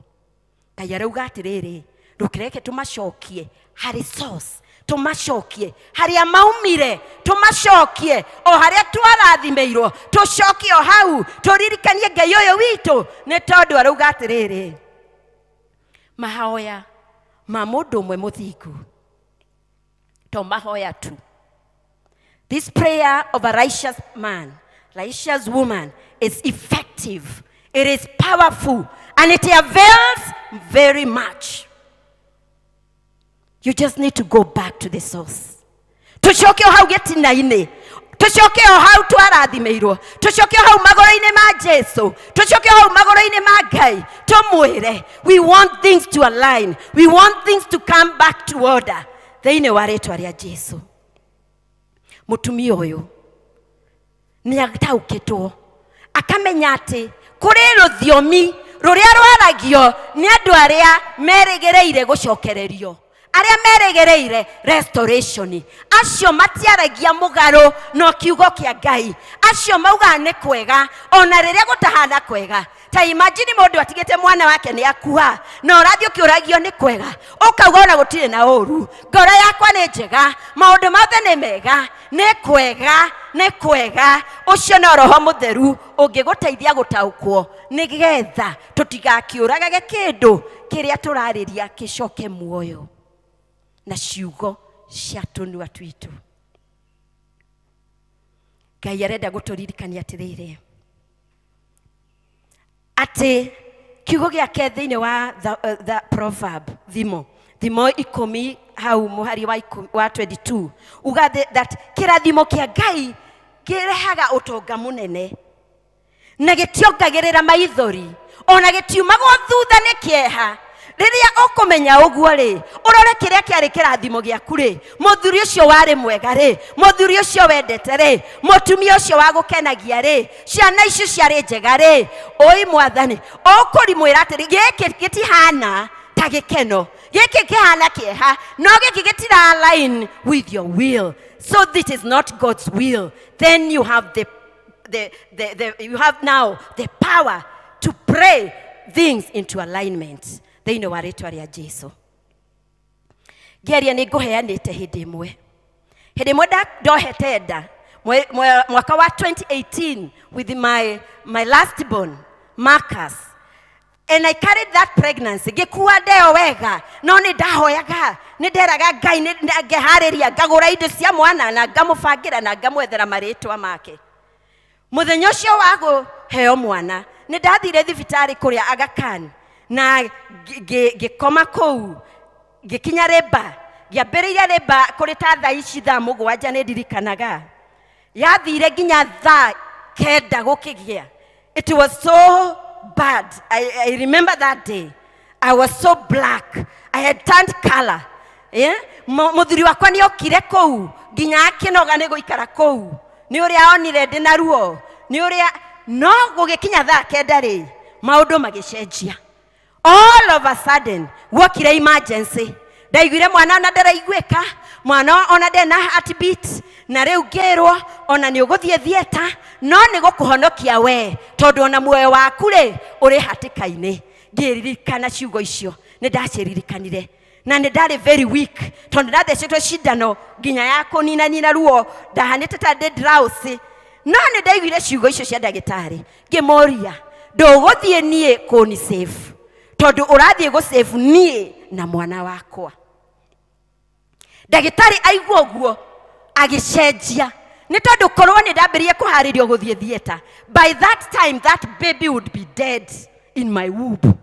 Ngai arauga atĩrĩrĩ rũkĩreke tũmacokie harĩ source, tũmacokie harĩa maumire, tũmacokie o harĩa twarathimĩirwo, tũcokie o hau tũririkanie Ngai ũyũ witũ nĩ tondũ arauga atĩrĩrĩ mahoya ma mũndũ ũmwe mũthingu to mahoya tu. This prayer of a righteous man, righteous woman is effective, it is powerful, and it avails very much. You just need to go back to the source. Tucoke o hau gĩtina-inĩ, tucoke o hau twarathimĩirwo, tucoke o hau magoro-inĩ ma Jesu, tucoke o hau magoro-inĩ ma Ngai, tũmwĩre we want things to align, we want things to come back to order thĩinĩ wa rĩtwa rĩa Jesu. Mũtumia ũyũ nĩ ataũkĩtwo akamenya atĩ kũrĩ rũthiomi rũrĩa rwaragio nĩ andũ arĩa merĩgĩrĩire gũcokererio, arĩa merĩgĩrĩire restoration, acio matiaragia mũgarũ no kiugo kĩa Ngai, acio mauga nĩ kwega ona rĩrĩa gũtahana kwega. Ta imagine mũndũ atigĩte mwana wake nĩ akua na ũrathiĩ ũkĩũragio nĩ kwega ũkauga ona gũtirĩ na ũru, ngoro yakwa nĩ njega, maũndũ mothe nĩ mega, nĩ kwega, nĩ kwega. Ũcio no Roho Mũtheru ũngĩgũteithia gũtaũkwo nĩgetha tũtigakĩũragage kĩndũ kĩrĩa tũrarĩria kĩcoke muoyo na ciugo cia tũnua twitũ. Ngai arenda gũtũririkania atĩrĩrĩ ati kiugo gĩake thĩinĩ wa the proverb thimo 10 hau mũhari wa 22 uga that kĩrathimo kĩa Ngai kĩrehaga ũtonga mũnene na gĩtiongagĩrĩra maithori ona gĩtiumagwo thutha nĩ kĩeha. Rĩrĩa ũkũmenya ũguo rĩ ũrore kĩrĩa kĩarĩ kĩrathimo gĩaku rĩ, mũthuri ũcio warĩ mwega rĩ, mũthuri ũcio wendete rĩ, mũtumia ũcio wa gũkenagia rĩ, ciana icio ciarĩ njega rĩ, oi Mwathani ũkũrimwĩra atĩrĩ gĩkĩ gĩtihana ta gĩkeno, gĩkĩ kĩhana kĩeha, no gĩkĩ gĩtira align with your will, so this is not God's will. Then you have you have now the power to pray things into alignment thĩinĩ wa rĩtwa rĩa Jesu. Ngeria nĩ ngũheanĩte hĩndĩ ĩmwe ndohete nda mwaka wa 2018 with my last born Marcus, and I carried that pregnancy. Gĩkua ndeo wega no nĩ ndahoyaga, nĩ nderaga Ngai, nĩ ngĩharĩria ngagũra indo cia mwana na ngamũbangĩra na ngamwethera marĩtwa make. Mũthenya ũcio wa gũheo mwana nĩ ndathire thibitarĩ kũrĩa Aga Khan na gĩkoma kũu gĩkinya rĩmba, ngĩambĩrĩria rĩmba kũrĩ ta thaa ici thaa mũgwanja nĩ ndirikanaga, yathire nginya thaa 9 gũkĩgĩa. It was so bad. I remember that day. I was so black. I had turned color. Mũthuri wakwa nĩ okire kũu nginya akĩnoga nĩ gũikara kũu, nĩ ũrĩa onire ndĩna ruo, nĩ ũrĩa no gũgĩkinya thaa 9 rĩ maũndũ magĩcenjia. All of a sudden wokire emergency, ndaiguire mwana ona ndaraiguĩka, mwana ona ndena heartbeat, na rĩu ngĩrwo ona nĩ ũgũthiĩ theater no nĩ gũkũhonokia we tondũ ona muoyo waku rĩ ũrĩ hatĩka-inĩ. Ngĩririkana ciugo icio, nĩ ndaciririkanire na nĩ ndarĩ very weak tondũ ndathecetwo cindano nginya ya kũninanina ruo, ndahanĩte ta ndĩ drowsy. No nĩ ndaiguire ciugo icio cia ndagĩtarĩ, ngĩmoria ndũgũthiĩ niĩ kũni save tondũ ũrathiĩ gũsave niĩ na mwana wakwa. Ndagĩtarĩ aigua ũguo agĩcenjia, nĩ tondũ korwo nĩ ndambĩrĩrie kũharĩrio gũthiĩ theater, by that time that baby would be dead in my womb.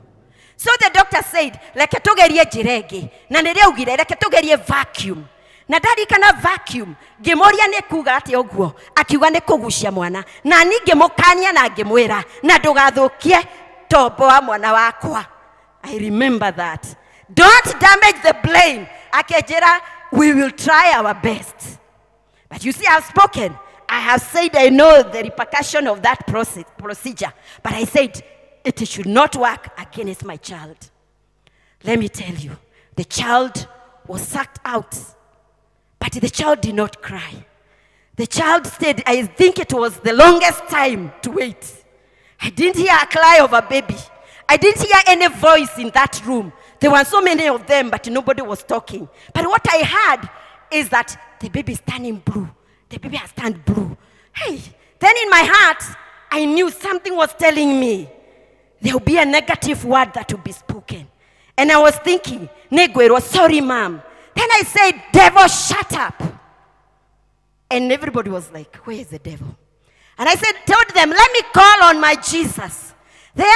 So the doctor said reke tũgerie njĩra ĩngĩ, na nĩrĩa augire reke tũgerie vacuum. Na ndarikana vacuum, ngĩmoria nĩ kuga atĩ ũguo, akiuga nĩ kũgucia mwana, na niĩ ngĩmũkania na ngĩmwĩra na ndũgathũkie tombo wa mwana wakwa. I remember that. Don't damage the blame. Akejera, we will try our best. But you see, I've spoken. I have said I know the repercussion of that procedure. But I said, it should not work against my child. Let me tell you, the child was sucked out, but the child did not cry. The child stayed. I think it was the longest time to wait. I didn't hear a cry of a baby. I didn't hear any voice in that room. There were so many of them, but nobody was talking. But what I heard is that the baby is turning blue. The baby has turned blue. Hey, then in my heart, I knew something was telling me there will be a negative word that will be spoken. And I was thinking, Negwero, sorry, ma'am. Then I said, devil, shut up. And everybody was like, where is the devil? And I said, told them, let me call on my Jesus. There,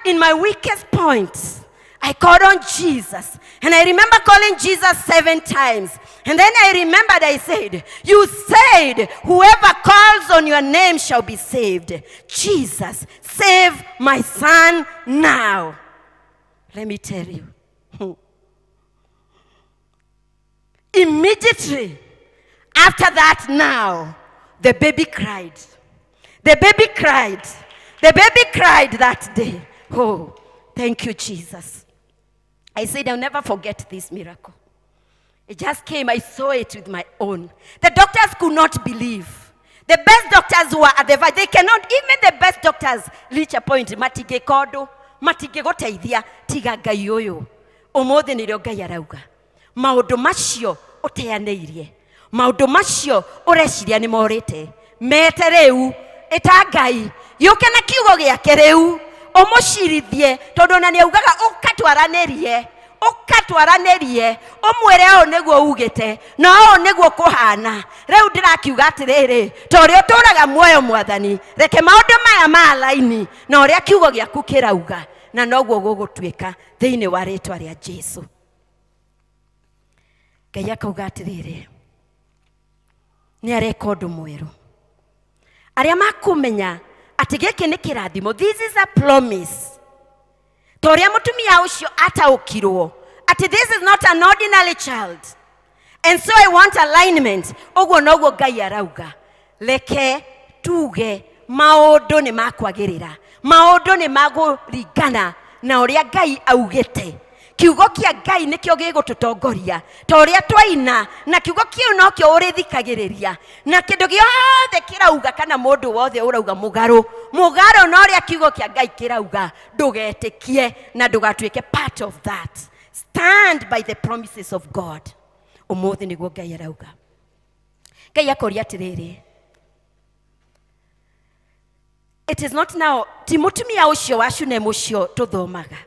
in my weakest point, I called on Jesus. And I remember calling Jesus 7 times. And then I remembered, I said, you said, whoever calls on your name shall be saved. Jesus, save my son now. Let me tell you. Immediately after that now, the baby cried. The baby cried. The baby cried that day. Oh, thank you, Jesus. I said, I'll never forget this miracle. It just came. I saw it with my own. The doctors could not believe. The best doctors who are at the they cannot, even the best doctors reach a point. Matige kodo, matige goteithia, tiga Ngai uyu. Umothe nirio Ngai arauga. Maundu macio uteaneirie. Maundu macio ureciria ni morite. Mete riu, eta Ngai. Yuke na kiugo giake riu. Umucirithie tondu na niaugaga ukatwaranirie. Ukatwaranirie umwire o niguo ugite na o niguo kuhana riu ndirakiuga atiriri to ri uturaga muoyo mwathani reke maundu maya ma laini na uria kiugo giaku kirauga na noguo gugutuika thiini wa ritwa ria Jesu. Ngai akauga atiriri ni areka undu mweru aria makumenya ati giki ni kirathimo. This is a promise. Toria mutumia ucio ataukirwo. Ati this is not an ordinary child. And so I want alignment. Oguo noguo Ngai arauga. Leke tuge maundu ni makwagirira. Maundu ni maguringana na uria Ngai augite. Kiugo kia Ngai nikio gigututongoria. Toria twaina na kiugo kiu nokio urithikagiriria. Na kindu giothe kirauga kana mundu wothe urauga mugaru no ria kiugo kia Ngai kirauga ndugetikie na ndugatuike part of that. Stand by the promises of God. Umothe niguo Ngai arauga. Ngai akoria atiriri. It is not now timutumia ucio wa Shunemu ucio tuthomaga.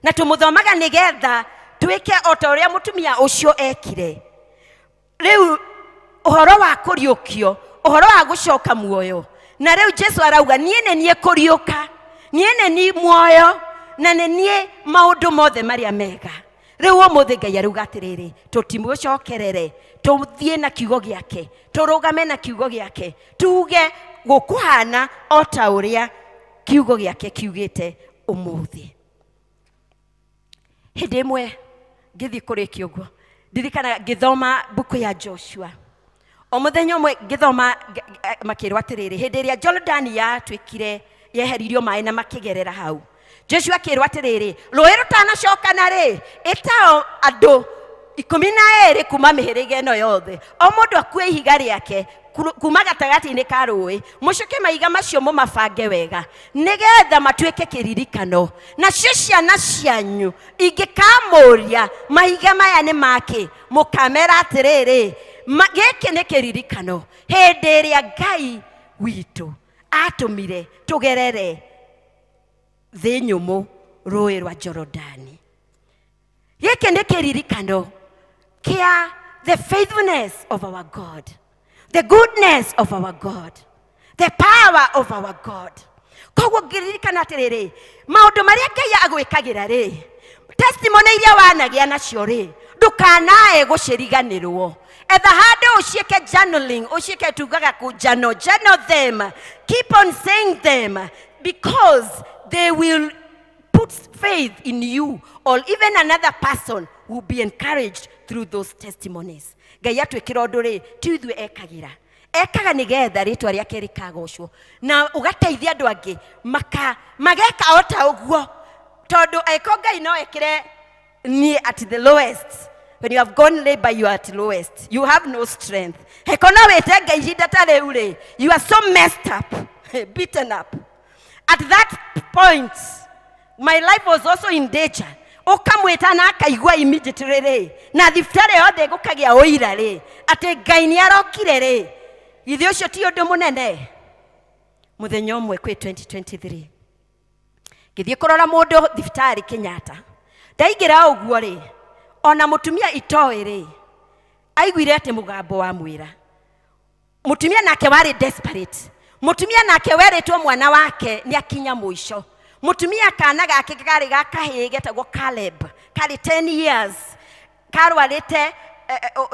Na tumuthomaga nigetha twike otoria mutumia ucio ekire. Riu uhoro wa kuriukio, uhoro wa gucoka muoyo. Na riu Jesu arauga nie nie kuriuka, nie ni muoyo na nie maundu mothe maria mega. Riu umuthe Ngai arauga atiriri, tutimucokerere, tuthie na kiugo giake, turugame na kiugo giake, tuge gukuhana ota uria kiugo giake kiugite umuthe. Hindi imwe ngithi kurikia uguo ndirikana ngithoma buku ya Joshua. O muthenya umwe ngithoma makirwa atiriri, hindi iria Jordan yatwikire yeheririo mai na makigerera hau. Joshua akirwa atiriri, rũĩ rũtanacokana ri itao andu 12 kuma mĩhĩrĩga ĩno yothe, o mũndũ akue ihiga rĩake kuma gatagati-inĩ ka rũĩ, mũcoke maiga macio mũmabange wega nigetha matuĩke kĩririkano. Nacio ciana cianyu ingĩkamũria mahiga maya nĩ maki, mũkamera atirĩrĩ gĩkĩ nĩ kĩririkano hĩndĩ ĩrĩa Ngai witũ atũmire tũgerere thĩ nyũmũ rũĩ rwa Jorodani. Gĩkĩ nĩ kĩririkano kia the faithfulness of our God, the goodness of our God, the power of our God. Koguo ngĩririkana atirĩrĩ maũndũ marĩa Ngai agwĩkagĩra rĩ, testimony iria wanagia nacio rĩ, ndũkanae gũciriganĩrwo. Etha handũ ũciĩke journaling, ũciĩke tugaga journal them, keep on saying them, because they will put faith in you, or even another person will be encouraged through those testimonies. Ngai atwĩkĩra ũndũ rĩ, ti ithuĩ ekagira. ekaga nigetha ritwa riake rikagocwo na ugateithia andu angi mageka ota uguo tondu aiko Ngai no ekire ni at the lowest. When you have gone labor, you are at lowest. You have no strength. Hekona wete Ngai hinda tare ure. You are so messed up, beaten up. At that point, my life was also in danger. Ukamweta na akaigua immediately re. Na thibitari yothe gukagia oira re. Ati Ngai ni arokire re. Ithe ucio ti undu munene. Muthenya umwe kwi 2023. Githie kurora mundu thibitari Kenyatta. Ndaigira uguo ri. Ona mutumia itoe ri. Aiguire ati mugambo wa mwira. Mutumia nake wari desperate. Mutumia nake weretwo mwana wake ni akinya muisho. Mutumia kana gake kari gakahige getagwo Caleb. Kari 10 years. Karwarite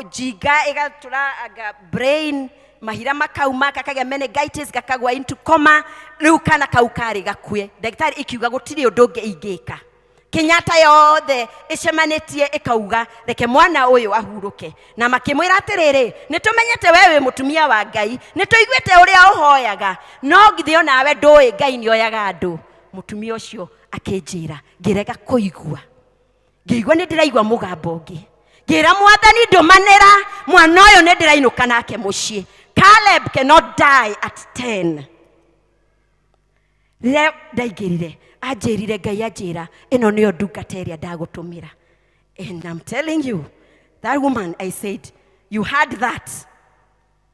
jiga igatura aga brain mahira makauma kakage meningitis gakagwa into coma. Riu kana kau kari gakue. Daktari ikiuga gutiri undu ungi ingika. Kenyatta yothe icemanitie ikauga reke mwana uyu ahuruke na makimwira atiriri nitumenyete wewe mutumia wa Ngai nituiguite uria uhoyaga no ngithio nawe ndui Ngai ni oyaga andu. Mutumia ucio akinjira ngirega kuigua ngigua ni ndiraigua mugambo ungi ngira Mwathani ndumanira mwana uyu ni ndirainuka nake mucii. Caleb cannot die at 10. Rĩrĩa ndaingĩrire anjĩrire Ngai anjĩra ĩno nĩyo ndungata ĩrĩa ndagutumira. And I'm telling you, that woman, I said, you heard that?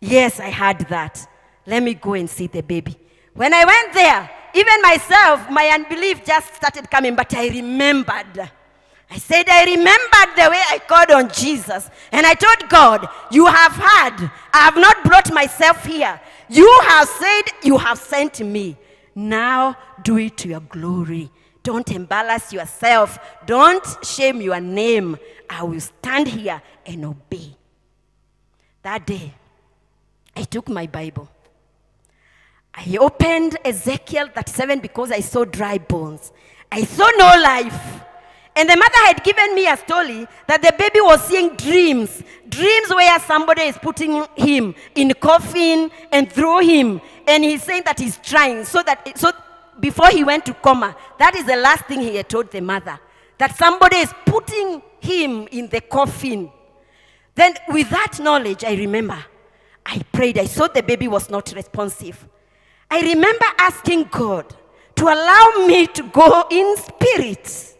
Yes, I heard that. Let me go and see the baby. When I went there, even myself, my unbelief just started coming, but I remembered. I said, I remembered the way I called on Jesus. And I told God, you have heard. I have not brought myself here. You have said, you have sent me. Now do it to your glory. Don't embarrass yourself. Don't shame your name. I will stand here and obey. That day, I took my Bible. I opened Ezekiel 37 because I saw dry bones. I saw no life. And the mother had given me a story that the baby was seeing dreams. Dreams where somebody is putting him in a coffin and throw him. And he's saying that he's trying. So before he went to coma, that is the last thing he had told the mother. That somebody is putting him in the coffin. Then with that knowledge, I remember, I prayed. I saw the baby was not responsive. I remember asking God to allow me to go in spirit.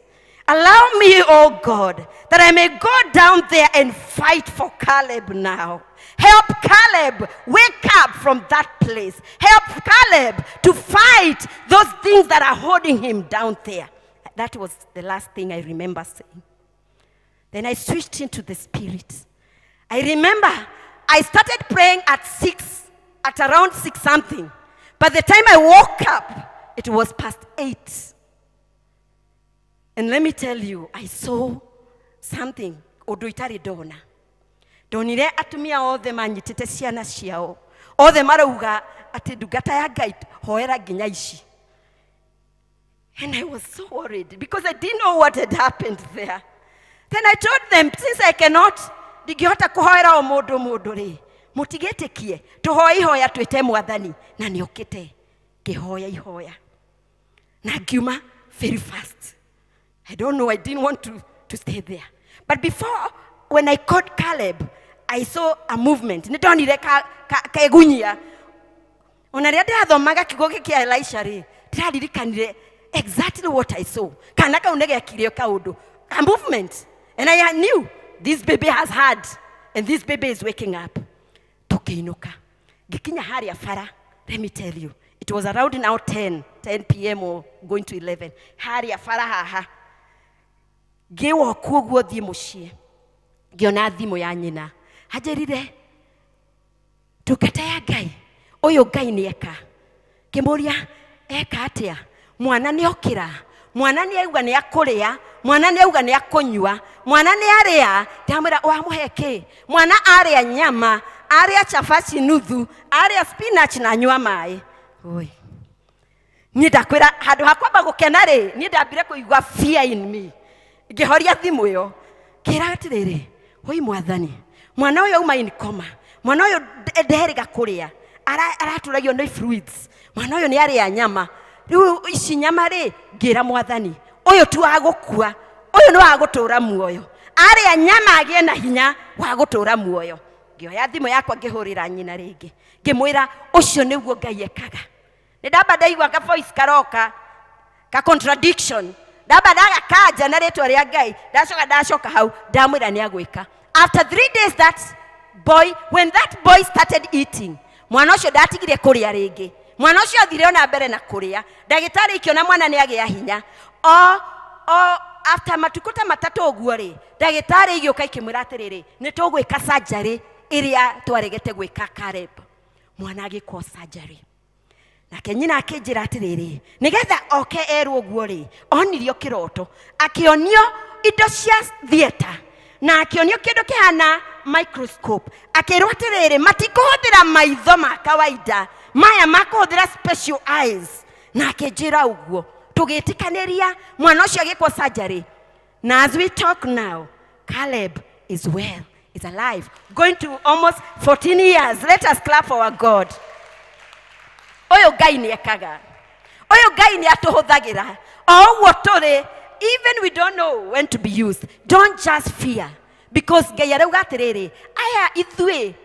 Allow me, oh God, that I may go down there and fight for Caleb now. Help Caleb wake up from that place. Help Caleb to fight those things that are holding him down there. That was the last thing I remember saying. Then I switched into the spirit. I remember I started praying at around 6 something. By the time I woke up, it was past 8. And let me tell you, I saw something. Oduitari dona. Donire atumia othe manyitite ciana ciao. Othe marauga ati ndungata ya Ngai hoera nginya ici. And I was so worried because I didn't know what had happened there. Then I told them, since I cannot, ndingihota kuhoera o mundu ri. Mutigetikie tuhoi hoya twite Mwathani na niokite kihoya ihoya. Na ngiuma very fast. I don't know, I didn't want to stay there. But before, when I called Caleb, I saw a movement. Nidonire kaegunyia. Onaria ndathomaga kiugo kia Elisha ri. Ndiririkanire exactly what I saw. Kana kaunege kirio kaudu. A movement. And I knew this baby has had, and this baby is waking up. Tukiinuka. Gikinya hari afara. Let me tell you. It was around now 10 p.m. or going to 11. Hari afara haha. Gewo kuguo thie mucie. Giona thimu ya nyina. Hajerire. Tukata ya Ngai. Oyo Ngai ni eka. Kimuria eka atia. Mwana ni okira. Mwana ni auga ni akuria. Mwana ni auga ni akunyua. Mwana ni aria. Ndamwira wa muheke. Mwana aria nyama. Aria chapati nuthu. Aria spinach na nyua mai. Oi. Ni ndakwira handu hakwamba gukena ri. Ni ndambire kuigua fear in me. Ngihoria thimu yo. Kira atiriri. Hoi Mwathani. Mwana uyu uma in coma. mwana uyu ndeheriga kuria araturagio no fluids, mwana uyu ni aria nyama, riu ici nyama ri ngira Mwathani uyu tu agukua, uyu ni wagutura muoyo, aria nyama agie na hinya wa gutura muoyo. Ngioya thimu yakwa ngihurira nyina ringi ngimwira ucio niguo Ngai ekaga. Ni ndamba ndaigua ka voice karoka ka contradiction, ndamba ndaga kanja na ritwa ria Ngai, ndacoka hau ndamwira ni agwika. After 3 days when that boy started eating, mwana ucio ndatigire kuria ringi, mwana ucio athire ona mbere na kuria, ndagitari ikiona mwana ni agia hinya. After matukuta matatu uguo ri, ndagitari igioka ikimwira atiriri ni tugwika surgery iria twaregete gwika Caleb. Mwana agikwo surgery, nake nyina akinjira atiriri nigetha oke erwo guo ri, onirio kiroto, akionio indo cia theater na akionio kindu kihana microscope, akirwo atiriri matikuhuthira maitho ma kawaida, maya makuhuthira special eyes. Na akinjira uguo tugitikaniria mwana ucio agikwo surgery. Na as we talk now, Caleb is well, is alive, going to almost 14 years. Let us clap for our God. Oyo Ngai ni ekaga, oyo Ngai ni atuhuthagira o turi, even we don't know when to be used. Don't just fear, because Ngai arauga atiriri aya ithui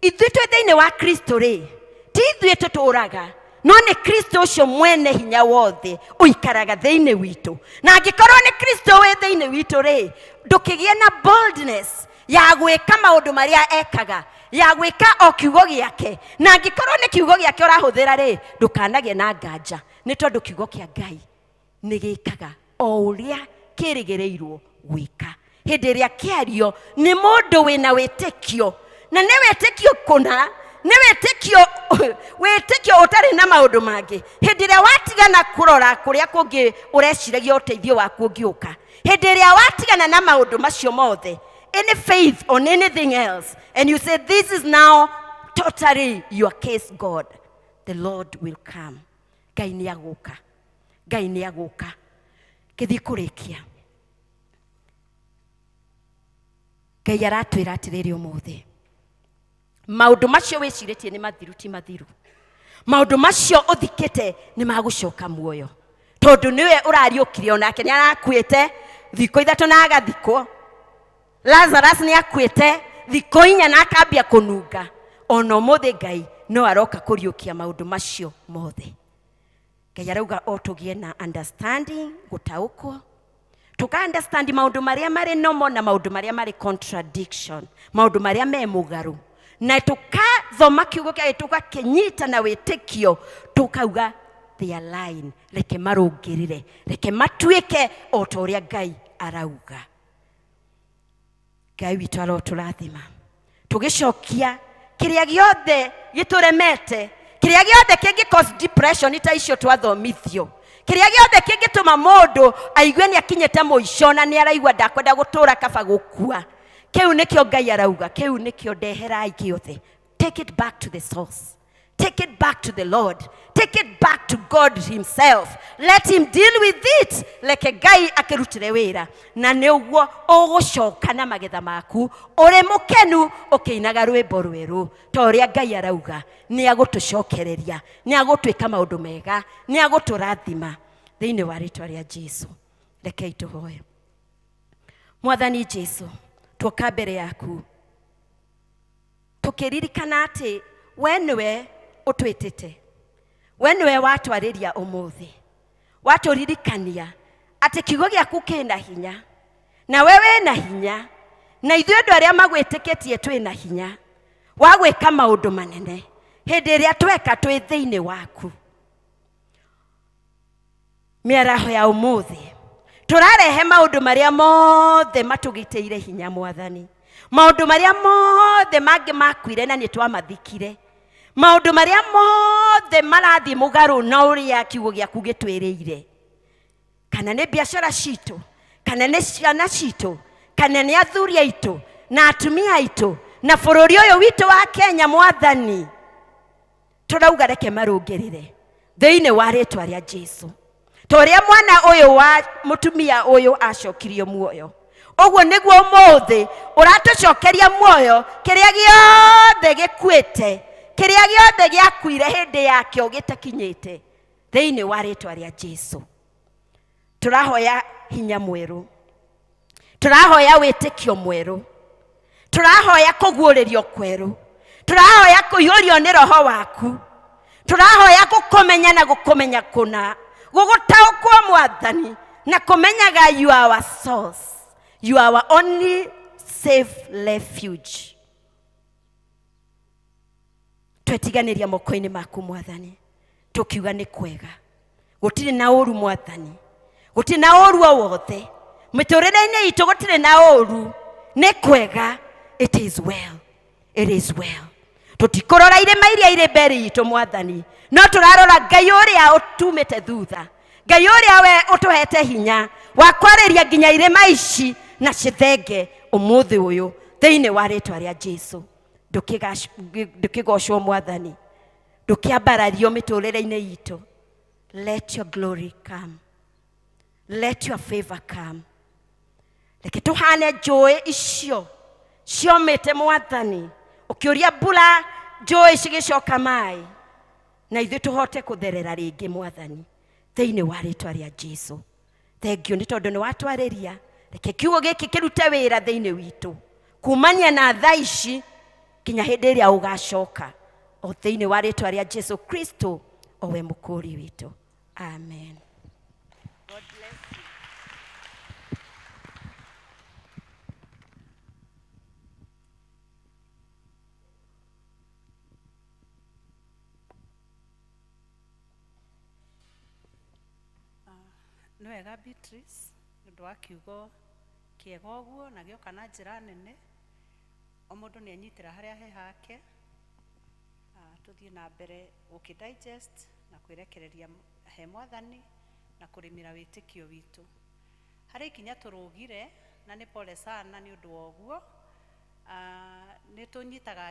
twi thiini wa Kristo ri, ti ithui tuturaga, no ni Kristo ucio mwene hinya wothe uikaraga thiini witu. Na angikorwo ni Kristo we thiini witu ri, ndukigie na boldness ya gwika maundu maria ekaga, ya gwika o kiugo giake. Na angikorwo ni kiugo giake urahuthira ri, ndukanagie na nganja, ni tondu kiugo kia Ngai ni gikaga o uria kirigireirwo gwika. Hindi iria kiario ni mundu wina witikio, na ni witikio kuna ni witikio utari na maundu mangi. Hindi iria watigana kurora kuria kungi ureciragia uteithio waku ungiuka, hindi iria watigana na maundu macio mothe, any faith on anything else, and you say this is now totally your case, God, the Lord will come. Ngai ni aguka, Ngai ni aguka. Kithi kurikia, Ngai aratwira atiriri umuthi, maundu macio wiciritie ni mathiru ti mathiru, maundu macio uthikite ni magucoka muoyo, tondu niwe urariukire onake ni arakuite thiko 3 na agathikwo. Lazarus ni akuite thiko 4 na akambia kununga. Ono mothe Ngai no aroka kuriukia maundu macio mothe. Ngai arauga o tugie na understanding, gutaukwo, tuka understand maundu maria mari nomo na maundu maria mari contradiction, maundu maria me mugaru, na tukathoma kiugo kia tukakinyita na witikio, tukauga they align, reke marungirire, reke matuike o ta uria Ngai arauga. Ngai witu aroturathima, tugicokia kiria giothe gituremete, kiria giothe kingi cause depression ita icio twathomithio, kiria giothe kingituma mundu aigue ni akinyete muico na ni araigua ndakwenda gutura kaba gukua. Kiu nikio Ngai arauga, kiu nikio ndeherai giothe. Take it back to the source, take it back to the Lord, take it back to God himself. Let him deal with it like Ngai akirutire wira, na ni uguo ugucoka na magetha maku uri mukenu ukiinaga rwimbo rweru ta uria Ngai arauga ni agutucokereria, ni agutwika maundu mega, ni aguturathima thiini wa ritwa ria Jesu. Rekei tuhoye. Mwathani Jesu, tuoka mbere yaku tukiririkana ati we niwe utwitite, we niwe watwariria umuthi, waturirikania ati kiugo giaku kina hinya, na wewe na hinya, na ithuĩ andũ arĩa magwĩtĩkĩtie twĩna hinya wa gwĩka maũndũ manene hĩndĩ ĩrĩa tweka twĩ thĩinĩ waku. Mĩaraho ya ũmũthĩ tũrarehe maũndũ marĩa mothe matũgĩtĩire hinya Mwathani, maũndũ marĩa mothe mangĩ makuire na nĩtwamathikire, maũndũ marĩa mothe marathiĩ mũgarũ na ũrĩa kiugo gĩaku gĩtwĩrĩire, kana nĩ biacara citũ, kana nĩ ciana citũ, kana nĩ athuri aitũ na atumia aitũ na bũrũri ũyũ witũ wa Kenya. Mwathani, tũrauga reke marũngĩrĩre thĩinĩ wa rĩtwa rĩa Jesu, ta ũrĩa mwana ũyũ wa mũtumia ũyũ acokirio muoyo, Oguo niguo umuthi uratucokeria muoyo kiria giothe gikuite, kiria giothe giakuire hindi yakio gitakinyite thiini wa ritwa ria Jesu. Turahoya hinya mweru, turahoya witikio mweru, turahoya kuguuririo kweru, turahoya kuyurio ni roho waku, turahoya gukumenya na gukumenya kuna, gugutaukwo Mwathani na kumenyaga you are our source, you are our only safe refuge. Twetiganiria moko-ini maku Mwathani, tukiuga ni kwega, gutiri na uru Mwathani, gutiri na uru o wothe miturire-ini itu, gutiri na uru, ni kwega. It is well, it is well. Tutikurora irima iria iri mbere itu Mwathani, no turarora Ngai uria utumite thutha, Ngai uria we utuhete hinya wa kwariria nginya irima ici na cithenge umuthi uyu thiini wa ritwa ria Jesu. Ndukigocwo Mwathani, ndukiambarario miturire-ini itu. Let your glory come, let your favor come. Reke tuhane njui icio ciomite Mwathani, ukiuria mbura njui cigicoka mai, na ithuĩ tuhote kutherera ringi Mwathani thiini wa ritwa ria Jesu. Thank you ni tondu ni watwariria. Reke kiugo giki kirute wira thiini witu kumania na thaa ici kinya hindi iria ugacoka, o thiini wa ritwa ria Jesu Kristo owe mukuri witu. Amen. God bless you. Nĩ wega Beatrice nĩ ũndũ wa kiugo kĩega ũguo na gĩoka na njĩra nene. O mũndũ nĩ anyitĩra harĩa he hake. Tũthiĩ na mbere gũkĩdigest na kwĩrekereria he Mwathani na kũrĩmĩra wĩtĩkio witũ. Harĩ ikinya tũrũgire na nĩ pole sana nĩ ũndũ wa ũguo. Nĩ tũnyitaga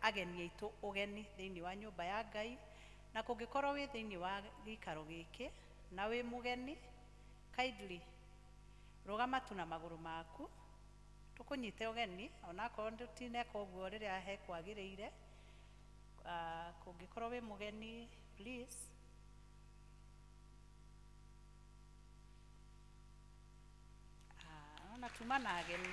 ageni aitũ ũgeni thĩinĩ wa nyũmba ya Ngai, na kũngĩkorwo wĩ thĩinĩ wa gĩikaro gĩkĩ na wĩ mũgeni, kindly rũgama tu na magũrũ maku tũkũnyite ũgeni, onakorwo tũtineka ũguo rĩrĩa he kwagĩrĩire. Kũngĩkorwo wĩ mũgeni, please ona tuma na ageni.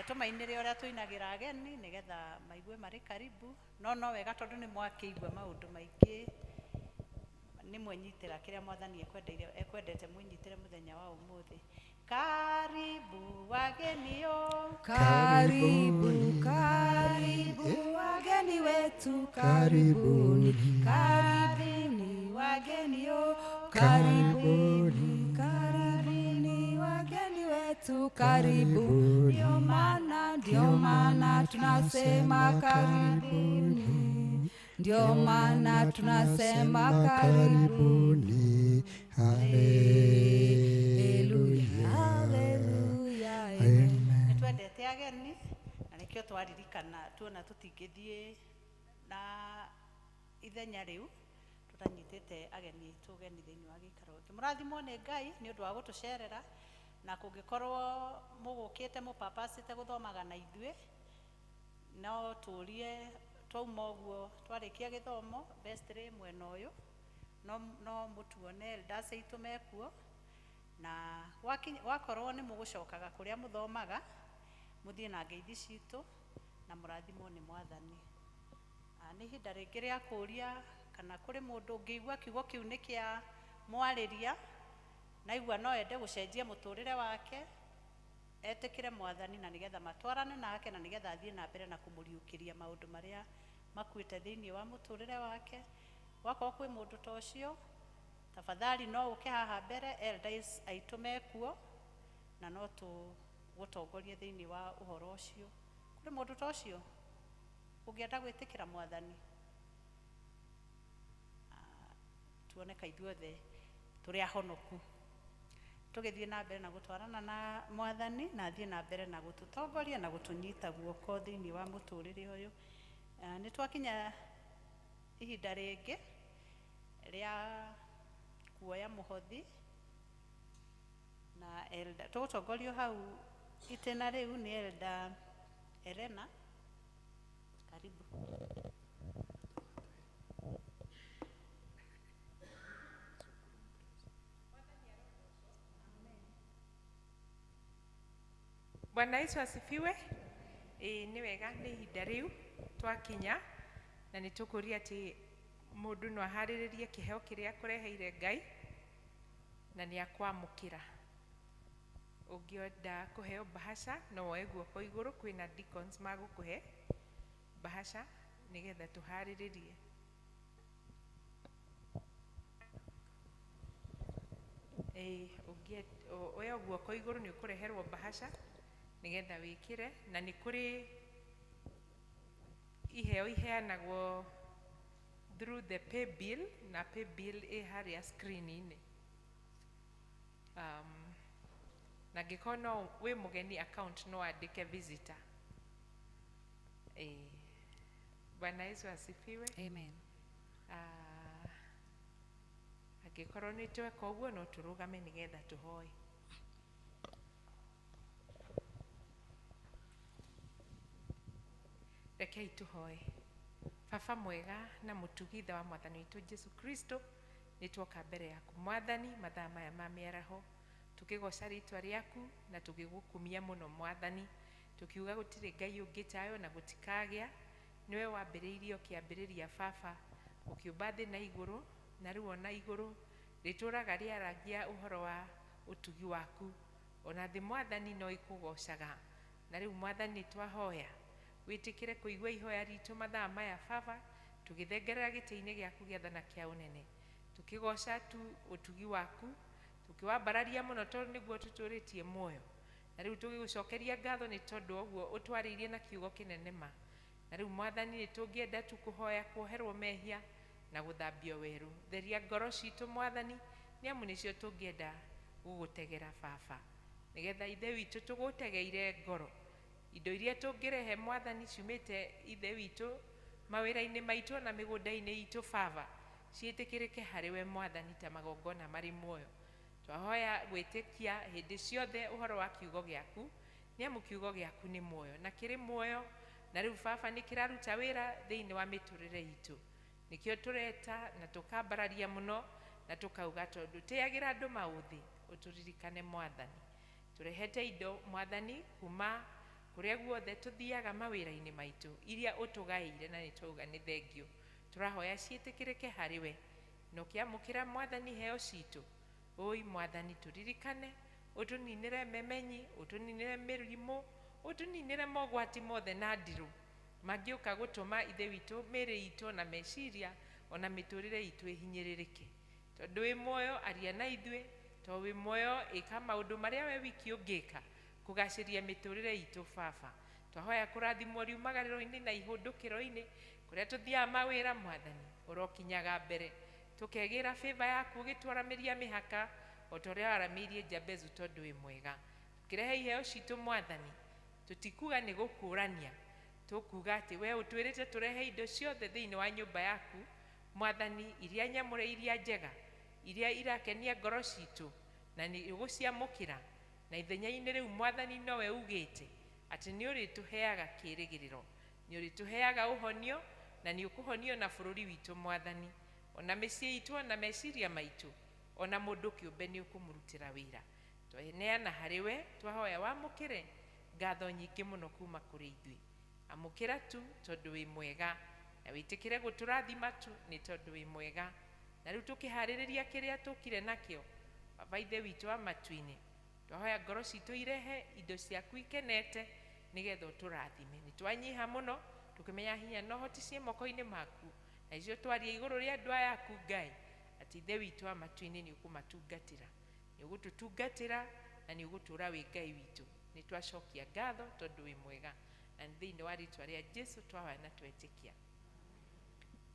Tumainire ũrĩa tũinagĩra ageni nĩgetha maigue marĩ karibu, no wega tondũ nĩ mwakĩigua maũndũ maingĩ, nĩ mwenyitĩra kĩrĩa Mwathani ekwendete mũnyitĩre mũthenya wa ũmũthĩ. Karibu wageni o, Karibuni, karibu wageni wetu, karibuni, karibuni wageni o, karibuni, karibuni wageni wetu, karibu. Ndio maana tunasema karibuni, ndio maana tunasema karibuni. Haleluya, haleluya, amen. Nĩtwendete ageni na nĩkĩo twaririkana tuona tũtingĩthiĩ na ithenya rĩu tũtanyitĩte ageni aitũ ũgeni thĩinĩ wa gĩikaro gĩkĩ. Mũrathimwo nĩ Ngai nĩ ũndũ wa gũtũcerera, na kũngĩkorwo mũgũkĩte mũpapacĩte gũthomaga na ithuĩ, no tũrie twauma ũguo twarĩkia gĩthomo vestry mwena ũyũ, no mũtuone elders aitũ mekuo, na wakorwo nĩ mũgũcokaga kũrĩa mũthomaga mũthiĩ na ngeithi citũ na mũrathimwo nĩ Mwathani. Nĩ ihinda rĩngĩ rĩa kũria kana kũrĩ mũndũ ũngĩigua kiugo kĩu nĩ kĩa mwarĩria na igua no ende gũcenjia mũtũrĩre wake, etĩkĩre Mwathani na nĩgetha matwarane nake na nĩgetha athiĩ na mbere na kũmũriũkĩria maũndũ marĩa makuĩte thĩinĩ wa mũtũrĩre wake. Wakorwo kwĩ mũndũ ta ũcio, tafadhali no ũke haha mbere, elders aitũ mekuo na no tũgũtongorie thĩinĩ wa ũhoro ũcio. Kũrĩ mũndũ ta ũcio ũngĩenda gwĩtĩkĩra Mwathani? Tuoneka ithuothe tũrĩ ahonoku, tũgĩthiĩ na mbere na gũtwarana na Mwathani na athiĩ na mbere na gũtũtongoria na gũtũnyita guoko thĩinĩ wa mũtũrĩre ũyũ. Nĩ twakinya ihinda rĩngĩ rĩa kuoya muhothi na elda tugutongorio hau itena riu ni elda Elena. Karibu. Bwana Yesu asifiwe. Ni wega ni ihinda riu twakinya na ni tukuria ati mundu no ahariririe kiheo kiria kureheire Ngai na ni akwamukira. Ungionda kuheo bahasha no woe guoko iguru, kwina deacons magukuhe bahasha nigetha tuhariririe. Oya guoko iguru ni ukureherwo bahasha nigetha wikire, na ni kuri iheo iheanagwo through the pay bill, na pay bill haria screen-ini. Na ngikono we mugeni account no andike visitor. Bwana Yesu asifiwe. Amen. Angikorwo ni tweka uguo no turugame nigetha tuhoe. Rekei tuhoe. Baba mwega na mutugitha wa mwathani witu Jesu Kristo, ni twoka mbere yaku mwathani mathaa maya ma miaraho tukigoca ritwa riaku na tugigukumia muno mwathani, tukiuga gutiri Ngai ungi tayo na gutikagia. Niwe wambiriirie ukiambiriria Baba ukiumba thi na iguru, na riu ona iguru rituraga riaragia uhoro wa utugi waku, ona thi mwathani no ikugocaga. Na riu mwathani twahoya witikire kuigua ihoya ritu mathaa maya Baba, tugithengerera giti-ini giaku giathana kia unene, tukigoca tu utugi waku, tukiwambararia muno tondu niguo tuturitie muoyo. Na riu tugigucokeria ngatho ni tondu oguo utwariirie na kiugo kinene ma. Na riu mwathani ni tungienda tu kuhoya kuoherwo mehia na guthambio weru. Theria ngoro citu mwathani, ni amu nicio tungienda gugutegera Baba, nigetha ithe witu tugutegeire ngoro indo iria tungirehe mwathani ciumite ithe witu mawira-ini maitu na migunda-ini itu Baba, cietikirike hariwe mwathani ta magongona mari muoyo. Twahoya gwitikia hindi ciothe uhoro wa kiugo giaku, ni amu kiugo giaku ni muoyo na kiri muoyo. Na riu Baba ni kiraruta wira thiini wa miturire itu, nikio tureta na tukambararia muno na tukauga tondu tiagira andu mauthi uturirikane mwathani. Turehete indo mwathani kuma kuria guothe tuthiaga mawira-ini maitu iria utugaire, na ni tuga ni thengio. Turahoya cietikirike hariwe no kiamukira mwathani heo citu. Oi mwathani turirikane, utuninire memenyi, utuninire mirimu, utuninire mogwati mothe na ndiru mangiuka gutuma ithe witu miri itu na meciria ona miturire itu ihinyiririke. Tondu wi muoyo aria na ithue, to wi muoyo ika maundu maria we wiki ungika kugaciria miturire itu Baba. Twahoya kurathimwo riumagariro-ini na ihundukiro-ini kuria tuthiaga mawira mwathani, urokinyaga mbere tukegira favor yaku ugitwaramiria mihaka otoria waramirie Jabezu tondu wi mwega. Tukirehe iheo citu mwathani, tutikuga ni gukurania, tukuga ati we utwirite turehe indo ciothe thiini wa nyumba yaku mwathani, iria nyamure iria njega iria irakenia ngoro citu na ni uguciamukira. Na ithenya-ini riu mwathani nowe ugite ati ni urituheaga kirigiriro, ni urituheaga uhonio, na ni ukuhonio na bururi witu mwathani, ona micii itu ona meciria maitu, ona mundu kiumbe ni ukumurutira wira. Tweneana hariwe twahoya wamukire ngatho nyingi muno kuma kuri ithui. Amukira tu tondu wi mwega, na witikire guturathima tu ni tondu wi mwega. Na riu tukihaririria kiria tukire nakio Baba ithe witu wa matu-ini, twahoya ngoro citu irehe indo ciaku ikenete nigetha uturathime. Ni twanyiha muno tukimenya hinya no hoti cie moko-ini maku, na icio twaria iguru ria ndwa yaku Ngai ati ithe witu wa matu-ini ni ukumatungatira, ni ugututungatira na ni ugutura wi Ngai witu. Ni twacokia ngatho tondu wi mwega, na thiini wa ritwa ria Jesu twahoya na twetikia.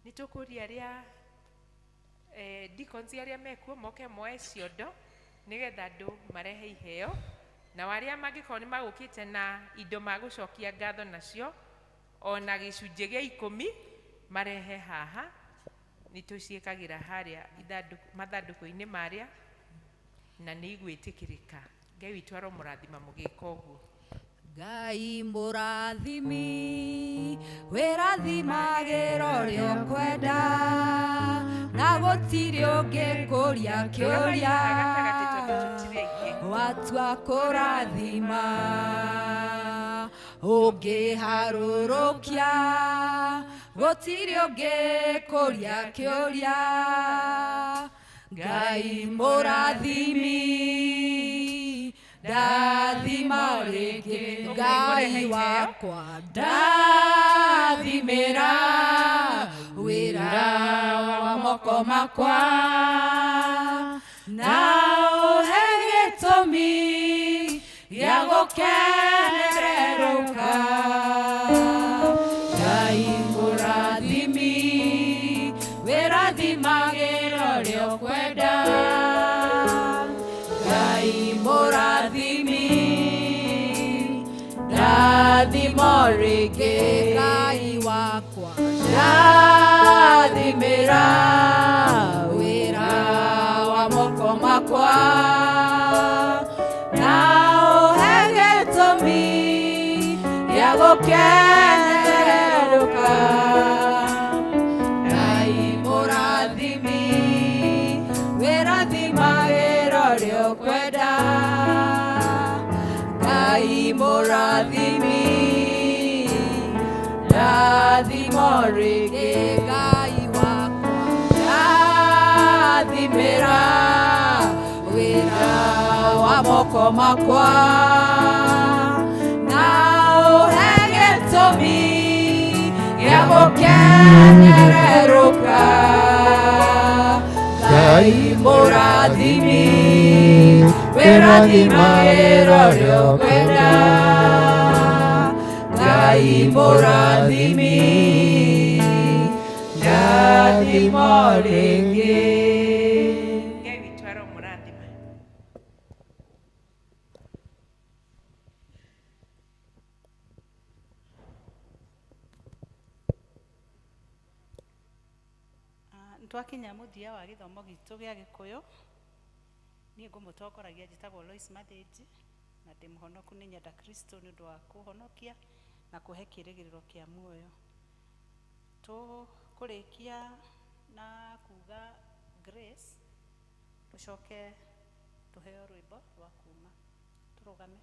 Ni tukuria ria deacons aria mekuo moke moe ciondo nigetha andu marehe iheo, na waria mangikorwo ni magukite na indo magucokia ngatho nacio ona gicunji gia 10 marehe haha nĩ tũciĩkagĩra harĩa mathandũkũ-inĩ marĩa na nĩ igwĩtĩkĩrĩka. Ngai witũ aromũrathima mũgĩka ũguo. Ngai mũrathimi wĩrathimagĩra ũrĩa ũkwenda na gũtirĩ ũngĩkũria kĩũria watua kũrathima ũngĩharũrũkia gũtirĩ ũngĩkũria kĩũria. Ngai mũrathimi ndathima rĩngĩ Ngai wakwa ndathimĩra wĩra wa moko makwa na ũhe gĩtũmi gĩa gũkenerũka. Ngai mũrathimi wĩrathimagĩra ũrĩa ũkwenda. Ngai mũrathimi ndathima rĩngĩ Ngai wakwa ndathimĩra wĩra wa moko makwa na ũhe gĩtũmi gĩa gũkenerũka. Ngai mũrathimi wĩrathimagĩra ũrĩa ũkwenda. Ngai mũrathimi ndathima rĩngĩ Ngai wakwa ndathimĩra wĩra wa moko makwa na ũhe gĩtũmi gĩa gũkenerũka. Ngai mũrathimi wĩrathimagĩra ũrĩa ũkwenda. Ngai mũrathimi ndathima rĩngĩ. Ngai witũ aromũrathima. Twakinya mũthia wa gĩthomo gitũ gĩa Gĩkũyũ, niĩ ngũmũtongoragia njĩtagwo Lois Mathĩnji na ndĩ mũhonoku nĩ nyenda Kristo nĩ ũndũ wa kũhonokia na kũhe kĩĩrĩgĩrĩro kĩa muoyo. Tũkũrĩkia na kuga grace, tũcoke tũheo rwĩmbo rwa kuuma. Tũrũgame.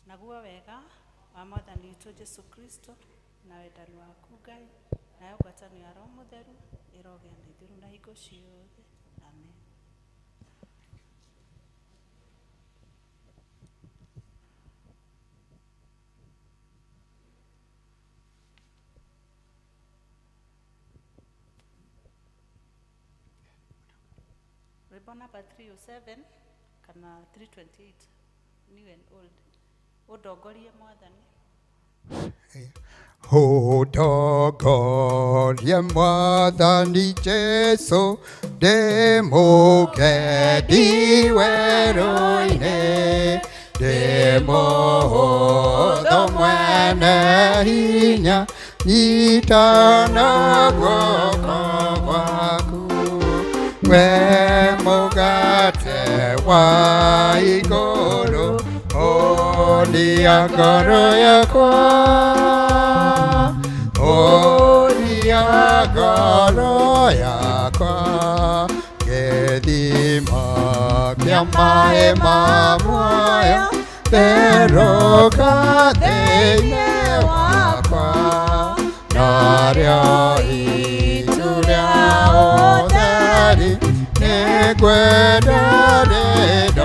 Naguo wega wa Mwathani witũ Jesũ Kristo na wendani waku Ngai nayo ngwatanĩro ya Roho Mũtheru ĩrogĩa na ithuĩ na hingo ciothe. Amen. Rwĩmbo number 307 kana 328, new and old. Ũndongorie Mwathani. Ũndongorie Mwathani Jesũ ndĩ mũgendi werũ-inĩ, ndĩ mũhũthũ mwene hinya, nyitana guoko gwaku. We mũgate wa igũrũ ũria ngoro yakwa, ũria ngoro yakwa, gĩthima kĩa maĩ ma muoyo therũka thĩinĩ wakwa, narĩo itu rĩa ũtheri nĩ ngwenda rĩndo